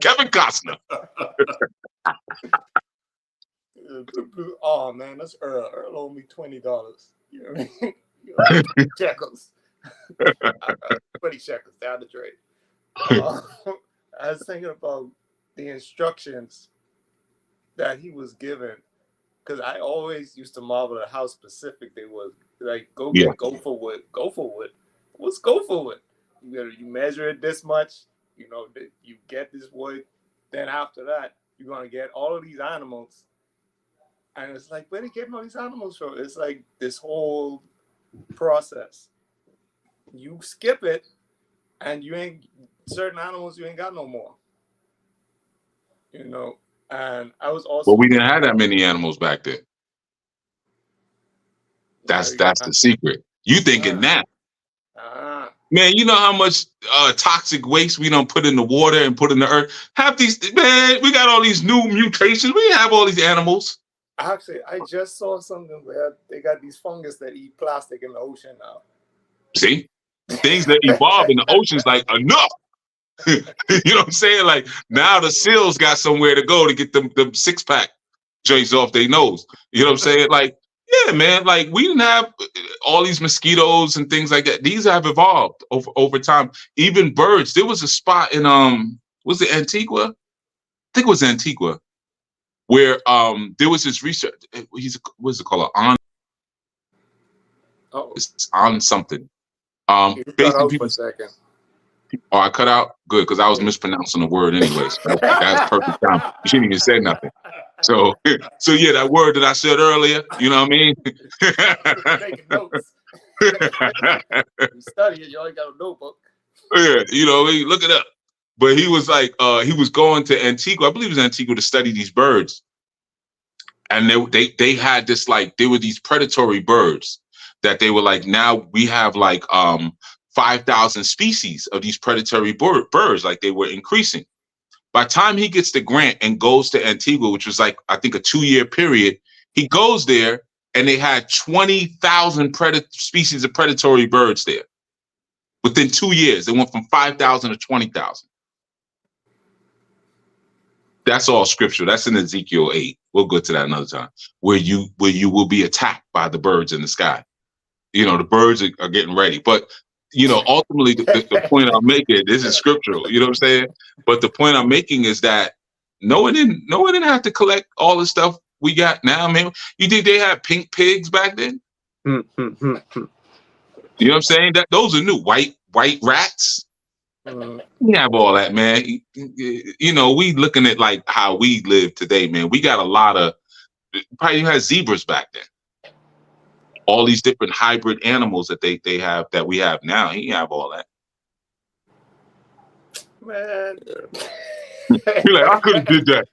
Kevin Costner. Oh man, that's Earl. Earl owed me $20. You know what I mean? Shekels. 20 shekels down the drain. I was thinking about the instructions that he was given, because I always used to marvel at how specific they was. Like, go get gopher wood. Gopher wood. What's gopher wood? You measure it this much. You get this wood. Then after that, you're gonna get all of these animals. And it's like, where they getting all these animals from? It's like this whole process. You skip it, and certain animals you ain't got no more. And I was also. Well, we didn't have that many animals back then. That's the secret. You thinking that? Man, you know how much toxic waste we don't put in the water and put in the earth? We got all these new mutations. We have all these animals. Actually, I just saw something where they got these fungus that eat plastic in the ocean now. See? Things that evolve in the ocean's like, enough. You know what I'm saying? Like, now the seals got somewhere to go to get them six-pack joints off their nose. You know what I'm saying? Like, yeah, man, like we didn't have all these mosquitoes and things like that. These have evolved over time. Even birds. There was a spot in was it Antigua? I think it was Antigua, where there was this research. What's it called? It's on something. Basically, people. Oh, I cut out? Good, because I was mispronouncing the word anyways. That's perfect time. You shouldn't even say nothing. So yeah, that word that I said earlier, you know what I mean? Taking notes. You study it, you already got a notebook. Yeah, look it up. But he was like, he was going to Antigua, I believe it was Antigua, to study these birds. And they had this, like, they were these predatory birds that they were like, now we have like 5,000 species of these predatory birds, like they were increasing. By the time he gets the grant and goes to Antigua, which was like, I think a 2-year period, he goes there and they had 20,000 species of predatory birds there. Within 2 years, they went from 5,000 to 20,000. That's all scripture. That's in Ezekiel 8. We'll go to that another time, where you will be attacked by the birds in the sky. The birds are getting ready. But ultimately, the point I'm making, this is scriptural, you know what I'm saying? But the point I'm making is that no one didn't have to collect all the stuff we got now, man. You think they had pink pigs back then? You know what I'm saying? That those are new. White rats. We have all that, man. We looking at like how we live today, man. We got a lot of, probably had zebras back then. All these different hybrid animals that they have that we have now. He have all that. Man. You're like, I could have did that.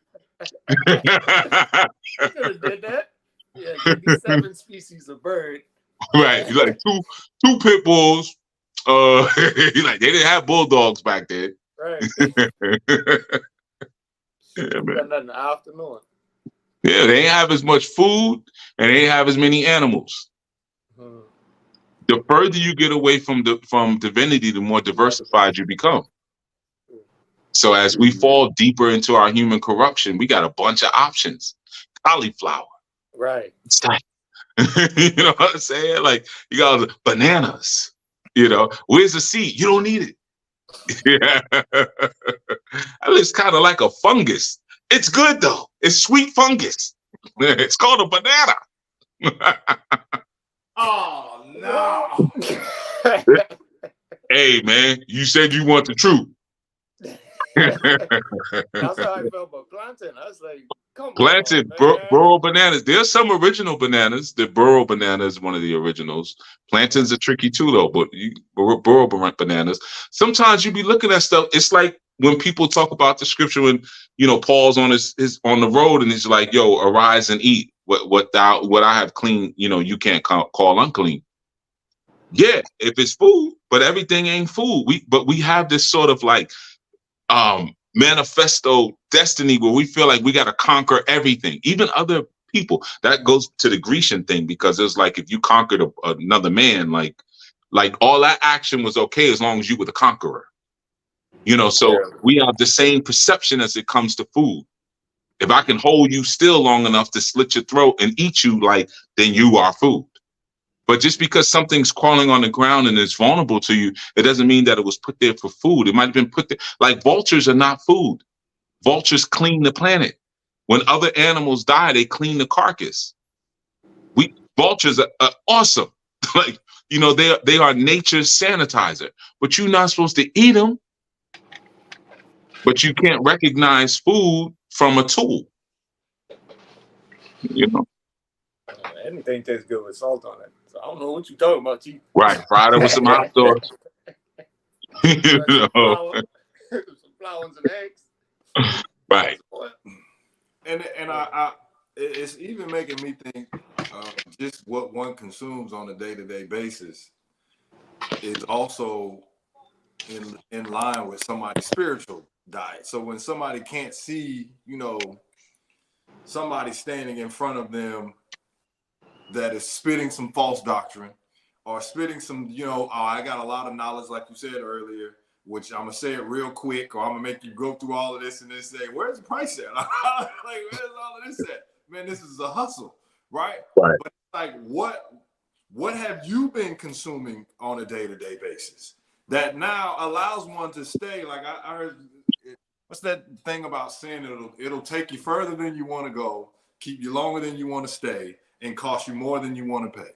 You could have did that. Yeah, give me 7 species of bird. Right. You're like two pit bulls. You're like, they didn't have bulldogs back then. Right. Yeah, man. Got that in the afternoon. Yeah, they ain't have as much food and they ain't have as many animals. The further you get away from divinity, the more diversified you become. So as we fall deeper into our human corruption, we got a bunch of options. Cauliflower. Right. You know what I'm saying? Like, you got bananas. You know, where's the seed? You don't need it. Yeah. It looks kind of like a fungus. It's good though. It's sweet fungus. It's called a banana. Oh no. Hey man, you said you want the truth. That's how I felt about plantain. I was like, come Planted on, man. burrow bananas. There's some original bananas. The burrow banana is one of the originals. Plantains are tricky too, though. But burrow bananas. Sometimes you be looking at stuff. It's like when people talk about the scripture when Paul's on his on the road and he's like, "Yo, arise and eat. What I have clean, you can't call unclean." Yeah, if it's food, but everything ain't food. We have this sort of like manifesto destiny where we feel like we got to conquer everything, even other people. That goes to the Grecian thing, because it's like if you conquered another man, like all that action was okay as long as you were the conqueror. So we have the same perception as it comes to food. If I can hold you still long enough to slit your throat and eat you, then you are food. But just because something's crawling on the ground and it's vulnerable to you, it doesn't mean that it was put there for food. It might have been put there. Like vultures are not food. Vultures clean the planet. When other animals die, they clean the carcass. Vultures are awesome. They are nature's sanitizer. But you're not supposed to eat them. But you can't recognize food from a tool. Anything tastes good with salt on it. So I don't know what you're talking about, Chief. Right, fried up with some hot sauce. Some flowers and eggs. Right. And it's even making me think just what one consumes on a day-to-day basis is also in line with somebody's spiritual diet. So when somebody can't see, somebody standing in front of them that is spitting some false doctrine or spitting some, I got a lot of knowledge, like you said earlier, which I'm going to say it real quick, or I'm going to make you go through all of this and then say, where's the price at? Like, where's all of this at? Man, this is a hustle, right? Right. But like, what have you been consuming on a day-to-day basis that now allows one to stay? Like I heard, what's that thing about sin? It'll take you further than you want to go, keep you longer than you want to stay, and cost you more than you want to pay.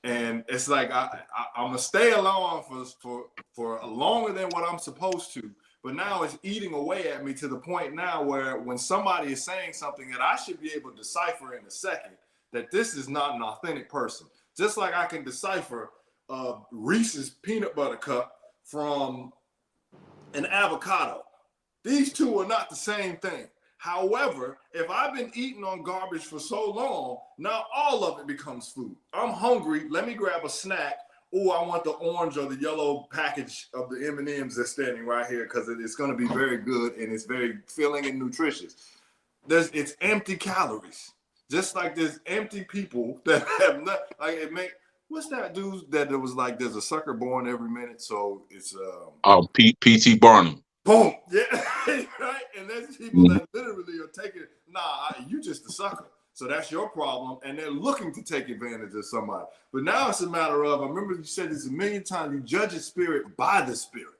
And it's like I'm gonna stay alone for longer than what I'm supposed to, but now it's eating away at me to the point now where when somebody is saying something that I should be able to decipher in a second, that this is not an authentic person. Just like I can decipher Reese's peanut butter cup from an avocado. These two are not the same thing. However, if I've been eating on garbage for so long, now all of it becomes food. I'm hungry. Let me grab a snack. Oh, I want the orange or the yellow package of the M&Ms that's standing right here because it's going to be very good and it's very filling and nutritious. It's empty calories. Just like there's empty people that have not, like what's that dude that it was like there's a sucker born every minute, so it's P.T. Barnum. Boom. Yeah. Right. And there's people that literally are taking, you just a sucker. So that's your problem. And they're looking to take advantage of somebody. But now it's a matter of, I remember you said this a million times, you judge a spirit by the spirit.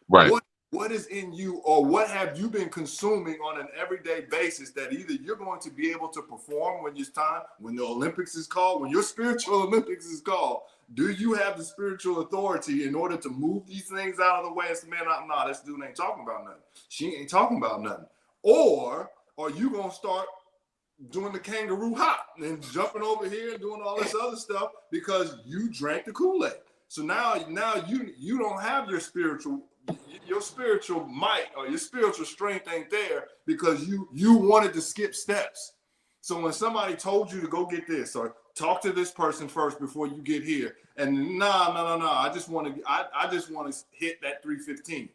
Right. What is in you, or what have you been consuming on an everyday basis that either you're going to be able to perform when it's time, when the Olympics is called, when your spiritual Olympics is called? Do you have the spiritual authority in order to move these things out of the way and say, man, this dude ain't talking about nothing. She ain't talking about nothing. Or are you going to start doing the kangaroo hop and jumping over here and doing all this other stuff because you drank the Kool-Aid? So now you don't have your spiritual might or your spiritual strength ain't there because you wanted to skip steps. So when somebody told you to go get this or talk to this person first before you get here, and no, I just want to hit that 315.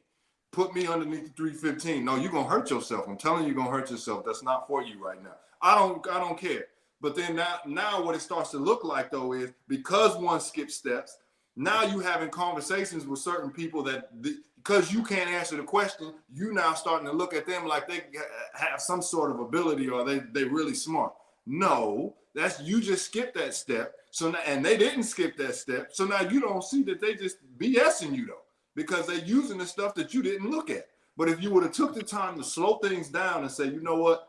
Put me underneath the 315. No, you're gonna hurt yourself. I'm telling you, you're gonna hurt yourself. That's not for you right now. I don't care. But then now what it starts to look like though is because one skips steps, now you having conversations with certain people because you can't answer the question, you now starting to look at them like they have some sort of ability or they really smart. No, that's you just skipped that step. So now, and they didn't skip that step. So now you don't see that they just BSing you though, because they're using the stuff that you didn't look at. But if you would have took the time to slow things down and say, you know what?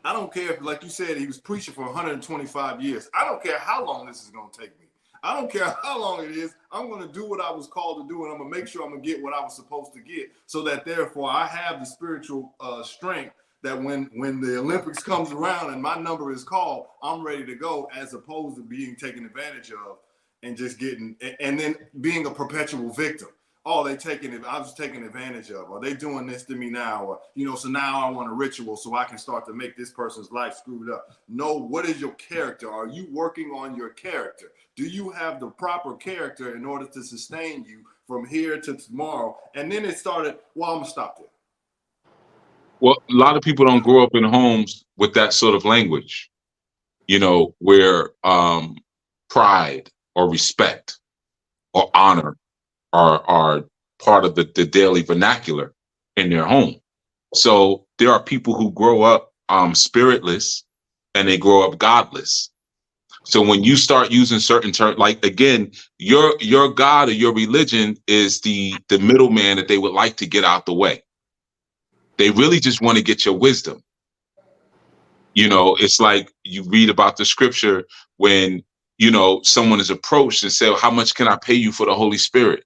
I don't care if, like you said, he was preaching for 125 years. I don't care how long this is going to take me. I don't care how long it is. I'm going to do what I was called to do, and I'm going to make sure I'm going to get what I was supposed to get, so that therefore I have the spiritual strength that when the Olympics comes around and my number is called, I'm ready to go, as opposed to being taken advantage of and just getting, and then being a perpetual victim. Oh, I was taking advantage of. Are they doing this to me now? Or, you know, so now I want a ritual so I can start to make this person's life screwed up. No, what is your character? Are you working on your character? Do you have the proper character in order to sustain you from here to tomorrow? And then it started, well, I'm gonna stop there. Well, a lot of people don't grow up in homes with that sort of language, you know, where pride or respect or honor are part of the daily vernacular in their home. So there are people who grow up spiritless and they grow up godless. So when you start using certain terms, like, again, your God or your religion is the middleman that they would like to get out the way. They really just want to get your wisdom. You know, it's like you read about the scripture when, you know, someone is approached and said, how much can I pay you for the Holy Spirit?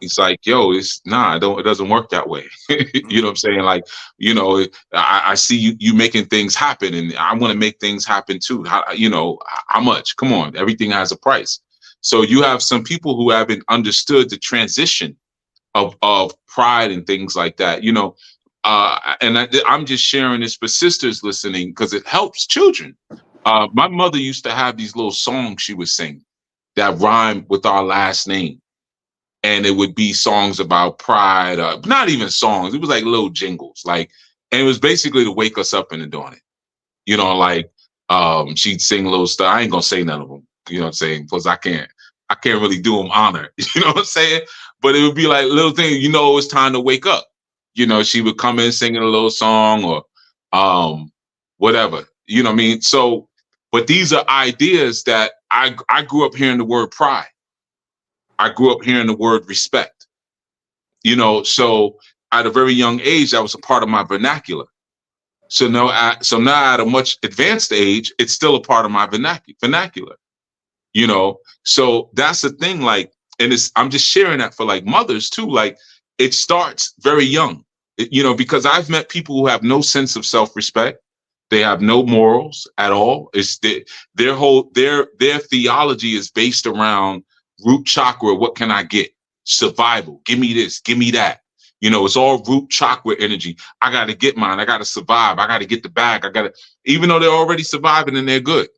He's like, yo, it doesn't work that way. You know what I'm saying? Like, you know, I see you making things happen, and I want to make things happen too. You know, how much? Come on, everything has a price. So you have some people who haven't understood the transition of pride and things like that, you know. I'm just sharing this for sisters listening because it helps children. My mother used to have these little songs she would sing that rhymed with our last name. And it would be songs about pride, not even songs. It was like little jingles, like, and it was basically to wake us up in the morning. You know, like she'd sing little stuff. I ain't gonna say none of them. You know what I'm saying? Plus, I can't really do them honor. You know what I'm saying? But it would be like little things. You know, it was time to wake up. You know, she would come in singing a little song or whatever. You know what I mean? So, but these are ideas that I grew up hearing the word pride. I grew up hearing the word respect, you know, so at a very young age, that was a part of my vernacular. So now at a much advanced age, it's still a part of my vernacular, you know. So that's the thing, like, and I'm just sharing that for like mothers too. Like, it starts very young, you know, because I've met people who have no sense of self-respect. They have no morals at all. It's their theology is based around root chakra. What can I get? Survival. Give me this. Give me that. You know, it's all root chakra energy. I got to get mine. I got to survive. I got to get the bag. Even though they're already surviving and they're good,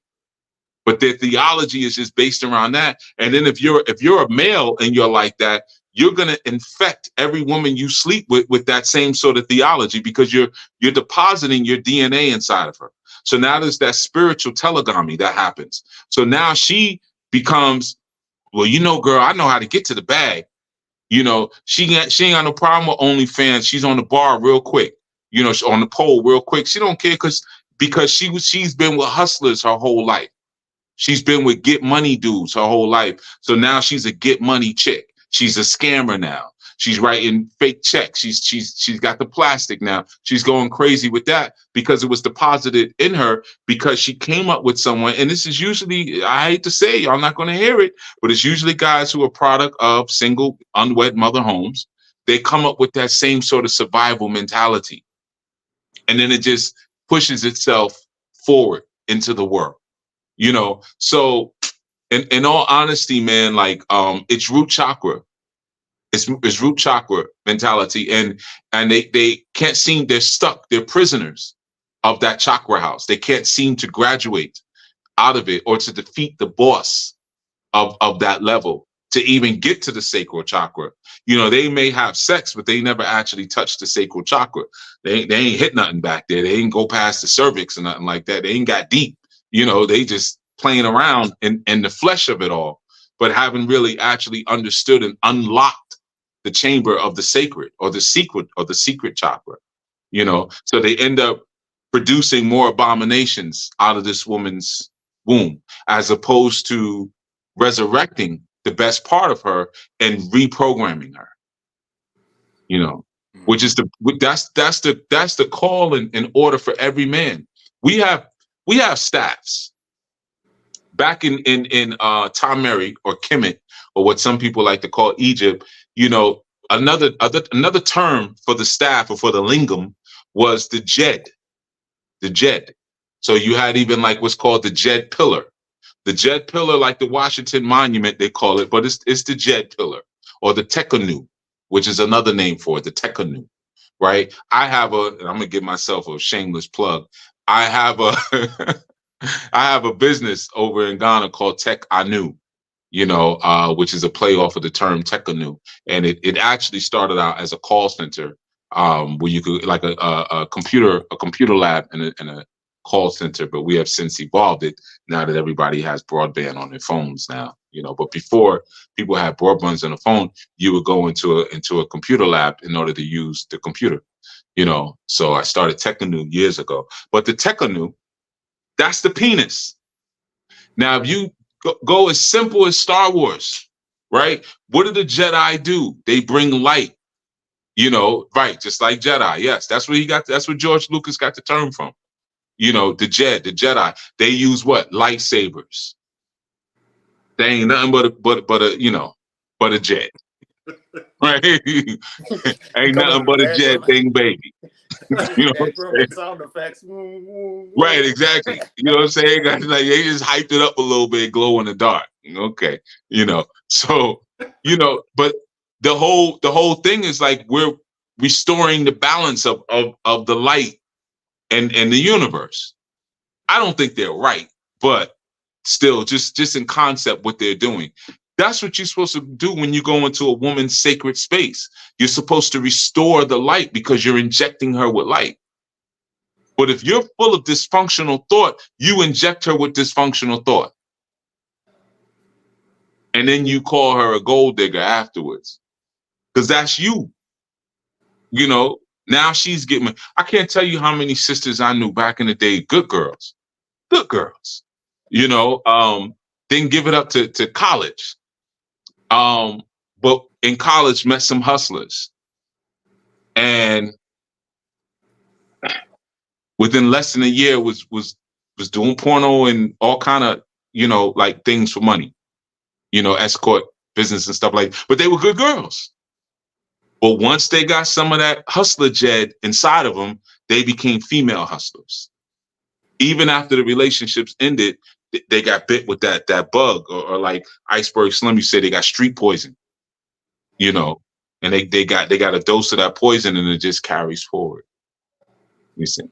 but their theology is just based around that. And then if you're a male and you're like that, you're going to infect every woman you sleep with that same sort of theology, because you're depositing your DNA inside of her. So now there's that spiritual telegamy that happens. So now she becomes, well, you know, girl, I know how to get to the bag. You know, she ain't got no problem with OnlyFans. She's on the bar real quick. You know, on the pole real quick. She don't care because she's been with hustlers her whole life. She's been with get money dudes her whole life. So now she's a get money chick. She's a scammer now. She's writing fake checks. She's got the plastic now. She's going crazy with that because it was deposited in her because she came up with someone. And this is usually, I hate to say, y'all not going to hear it, but it's usually guys who are product of single, unwed mother homes. They come up with that same sort of survival mentality. And then it just pushes itself forward into the world, you know? So in all honesty, man, like it's root chakra. It's root chakra mentality, and they can't seem, they're stuck, they're prisoners of that chakra house. They can't seem to graduate out of it or to defeat the boss of that level to even get to the sacral chakra. You know, they may have sex, but they never actually touch the sacral chakra. They ain't hit nothing back there. They ain't go past the cervix or nothing like that. They ain't got deep. You know, they just playing around in the flesh of it all, but haven't really actually understood and unlocked the chamber of the sacred or the secret chakra, you know. So they end up producing more abominations out of this woman's womb, as opposed to resurrecting the best part of her and reprogramming her. You know, which is that's the call in order for every man. We have staffs. Back in Tameri or Kemet, or what some people like to call Egypt, you know, another term for the staff or for the lingam was the jed. The jed. So you had even like what's called the jed pillar. The jed pillar, like the Washington Monument, they call it, but it's the jed pillar, or the tekanu, which is another name for it, the tekanu, right? I'm gonna give myself a shameless plug. I have a business over in Ghana called Tech Anu, you know, which is a play off of the term Tekanu. And it actually started out as a call center, where you could, like a computer lab and a call center, but we have since evolved it now that everybody has broadband on their phones now, you know. But before people had broadbands on the phone, you would go into a computer lab in order to use the computer, you know. So I started Tekanu years ago. But the Tekanu, that's the penis. Now, if you go as simple as Star Wars, right? What do the Jedi do? They bring light, you know, right? Just like Jedi. Yes, that's where that's where George Lucas got the term from. You know, the Jedi. They use what? Lightsabers. They ain't nothing but a jet, right? Ain't nothing but a jet thing, baby. You know what I'm saying? Sound effects. Right, exactly. You know what I'm saying? Like, they just hyped it up a little bit, glow in the dark. Okay, you know. So, you know, but the whole thing is like we're restoring the balance of the light and the universe. I don't think they're right, but still, just in concept, what they're doing. That's what you're supposed to do when you go into a woman's sacred space. You're supposed to restore the light because you're injecting her with light. But if you're full of dysfunctional thought, you inject her with dysfunctional thought. And then you call her a gold digger afterwards. Because that's you. You know, now she's getting, I can't tell you how many sisters I knew back in the day, good girls, you know, didn't give it up to college. But in college met some hustlers. And within less than a year was doing porno and all kind of, you know, like things for money, you know, escort business and stuff like that. But they were good girls. But once they got some of that hustler jed inside of them, they became female hustlers. Even after the relationships ended, they got bit with that bug, or like Iceberg Slim, you said, they got street poison, you know, and they got a dose of that poison and it just carries forward. You see?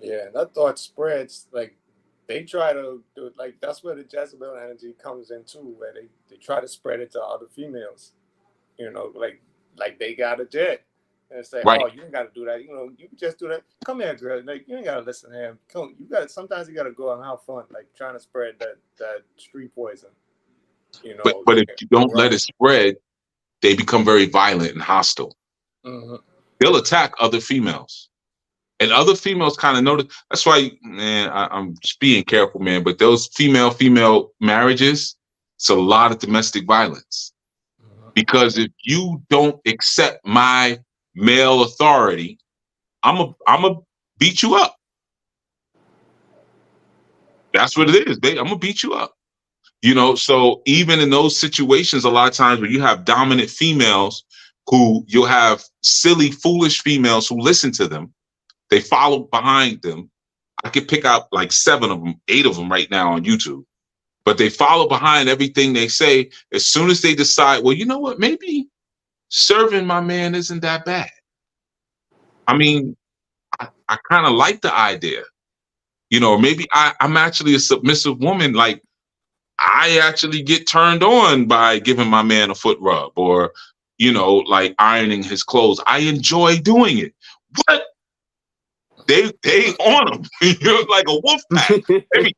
Yeah, and that thought spreads. Like, they try to do it, like, that's where the Jezebel energy comes in too, where they try to spread it to other females. You know, like they got a jet. And say, right. Oh, you ain't got to do that. You know, you can just do that. Come here, girl. Like, you ain't got to listen to him. Sometimes you got to go and have fun, like trying to spread that street poison. You know, but if you don't let it spread, they become very violent and hostile. Mm-hmm. They'll attack other females. And other females kind of notice. That's why, man, I'm just being careful, man. But those female marriages, it's a lot of domestic violence. Mm-hmm. Because if you don't accept my male authority, I'm a beat you up. That's what it is, babe. I'm gonna beat you up. You know, so even in those situations, a lot of times when you have dominant females, who you'll have silly, foolish females who listen to them, they follow behind them. I could pick out like 7 of them, 8 of them right now on YouTube, but they follow behind everything they say. As soon as they decide, well, you know what, maybe serving my man isn't that bad. I mean, I kind of like the idea, you know, maybe I'm actually a submissive woman. Like, I actually get turned on by giving my man a foot rub, or, you know, like ironing his clothes. I enjoy doing it. What? They on them. You're like a wolf pack. They be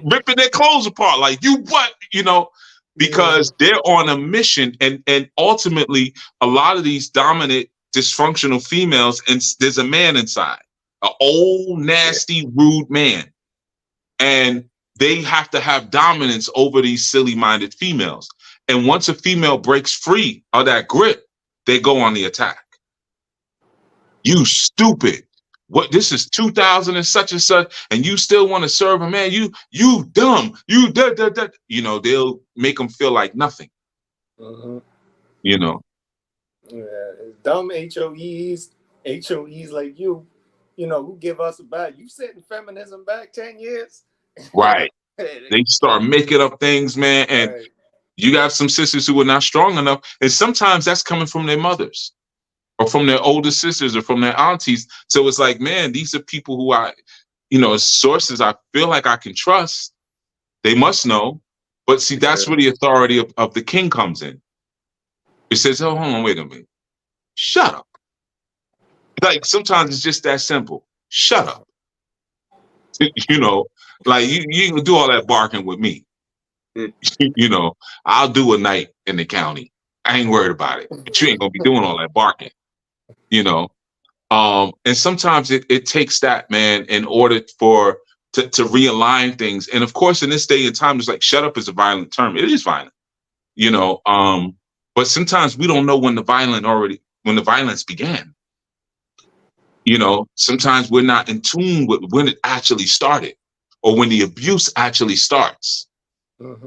ripping their clothes apart. Like, you what? You know, because they're on a mission. And ultimately, a lot of these dominant, dysfunctional females, and there's a man inside. an old, nasty, rude man. And they have to have dominance over these silly-minded females. And once a female breaks free of that grip, they go on the attack. You stupid. What, this is 2000 and such, and you still want to serve a man? You dumb. You da. You know, they'll make them feel like nothing. You know. Yeah, dumb HOEs like you know, who give us a back. You setting feminism back 10 years. Right. They start making up things, man. And you got some sisters who are not strong enough. And sometimes that's coming from their mothers or from their older sisters or from their aunties. So it's like, man, these are people who I, you know, sources I feel like I can trust. They must know. But see, that's where the authority of the king comes in. It says, oh, hold on, wait a minute. Shut up. Like, sometimes it's just that simple. Shut up. You know, like, you can do all that barking with me. You know, I'll do a night in the county. I ain't worried about it. But you ain't going to be doing all that barking. You know? And sometimes it takes that, man, in order to realign things. And of course, in this day and time, it's like, shut up is a violent term. It is violent. You know, but sometimes we don't know when the violence began. You know, sometimes we're not in tune with when it actually started or when the abuse actually starts,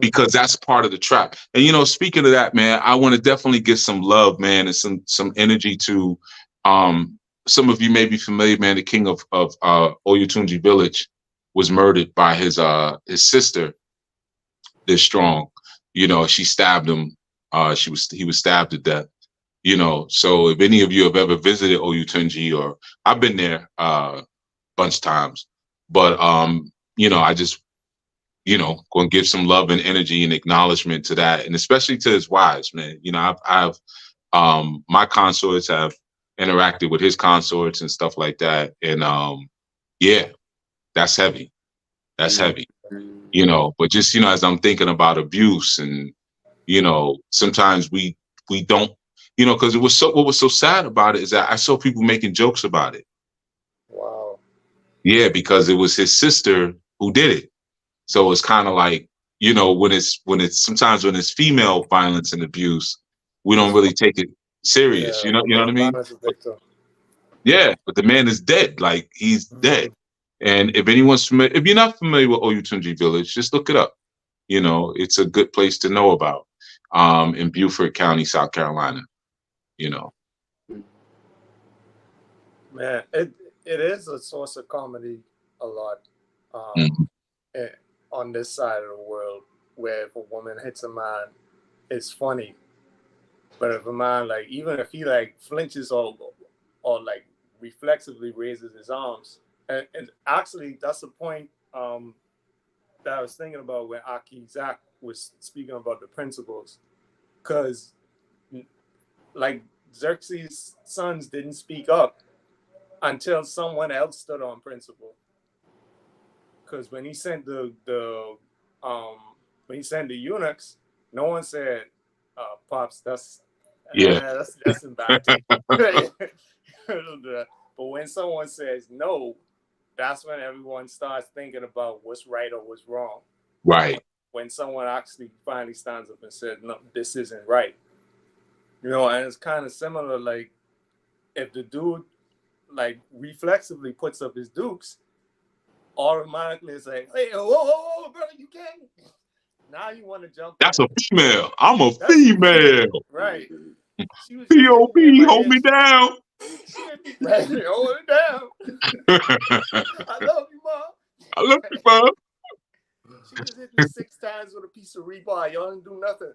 because that's part of the trap. And, you know, speaking of that, man, I want to definitely give some love, man, and some energy to some of you may be familiar, man. The king of Oyotunji village was murdered by his sister, this strong. You know, she stabbed him. He was stabbed to death. You know, so if any of you have ever visited Oyotunji, or I've been there a bunch of times, but you know, I just, you know, going to give some love and energy and acknowledgement to that, and especially to his wives, man. You know, I've my consorts have interacted with his consorts and stuff like that, and yeah, that's heavy. That's heavy. You know, but just, you know, as I'm thinking about abuse, and you know, sometimes we don't. You know, because what was so sad about it is that I saw people making jokes about it. Wow. Yeah, because it was his sister who did it. So it's kind of like, you know, when it's sometimes when it's female violence and abuse, we don't really take it serious. You know what I mean? Yeah, but the man is dead. Like, he's dead. And if anyone's familiar, if you're not familiar with Oyotunji village, just look it up. You know, it's a good place to know about. In Beaufort County, South Carolina. You know, man, it is a source of comedy a lot on this side of the world, where if a woman hits a man, it's funny, but if a man, like, even if he like flinches or like reflexively raises his arms, and actually that's the point that I was thinking about when Aki Zach was speaking about the principles, because like Xerxes' sons didn't speak up until someone else stood on principle. Because when he sent the eunuchs, no one said, "Pops, that's embarrassing." But when someone says no, that's when everyone starts thinking about what's right or what's wrong. Right. When someone actually finally stands up and said, "No, this isn't right." You know, and it's kind of similar, like, if the dude, like, reflexively puts up his dukes, automatically it's like, hey, whoa, brother, you can't. Now you want to jump That's in. a female. I'm a female. Right. P.O.P. hold me down. Right, hold it down. I love you, Mom. I love you, Mom. She just hit me 6 times with a piece of rebar. Y'all didn't do nothing.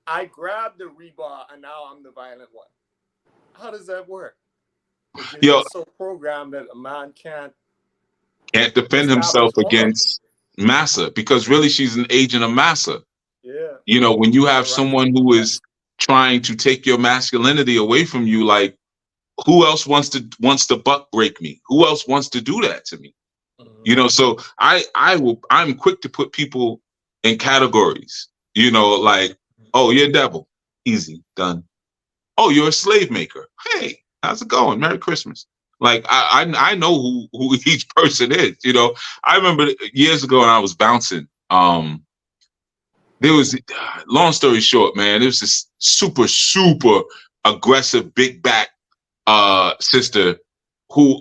I grabbed the rebar, and now I'm the violent one. How does that work? It's so programmed that a man can't defend himself against massa, because really she's an agent of massa. Yeah. You know, when you have someone who is trying to take your masculinity away from you, like, who else wants to buck break me? Who else wants to do that to me? You know, so I'm quick to put people in categories, you know, like, oh, you're a devil. Easy, done. Oh, you're a slave maker. Hey, how's it going? Merry Christmas. Like I know who each person is. You know, I remember years ago when I was bouncing. There was, long story short, man, there was this super aggressive big back sister who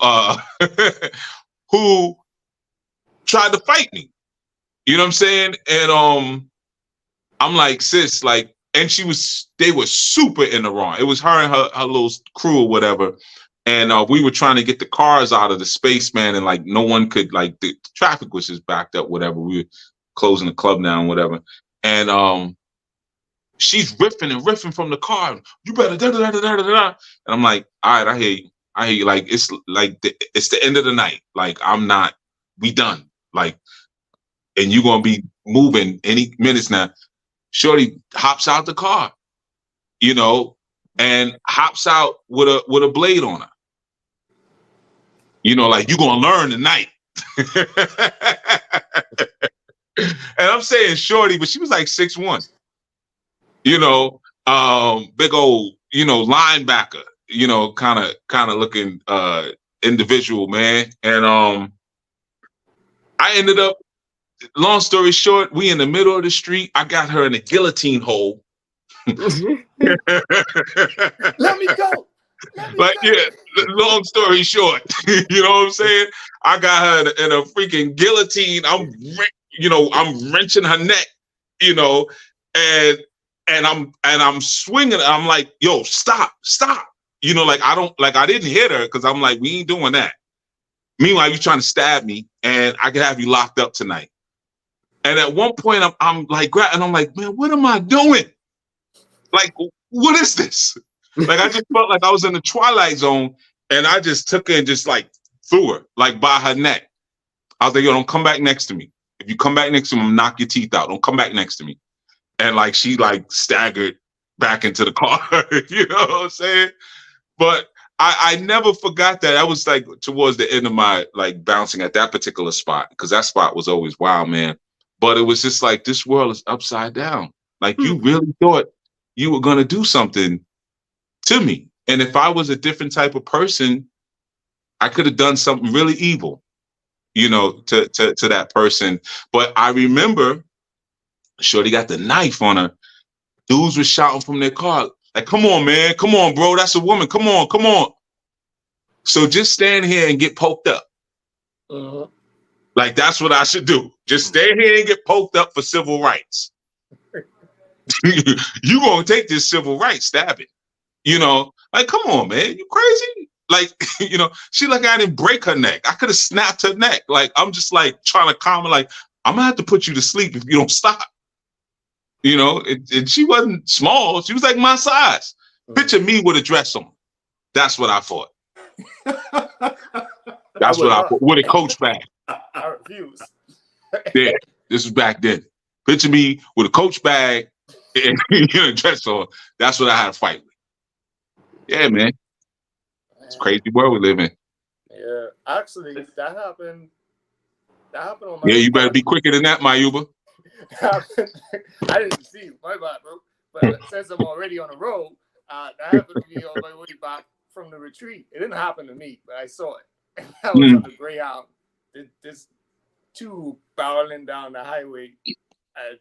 who tried to fight me. You know what I'm saying? And I'm like, sis, like, and they were super in the wrong. It was her and her little crew or whatever. And we were trying to get the cars out of the space, man, and like no one could, like, the traffic was just backed up, whatever. We were closing the club down, whatever. And she's riffing from the car. You better da da da da da da. And I'm like, all right, I hear you. Like, it's like it's the end of the night. Like, we done. Like, and you're gonna be moving any minutes now. Shorty hops out the car, you know, and hops out with a blade on her. You know, like, you're gonna learn tonight. And I'm saying shorty, but she was like 6'1". You know, big old, you know, linebacker, you know, kind of looking individual, man. And I ended up, long story short, we in the middle of the street. I got her in a guillotine hole. Let me go. But yeah, long story short, you know what I'm saying? I got her in a freaking guillotine. I'm wrenching her neck, you know, and I'm swinging. I'm like, yo, stop. You know, like, I didn't hit her because I'm like, we ain't doing that. Meanwhile, you trying to stab me, and I could have you locked up tonight. And at one point, I'm like, and I'm like, man, what am I doing? Like, what is this? Like, I just felt like I was in the Twilight Zone, and I just took her and just, like, threw her, like, by her neck. I was like, yo, don't come back next to me. If you come back next to me, I'm gonna knock your teeth out. Don't come back next to me. And, like, she, like, staggered back into the car. You know what I'm saying? But I never forgot that. I was, like, towards the end of my, like, bouncing at that particular spot, because that spot was always wild, man. But it was just like, this world is upside down. Like, you really thought you were gonna do something to me. And if I was a different type of person, I could have done something really evil, you know, to that person. But I remember shorty got the knife on her. Dudes were shouting from their car, like, come on, man. Come on, bro. That's a woman. Come on. So just stand here and get poked up. Uh-huh. Like, that's what I should do. Just stand here and get poked up for civil rights. You gonna take this civil rights stabbing. You know, like, come on, man, you crazy? Like, you know, she, like, I didn't break her neck. I could have snapped her neck. Like, I'm just, like, trying to calm her, like, I'm gonna have to put you to sleep if you don't stop. You know, and she wasn't small. She was like my size. Picture me with a dress on. That's what I thought. That's what I thought. With a Coach bag. I refuse. Yeah, this was back then. Picture me with a Coach bag and a dress on. That's what I had to fight with. Yeah, man. It's a crazy world we live in. Yeah, actually, that happened on my. Yeah, you better be quicker than that, my Uber. I didn't see you, my bad, bro. But since I'm already on the road, that happened to me on my way back from the retreat. It didn't happen to me, but I saw it. I was on the Greyhound. This two barreling down the highway at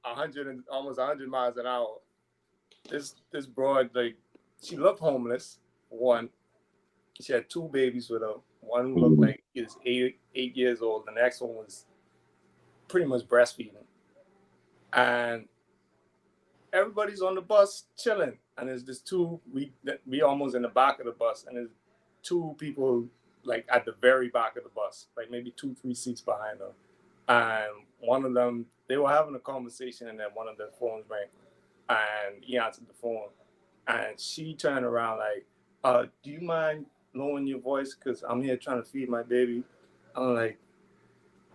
almost 100 miles an hour. This broad, like, she looked homeless. One, she had two babies with her. One looked like he was 8 years old. The next one was pretty much breastfeeding. And everybody's on the bus chilling. And there's this two, we almost in the back of the bus. And there's two people, like, at the very back of the bus, like maybe 2-3 seats behind her. And one of them, they were having a conversation, and then one of their phones rang. And he answered the phone. And she turned around like, do you mind lowering your voice? Because I'm here trying to feed my baby. I'm like,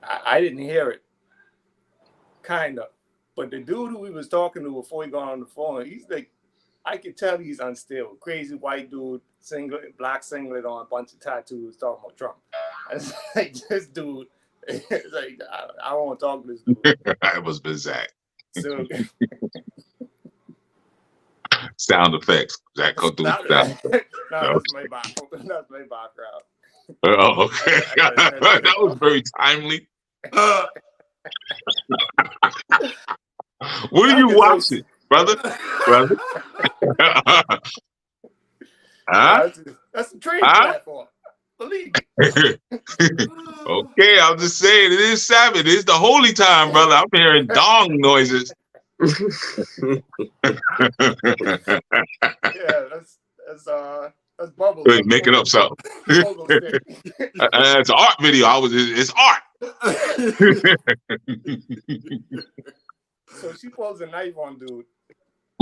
I didn't hear it. Kind of. But the dude who we was talking to before he got on the phone, he's like, I could tell he's unstable. Crazy white dude, black singlet on, a bunch of tattoos, talking about Trump. It's like, this dude, it's like, I don't want to talk to this dude. It was bizarre. So, Sound effects. That go through No, sound effects. that's my background. That's my background. Oh, okay. I gotta edit it That was off. very timely. What are you watching, brother? Brother? Huh? That's the trade Huh? platform. Believe me. Okay, I'm just saying it is Sabbath. It's the holy time, brother. I'm hearing dong noises. Yeah, that's bubbles. Hey, making up something. Pogo stick. It's an art video. It's art. So she pulls a knife on dude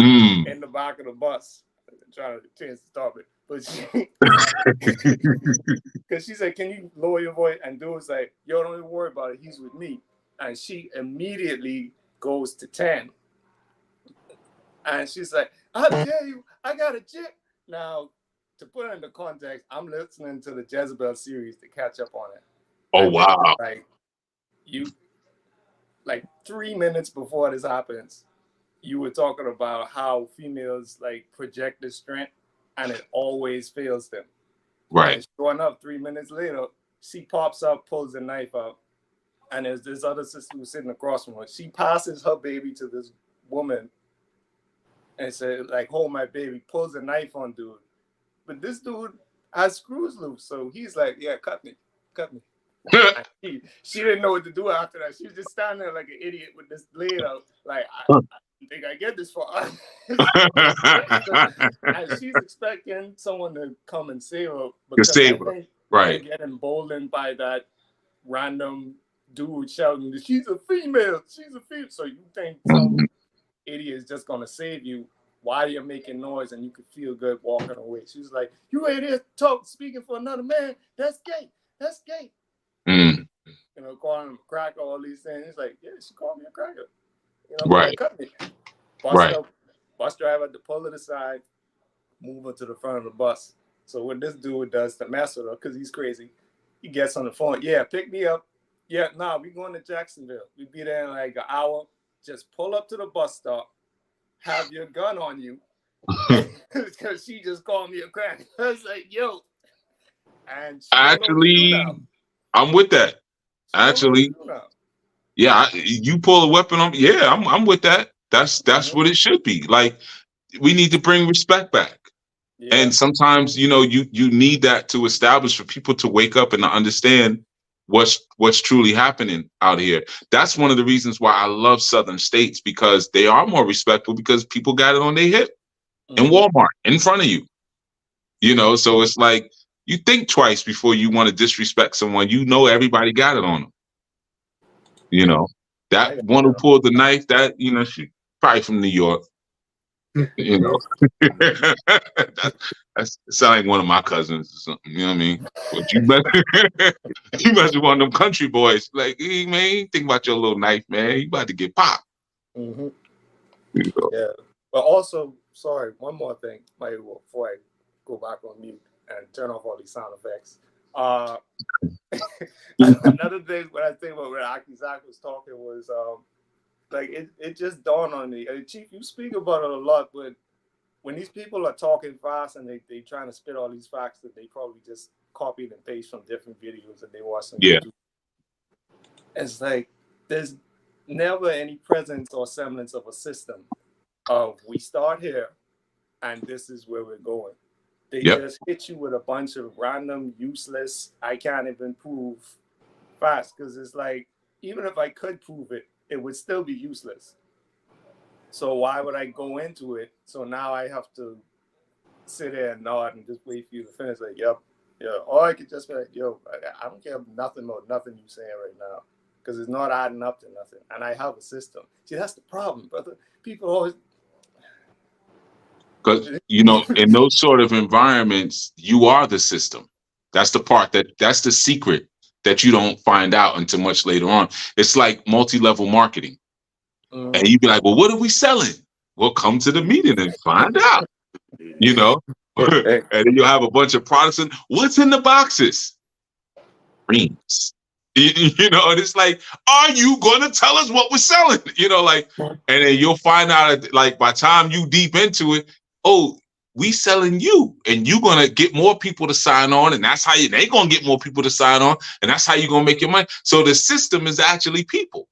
Mm. in the back of the bus. I'm trying to change the topic, but because she said, "Can you lower your voice?" And dude was like, "Yo, don't even worry about it. He's with me." And she immediately goes to 10. And she's like, "How dare you? I got a chick." Now, to put it into context, I'm listening to the Jezebel series to catch up on it. Oh, And wow. Like 3 minutes before this happens, you were talking about how females like project the strength and it always fails them. Right. And sure enough, 3 minutes later, she pops up, pulls the knife out, and there's this other sister who's sitting across from her. She passes her baby to this woman and said, like, "Hold my baby," pulls a knife on dude. But this dude has screws loose, so he's like, "Yeah, cut me. She didn't know what to do after that. She was just standing there like an idiot with this blade out, like, I don't think I get this far. And she's expecting someone to come and save her because I think right. they get emboldened by that random dude shouting, "She's a female. She's a female." So you think some idiot is just gonna save you while you're making noise and you can feel good walking away. She's like, "You ain't here speaking for another man. That's gay. That's gay." Mm. You know, calling him a cracker, all these things. He's like, "Yeah, she called me a cracker." You know, right. Cut me. Bus driver had to pull it aside, move her to the front of the bus. So what this dude does to mess with her, because he's crazy, he gets on the phone. "Yeah, pick me up. Yeah, we going to Jacksonville. We be there in like an hour. Just pull up to the bus stop. Have your gun on you." Because she just called me a cracker. I was like, "Yo." And actually, I'm with that. Actually, yeah, you pull a weapon on. Yeah, I'm with that. That's what it should be. Like, we need to bring respect back. Yeah. And sometimes, you need that to establish for people to wake up and to understand what's truly happening out here. That's one of the reasons why I love Southern states, because they are more respectful, because people got it on their hip in Walmart in front of you. So it's like, you think twice before you want to disrespect someone. Everybody got it on them. That one who pulled the knife, that, she probably from New York. That sounds like one of my cousins or something. You know what I mean? But you must be one of them country boys. Like, "Hey, man, think about your little knife, man. You about to get popped." Mm-hmm. Yeah. But also, sorry, one more thing, before I go back on mute and turn off all these sound effects. Another thing, when I think about when Akizak was talking, was like it just dawned on me. Chief, you speak about it a lot, but when these people are talking fast and they trying to spit all these facts that they probably just copied and pasted from different videos that they watched on YouTube. It's like there's never any presence or semblance of a system of we start here and this is where we're going. They just hit you with a bunch of random, useless, I can't even prove facts, because it's like, even if I could prove it, it would still be useless. So why would I go into it? So now I have to sit there and nod and just wait for you to finish. Like, yep. Or I could just be like, "Yo, I don't care nothing about nothing you're saying right now, because it's not adding up to nothing. And I have a system." See, that's the problem, brother. People always... Because, in those sort of environments, you are the system. That's the part that's the secret that you don't find out until much later on. It's like multi-level marketing. And you'd be like, "Well, what are we selling?" Well, come to the meeting and find out, And then you'll have a bunch of products. And what's in the boxes? Rings. And it's like, are you going to tell us what we're selling? And then you'll find out, like, by the time you deep into it, oh, we selling you, and you're gonna get more people to sign on, and that's how they gonna get more people to sign on, and that's how you're gonna make your money. So the system is actually people.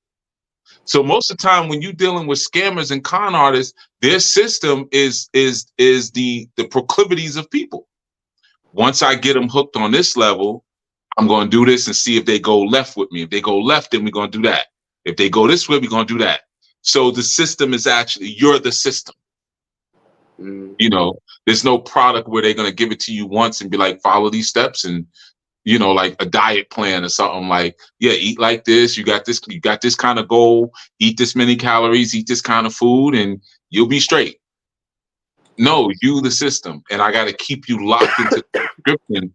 So most of the time when you're dealing with scammers and con artists, their system is the proclivities of people. Once I get them hooked on this level, I'm going to do this and see if they go left with me. If they go left, then we're going to do that. If they go this way, we're going to do that. So the system is actually, you're the system. You know, there's no product where they're going to give it to you once and be like, follow these steps, and, you know, like a diet plan or something like, yeah, eat like this. You got this kind of goal, eat this many calories, eat this kind of food, and you'll be straight. No, you the system. And I got to keep you locked into the description.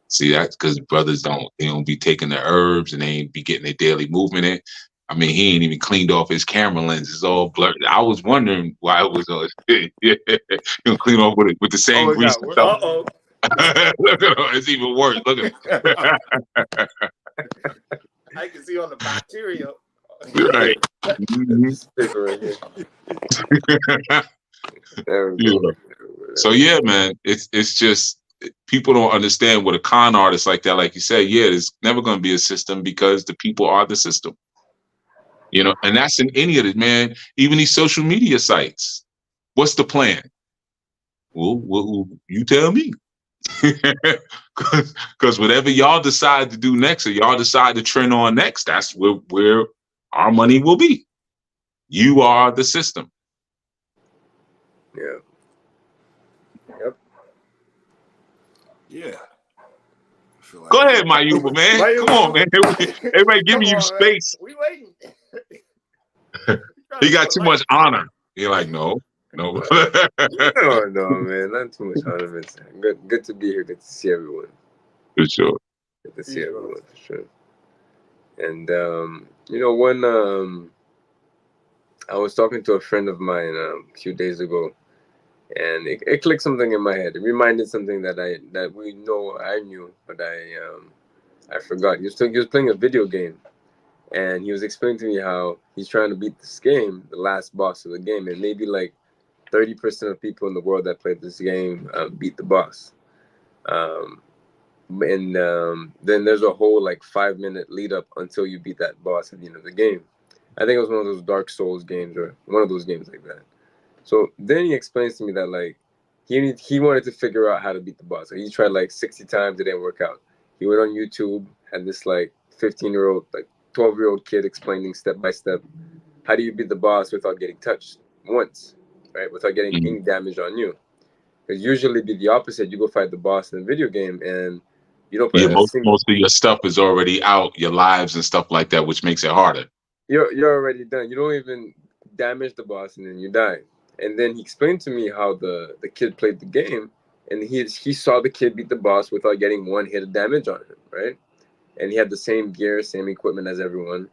See, that's because brothers don't be taking the herbs, and they ain't be getting their daily movement in. I mean, he ain't even cleaned off his camera lens. It's all blurred. I was wondering why it was all he'll clean off with the same grease and stuff. Look at him. It's even worse. Look at him. I can see on the bacteria. Right. Yeah. So yeah, man, it's just people don't understand what a con artist like that, like you said, yeah, there's never going to be a system because the people are the system. You know, and that's in any of it, man. Even these social media sites. What's the plan? Well, you tell me. Because whatever y'all decide to do next, or y'all decide to trend on next, that's where our money will be. You are the system. Yeah. Yep. Yeah. Like go ahead, my Uber, man. Come on, man. Everybody giving you space. We waiting. He got too much honor. You're like, no. No, man. Not too much honor. It's good to be here. Good to see everyone. For sure. Good to see everyone, for sure. And, you know, when I was talking to a friend of mine a few days ago, and it clicked something in my head. It reminded something that I knew, but I forgot. He was playing a video game, and he was explaining to me how he's trying to beat this game, the last boss of the game, and maybe like 30% of people in the world that played this game beat the boss. Then there's a whole like 5-minute lead up until you beat that boss at the end of the game. I think it was one of those Dark Souls games or one of those games like that. So then he explains to me that like he wanted to figure out how to beat the boss. So he tried like 60 times, it didn't work out. He went on YouTube, had this like 15-year-old, like 12-year-old kid explaining step by step, how do you beat the boss without getting touched once, right? Without getting any damage on you. Because usually be the opposite. You go fight the boss in a video game and you don't put most of your stuff is already out, your lives and stuff like that, which makes it harder. You're already done. You don't even damage the boss and then you die. And then he explained to me how the kid played the game, and he saw the kid beat the boss without getting one hit of damage on him, right? And he had the same gear, same equipment as everyone.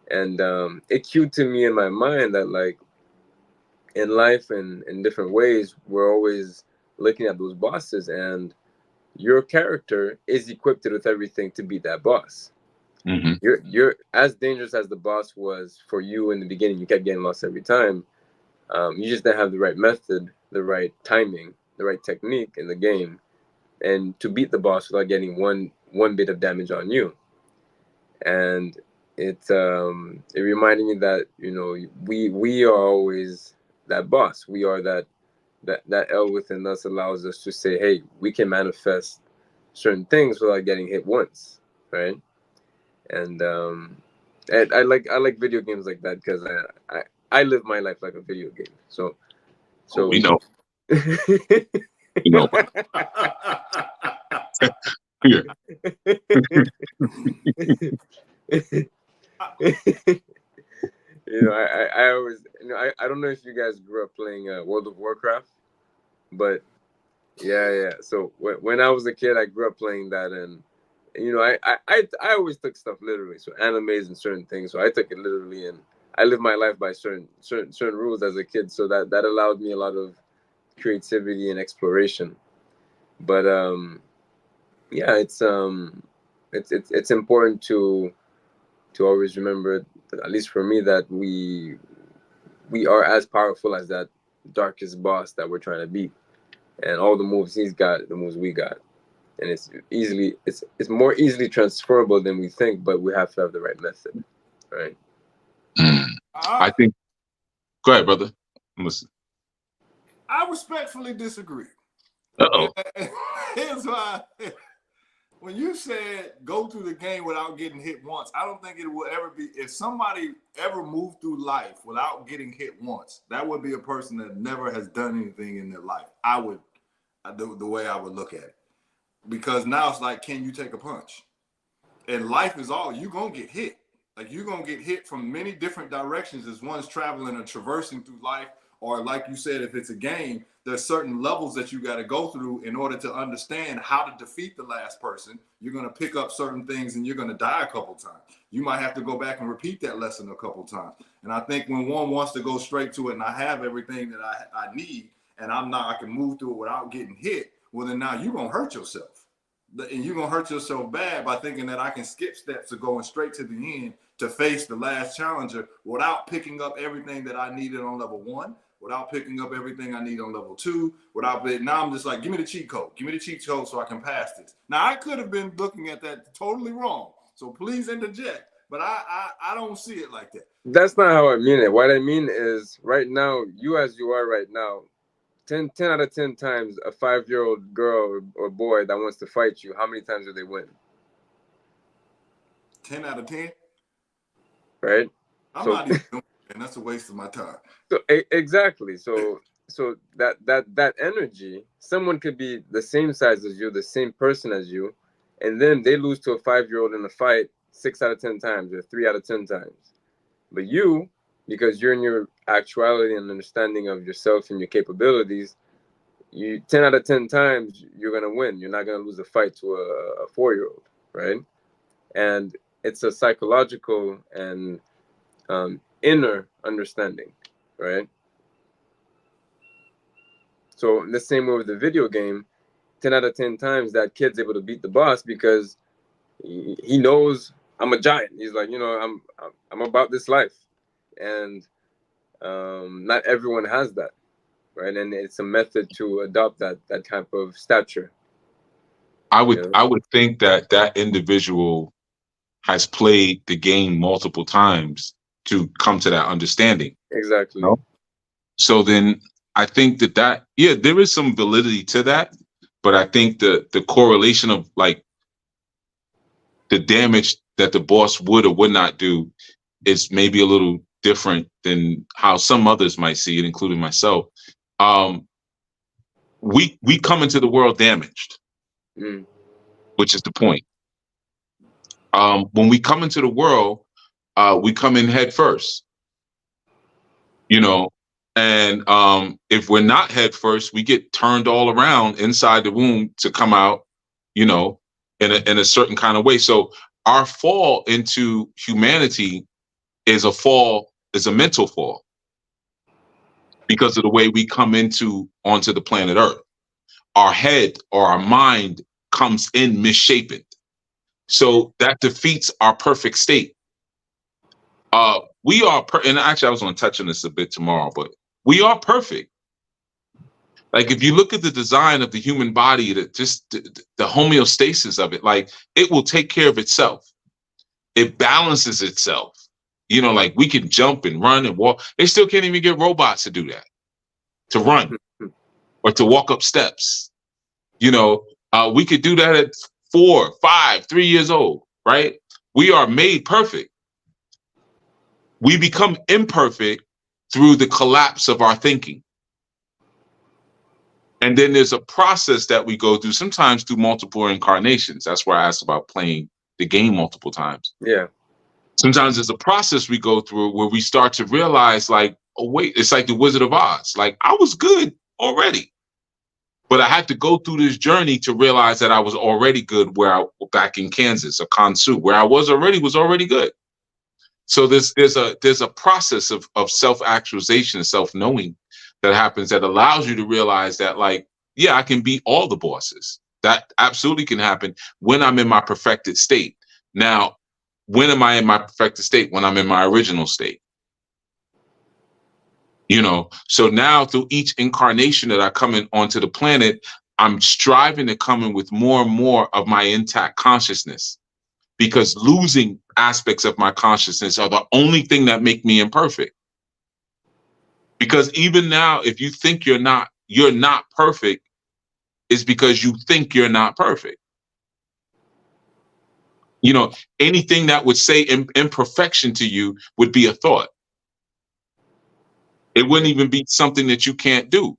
And it cued to me in my mind that like in life and in different ways, we're always looking at those bosses, and your character is equipped with everything to beat that boss. Mm-hmm. You're as dangerous as the boss was for you in the beginning. You kept getting lost every time. You just didn't have the right method, the right timing, the right technique in the game, and to beat the boss without getting one bit of damage on you. And it reminded me that, you know, we are always that boss. We are that L within us allows us to say, hey, we can manifest certain things without getting hit once, right? And I like video games like that because I live my life like a video game. So we know. You know. Yeah. You know, I always, you know, I don't know if you guys grew up playing World of Warcraft, but yeah. So when I was a kid, I grew up playing that, and you know, I always took stuff literally. So animes and certain things, so I took it literally, and I lived my life by certain rules as a kid. So that allowed me a lot of creativity and exploration. But yeah, it's important to always remember, at least for me, that we are as powerful as that darkest boss that we're trying to beat. And all the moves he's got, the moves we got. And it's more easily transferable than we think, but we have to have the right method, right? I think. Go ahead, brother. Listen. I respectfully disagree. Uh-oh. Here's why. When you said go through the game without getting hit once, I don't think it will ever be. If somebody ever moved through life without getting hit once, that would be a person that never has done anything in their life. I would, the way I would look at it. Because now it's like, can you take a punch? And life is all, you're going to get hit. Like, you're going to get hit from many different directions as one's traveling or traversing through life. Or like you said, if it's a game, there's certain levels that you got to go through in order to understand how to defeat the last person. You're going to pick up certain things and you're going to die a couple times. You might have to go back and repeat that lesson a couple times. And I think when one wants to go straight to it and I have everything that I need and I can move through it without getting hit, well, then now you're going to hurt yourself. And you're going to hurt yourself bad by thinking that I can skip steps of going straight to the end to face the last challenger without picking up everything that I needed on level 1, without picking up everything I need on level 2, now I'm just like, give me the cheat code. Give me the cheat code so I can pass this. Now, I could have been looking at that totally wrong. So please interject. But I don't see it like that. That's not how I mean it. What I mean is right now, you as you are right now, 10 out of 10 times a 5-year-old girl or boy that wants to fight you, how many times do they win? 10 out of 10? Right? I'm not even doing it, and that's a waste of my time. So exactly. So that energy, someone could be the same size as you, the same person as you, and then they lose to a 5-year-old in a fight 6 out of 10 times or 3 out of 10 times. But you, because you're in your actuality and understanding of yourself and your capabilities, 10 out of 10 times you're gonna win. You're not gonna lose a fight to a 4-year-old, right? And it's a psychological and inner understanding, right? So in the same way with the video game, 10 out of 10 times that kid's able to beat the boss because he knows I'm a giant. He's like, I'm about this life. And not everyone has that, right? And it's a method to adopt that type of stature. I would think that individual has played the game multiple times to come to that understanding. Exactly. You know? So then I think that there is some validity to that, but I think the correlation of like the damage that the boss would or would not do is maybe a little different than how some others might see it, including myself. We come into the world damaged, which is the point. When we come into the world, we come in head first, and if we're not head first, we get turned all around inside the womb to come out, in a certain kind of way. So our fall into humanity is a mental fall because of the way we come onto the planet Earth. Our head or our mind comes in misshapen. So that defeats our perfect state. We are, and actually I was going to touch on this a bit tomorrow, but we are perfect. Like if you look at the design of the human body, the homeostasis of it, like it will take care of itself. It balances itself. Like we can jump and run and walk. They still can't even get robots to do that, to run or to walk up steps. We could do that at 4, 5, 3 years old, right? We are made perfect. We become imperfect through the collapse of our thinking. And then there's a process that we go through, sometimes through multiple incarnations. That's why I asked about playing the game multiple times. Yeah. Sometimes there's a process we go through where we start to realize, like, oh, wait, it's like the Wizard of Oz. Like, I was good already. But I had to go through this journey to realize that I was already good back in Kansas or Kansu, where I was already good. So there's a process of self-actualization and self-knowing that happens that allows you to realize that, like, yeah, I can beat all the bosses. That absolutely can happen when I'm in my perfected state. Now, when am I in my perfected state? When I'm in my original state. You know, so now through each incarnation that I come in onto the planet, I'm striving to come in with more and more of my intact consciousness, because losing aspects of my consciousness are the only thing that make me imperfect. Because even now, if you think you're not perfect, it's because you think you're not perfect. You know, anything that would say imperfection to you would be a thought. It wouldn't even be something that you can't do,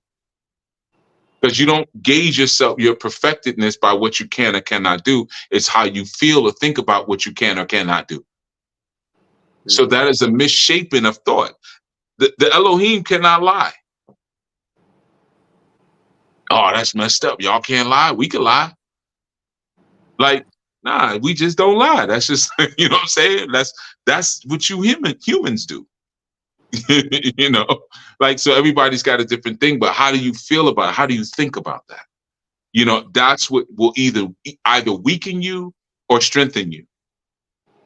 because you don't gauge your perfectedness by what you can or cannot do. It's how you feel or think about what you can or cannot do. So that is a misshaping of thought. The Elohim cannot lie. Oh, that's messed up. Y'all can't lie. We can lie. Like, nah, we just don't lie. That's just, you know what I'm saying? That's what humans do. You know, like, so everybody's got a different thing, but how do you feel about it? How do you think about that? You know, that's what will either weaken you or strengthen you.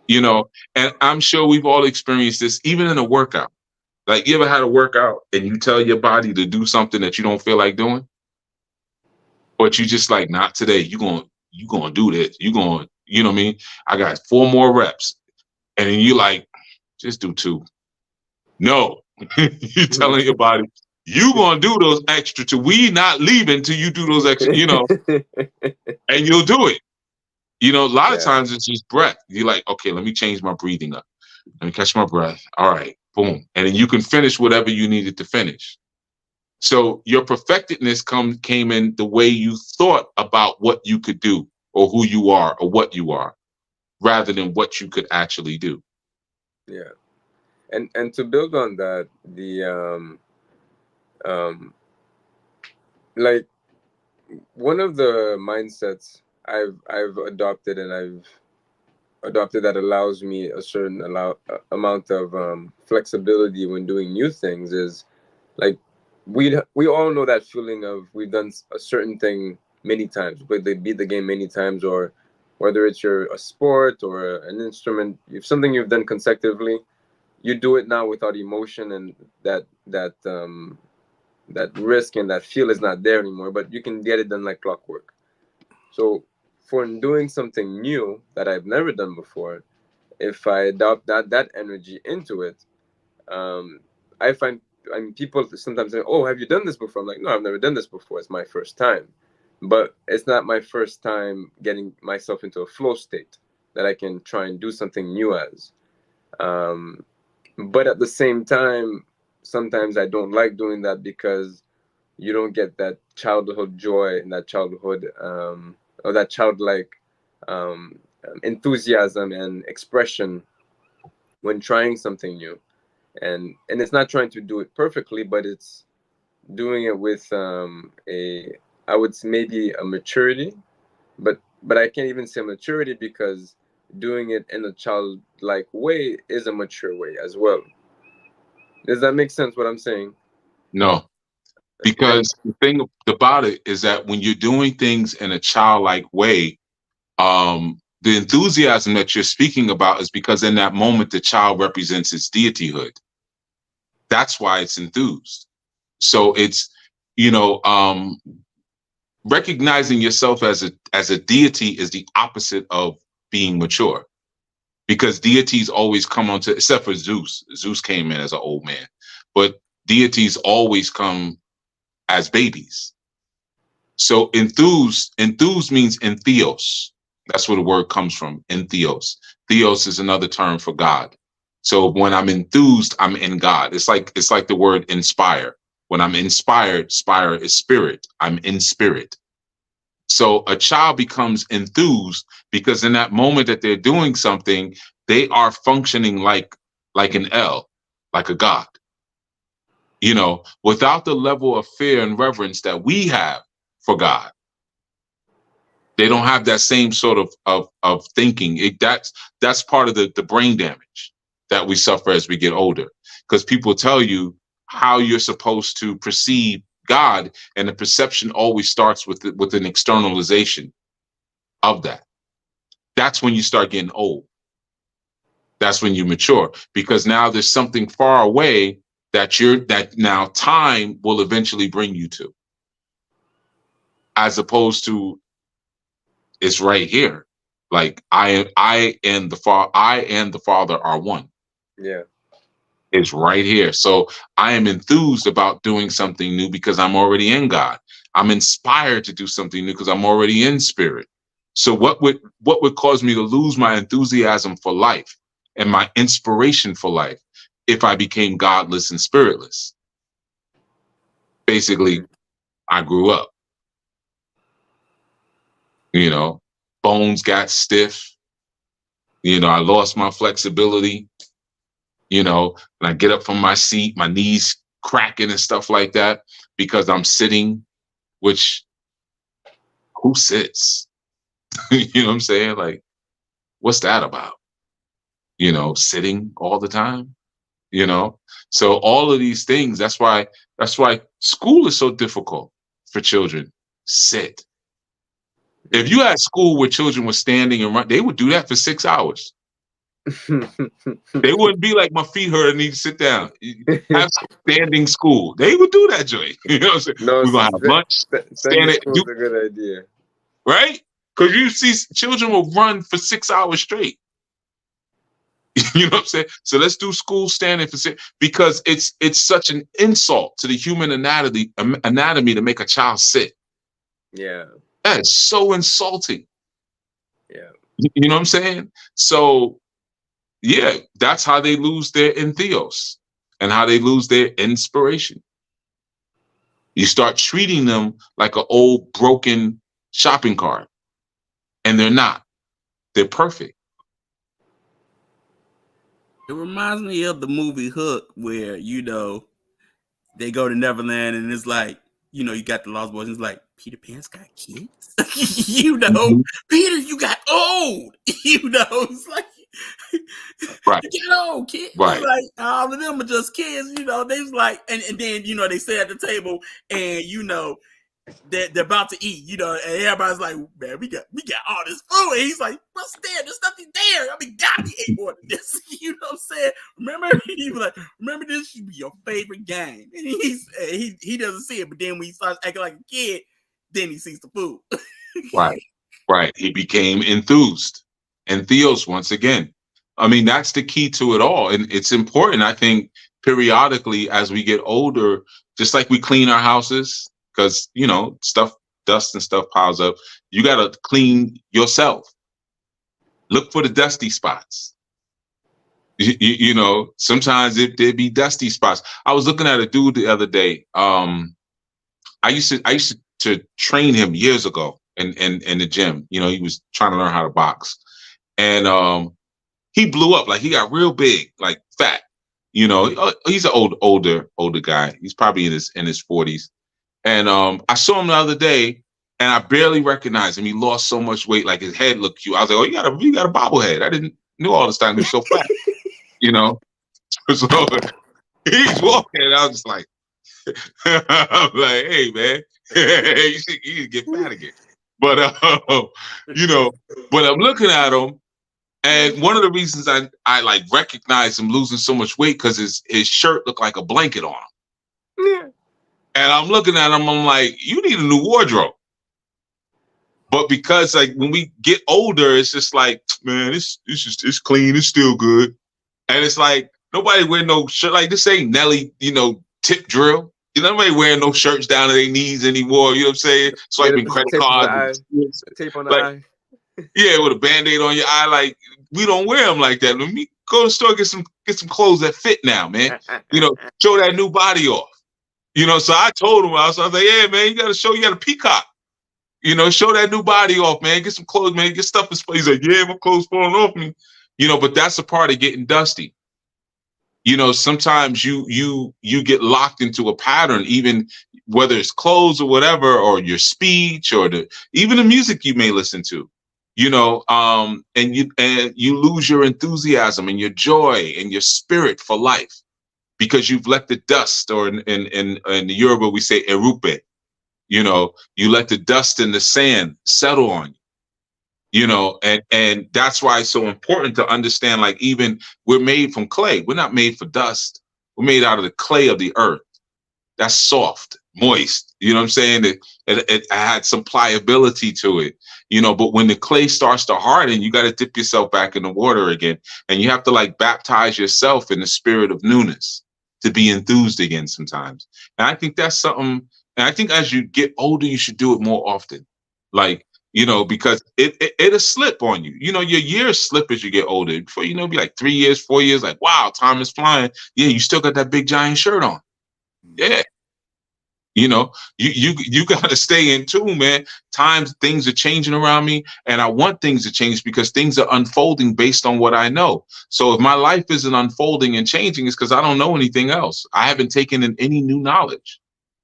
You know, and I'm sure we've all experienced this, even in a workout. Like, you ever had a workout and you tell your body to do something that you don't feel like doing? But you just like, not today. You gonna do this. You know what I mean? I got 4 more reps. And then you like, just do 2. No. You're telling your body, you gonna do those extra 2. We not leaving till you do those extra, you know, and you'll do it. You know, a lot of times it's just breath. You're like, okay, let me change my breathing up. Let me catch my breath. All right, boom. And then you can finish whatever you needed to finish. So your perfectedness came in the way you thought about what you could do or who you are or what you are, rather than what you could actually do. Yeah. And to build on that, like, one of the mindsets I've adopted that allows me a certain amount of flexibility when doing new things is, like, we all know that feeling of we've done a certain thing many times, whether they beat the game many times, or whether it's a sport or an instrument, if something you've done consecutively, you do it now without emotion, and that risk and that feel is not there anymore, but you can get it done like clockwork. So for doing something new that I've never done before, if I adopt that energy into it, I find, I mean, people sometimes say, oh, have you done this before? I'm like, no, I've never done this before. It's my first time. But it's not my first time getting myself into a flow state that I can try and do something new as. But at the same time, sometimes I don't like doing that, because you don't get that childhood joy and that childhood or that childlike enthusiasm and expression when trying something new. And it's not trying to do it perfectly, but it's doing it with I would say maybe a maturity, but I can't even say maturity, because doing it in a childlike way is a mature way as well. Does that make sense what I'm saying? No, because the thing about it is that when you're doing things in a childlike way, the enthusiasm that you're speaking about is because in that moment the child represents its deityhood. That's why it's enthused. So it's, you know, recognizing yourself as a deity is the opposite of being mature, because deities always come onto, except for Zeus. Zeus came in as an old man, but deities always come as babies. So enthused means entheos. That's where the word comes from, entheos. Theos is another term for God. So when I'm enthused, I'm in God. It's like the word inspire. When I'm inspired, spire is spirit. I'm in spirit. So a child becomes enthused because in that moment that they're doing something, they are functioning like an L, like a God. You know, without the level of fear and reverence that we have for God. They don't have that same sort of thinking. That's part of the brain damage that we suffer as we get older, because people tell you how you're supposed to perceive God, and the perception always starts with an externalization of that. That's when you start getting old. That's when you mature, because now there's something far away that now time will eventually bring you to, as opposed to it's right here. Like I and the Father are one. Yeah. It's right here. So I am enthused about doing something new because I'm already in God. I'm inspired to do something new because I'm already in spirit. So what would cause me to lose my enthusiasm for life and my inspiration for life if I became godless and spiritless? Basically, I grew up. Bones got stiff. I lost my flexibility. And I get up from my seat, my knees cracking and stuff like that because I'm sitting, which who sits? You know what I'm saying? Like, what's that about? Sitting all the time, So all of these things, that's why school is so difficult for children. Sit. If you had school where children were standing and run, they would do that for 6 hours. They wouldn't be like, my feet hurt, I need to sit down. Have standing school. They would do that, Joy. No, we're gonna have lunch. Standing school is a good idea. Right? Because you see children will run for 6 hours straight. You know what I'm saying? So let's do school standing for 6, because it's such an insult to the human anatomy to make a child sit. Yeah. That is so insulting. Yeah. You know what I'm saying? So yeah, that's how they lose their entheos and how they lose their inspiration. You start treating them like an old broken shopping cart, and they're not. They're perfect. It reminds me of the movie Hook, where they go to Neverland and it's like, you got the Lost Boys and it's like, Peter Pan's got kids. Mm-hmm. Peter, you got old. It's like, right. You get old, kid. Right. Like, all of them are just kids. They was like, and then they sit at the table and they're about to eat, and everybody's like, man, we got all this food. And he's like, what's there? There's nothing there. I mean, God, we ate more than this. You know what I'm saying? Remember? He was like, remember, this should be your favorite game. And he doesn't see it, but then when he starts acting like a kid, then he sees the food. Right. He became enthused. And Theos, once again. I mean, that's the key to it all. And it's important, I think, periodically as we get older, just like we clean our houses, because, dust and stuff piles up. You got to clean yourself. Look for the dusty spots. Sometimes there'd be dusty spots. I was looking at a dude the other day. I used to train him years ago in the gym. He was trying to learn how to box. And he blew up. Like, he got real big, like fat. He's an older guy. He's probably in his 40s. And I saw him the other day, and I barely recognized him. He lost so much weight, like his head looked cute. I was like, "Oh, you got a bobblehead." I didn't know all this time he was so fat, So he's walking, and I was just like, "I'm like, hey man, you need to get fat again." But but I'm looking at him, and one of the reasons I like recognize him losing so much weight because his shirt looked like a blanket on him. Yeah. And I'm looking at him, I'm like, you need a new wardrobe. But because, like, when we get older, it's just like, man, it's clean, it's still good. And it's like, nobody wear no shirt. Like, this ain't Nelly, tip drill. Nobody wearing no shirts down to their knees anymore. You know what I'm saying? Swiping credit cards. Tape on the eye. Yeah, with a Band-Aid on your eye. Like, we don't wear them like that. Let me go to the store, get some clothes that fit now, man. Show that new body off. So I told him, I was like, yeah, man, you got to peacock. Show that new body off, man. Get some clothes, man. Get stuff in place. He's like, yeah, my clothes falling off me. But that's a part of getting dusty. Sometimes you get locked into a pattern, even whether it's clothes or whatever, or your speech, or even the music you may listen to. And you lose your enthusiasm and your joy and your spirit for life. Because you've let the dust, or in the Yoruba we say erupe, you let the dust and the sand settle on you, and that's why it's so important to understand, like, even we're made from clay. We're not made for dust. We're made out of the clay of the earth. That's soft, moist. You know what I'm saying? It had some pliability to it, you know, but when the clay starts to harden, you got to dip yourself back in the water again. And you have to like baptize yourself in the spirit of newness to be enthused again sometimes. And I think that's something, and I think as you get older, you should do it more often. Like, you know, because it'll slip on you. You know, your years slip as you get older. Before you know, it'll be like 3 years, 4 years, like, wow, time is flying. Yeah, you still got that big giant shirt on. Yeah. You know, you got to stay in tune, man. Things are changing around me, and I want things to change because things are unfolding based on what I know. So if my life isn't unfolding and changing, it's because I don't know anything else. I haven't taken in any new knowledge.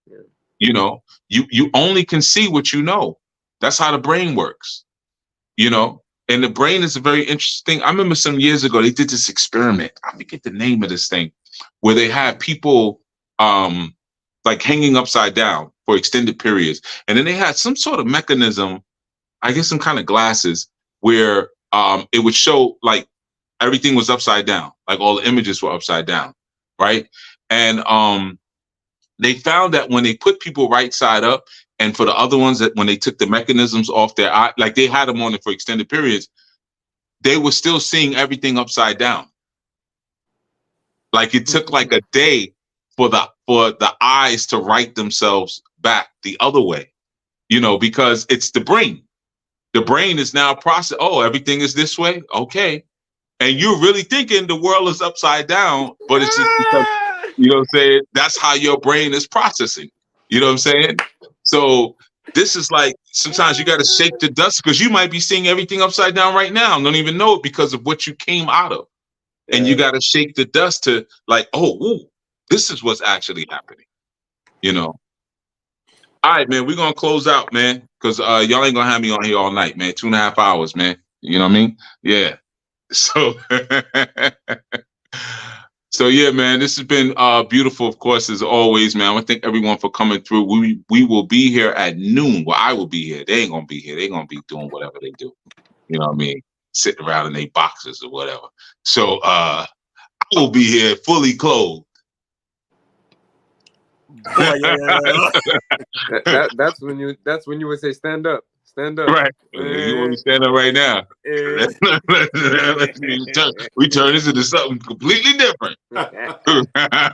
Yeah. You know, you only can see what you know. That's how the brain works. You know, and the brain is a very interesting thing. I remember some years ago they did this experiment. I forget the name of this thing, where they had people like hanging upside down for extended periods. And then they had some sort of mechanism, I guess some kind of glasses, where it would show like everything was upside down, like all the images were upside down, right? And they found that when they put people right side up, and for the other ones that when they took the mechanisms off their eye, like they had them on it for extended periods, they were still seeing everything upside down. Like it took like a day for the eyes to right themselves back the other way, you know, because it's the brain. The brain is now processing, oh, everything is this way. Okay. And you're really thinking the world is upside down, but it's just because, you know what I'm saying? That's how your brain is processing. You know what I'm saying? So this is like, sometimes you got to shake the dust because you might be seeing everything upside down right now and don't even know it because of what you came out of. Yeah. And you got to shake the dust to like, oh, ooh, this is what's actually happening, you know. All right, man, we're going to close out, man, because y'all ain't going to have me on here all night, man. 2.5 hours, man. You know what I mean? Yeah. So, so yeah, man, this has been beautiful, of course, as always, man. I want to thank everyone for coming through. We will be here at noon. Well, I will be here. They ain't going to be here. They're going to be doing whatever they do. You know what I mean? Sitting around in their boxes or whatever. So I will be here fully clothed. Boy, yeah. That's when you would say stand up, right? You want to stand up right now? We turn this into something completely different.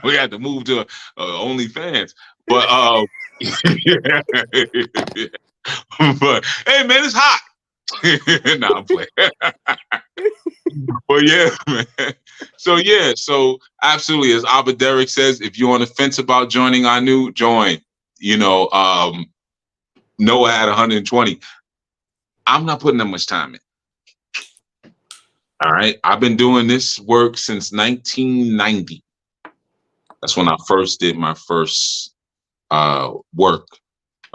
We had to move to OnlyFans, but but hey, man, it's hot. Nah, I'm playing. But yeah, man. So absolutely, as Abba Derek says, if you're on the fence about joining Anu, join. You know, Noah had 120. I'm not putting that much time in. All right, I've been doing this work since 1990. That's when I first did my first work.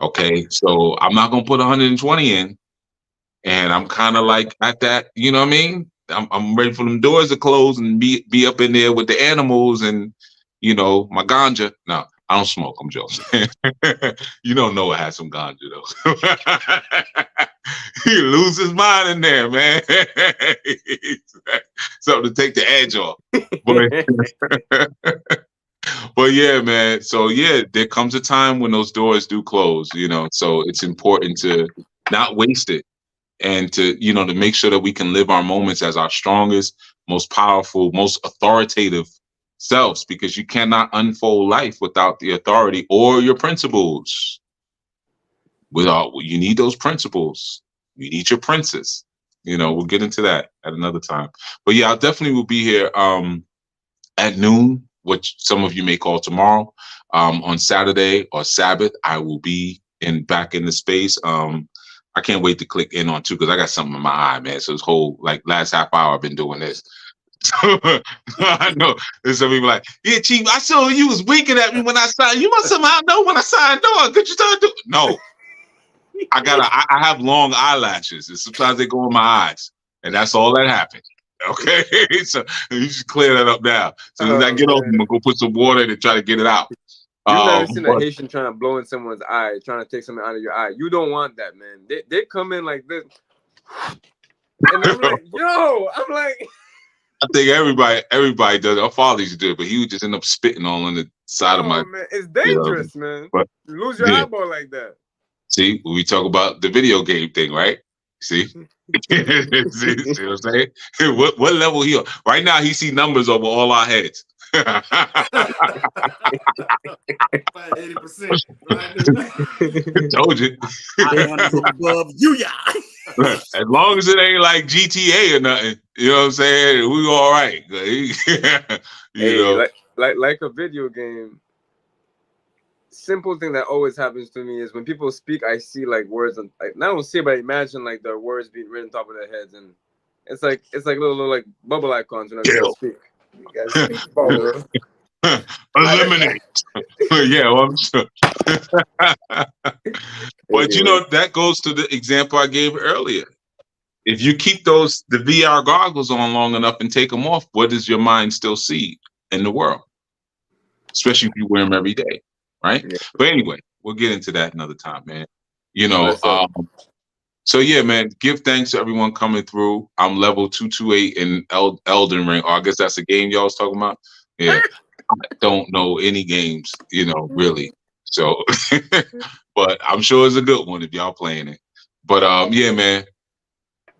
Okay, so I'm not gonna put 120 in. And I'm kind of like at that, you know what I mean? I'm ready for them doors to close and be up in there with the animals and, you know, my ganja. No, I don't smoke. I'm joking. You don't know I had some ganja though. He lose his mind in there, man. Something to take the edge off. But yeah, man. So yeah, there comes a time when those doors do close, you know. So it's important to not waste it. And to, you know, to make sure that we can live our moments as our strongest, most powerful, most authoritative selves, because you cannot unfold life without the authority or your principles. You need those principles. You need your princes. You know, we'll get into that at another time. But yeah, I definitely will be here at noon, which some of you may call tomorrow. On Saturday or Sabbath, I will be back in the space. I can't wait to click in on too, because I got something in my eye, man. So this whole like last half hour I've been doing this. So I know there's some people like, yeah, Chief, I saw you was winking at me when I signed. You must somehow know when I signed on. Could you start doing? No, I have long eyelashes, and sometimes they go in my eyes, and that's all that happened. Okay, so you just clear that up now. So as I get over, I'm gonna go put some water in and try to get it out. You've never seen a Haitian trying to blow in someone's eye, trying to take something out of your eye. You don't want that, man. They come in like this. And I'm like, yo, I think everybody does it. Our father used to do it, but he would just end up spitting all on the side of my. Man, it's dangerous, man. But, you lose your eyeball like that. See, we talk about the video game thing, right? See, see what I'm saying? What level he on? Right now, he see numbers over all our heads. 80%. Told you. I am above you, yeah. As long as it ain't like GTA or nothing, you know what I'm saying? We all right. you know, like a video game. Simple thing that always happens to me is when people speak, I see like words and I don't see, but I imagine like their words being written on top of their heads, and it's like little like bubble icons when people speak. You guys speak bubble. Eliminate. Yeah, well, I'm sure. But you know, that goes to the example I gave earlier. If you keep the VR goggles on long enough and take them off, what does your mind still see in the world? Especially if you wear them every day, right? Yeah. But anyway, we'll get into that another time, man. You know, so yeah, man, give thanks to everyone coming through. I'm level 228 in Elden Ring. Oh, I guess that's a game y'all was talking about. Yeah. I don't know any games, you know, really. So, but I'm sure it's a good one if y'all playing it. But yeah, man.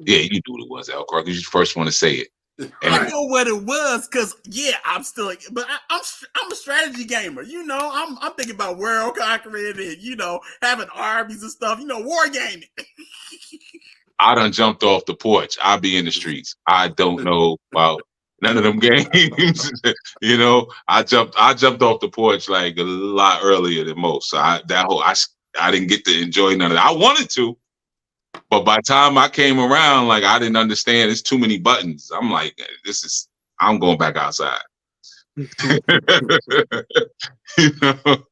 Yeah, you knew what it was, Elcroc, because you first want to say it. I know what it was, because I'm still, but I'm a strategy gamer. You know, I'm thinking about world conquering and, you know, having armies and stuff. You know, war gaming. I done jumped off the porch. I'll be in the streets. I don't know about none of them games. You know, I jumped off the porch like a lot earlier than most. So I didn't get to enjoy none of that. I wanted to, but by the time I came around, like I didn't understand. It's too many buttons. I'm like, I'm going back outside. You know?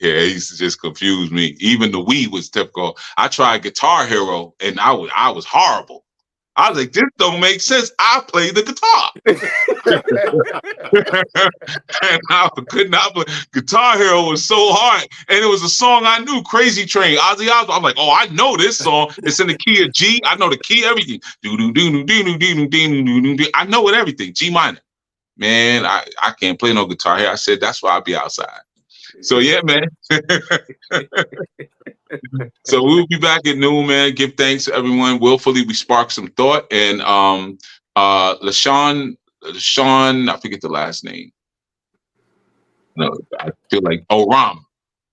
Yeah, he used to just confuse me. Even the Wii was difficult. I tried Guitar Hero and I was horrible. I was like, this don't make sense. I play the guitar. And I could not play. Guitar Hero was so hard. And it was a song I knew, Crazy Train, Ozzy Osbourne. I'm like, oh, I know this song. It's in the key of G. I know the key, everything. I know it, everything. G minor. Man, I can't play no Guitar Hero. I said, that's why I'll be outside. So yeah, man. So we'll be back at noon, man. Give thanks to everyone. Willfully, we sparked some thought. And LaShawn, I forget the last name. No, I feel like Ram.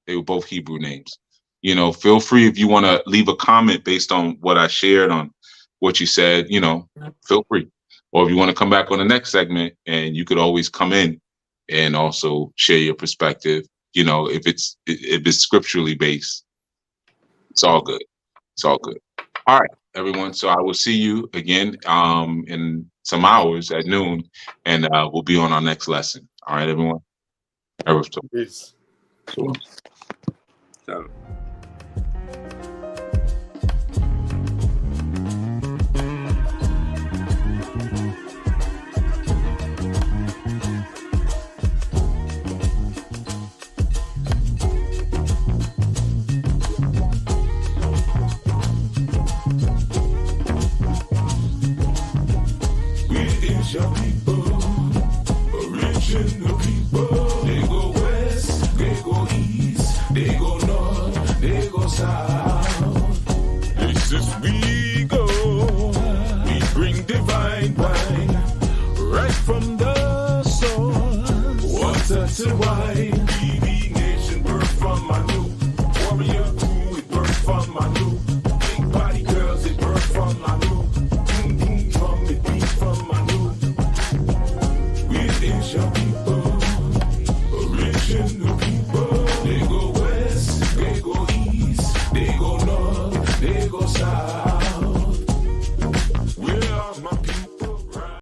They were both Hebrew names. You know, feel free if you want to leave a comment based on what I shared on what you said, you know, feel free. Or if you want to come back on the next segment, and you could always come in and also share your perspective. You know, if it's scripturally based, it's all good. It's all good. All right, everyone. So I will see you again in some hours at noon, and we'll be on our next lesson. All right, everyone. Peace. Cool. So. Your people, original people. They go west, they go east, they go north, they go south. Places we go, we bring divine wine right from the source. Water to wine.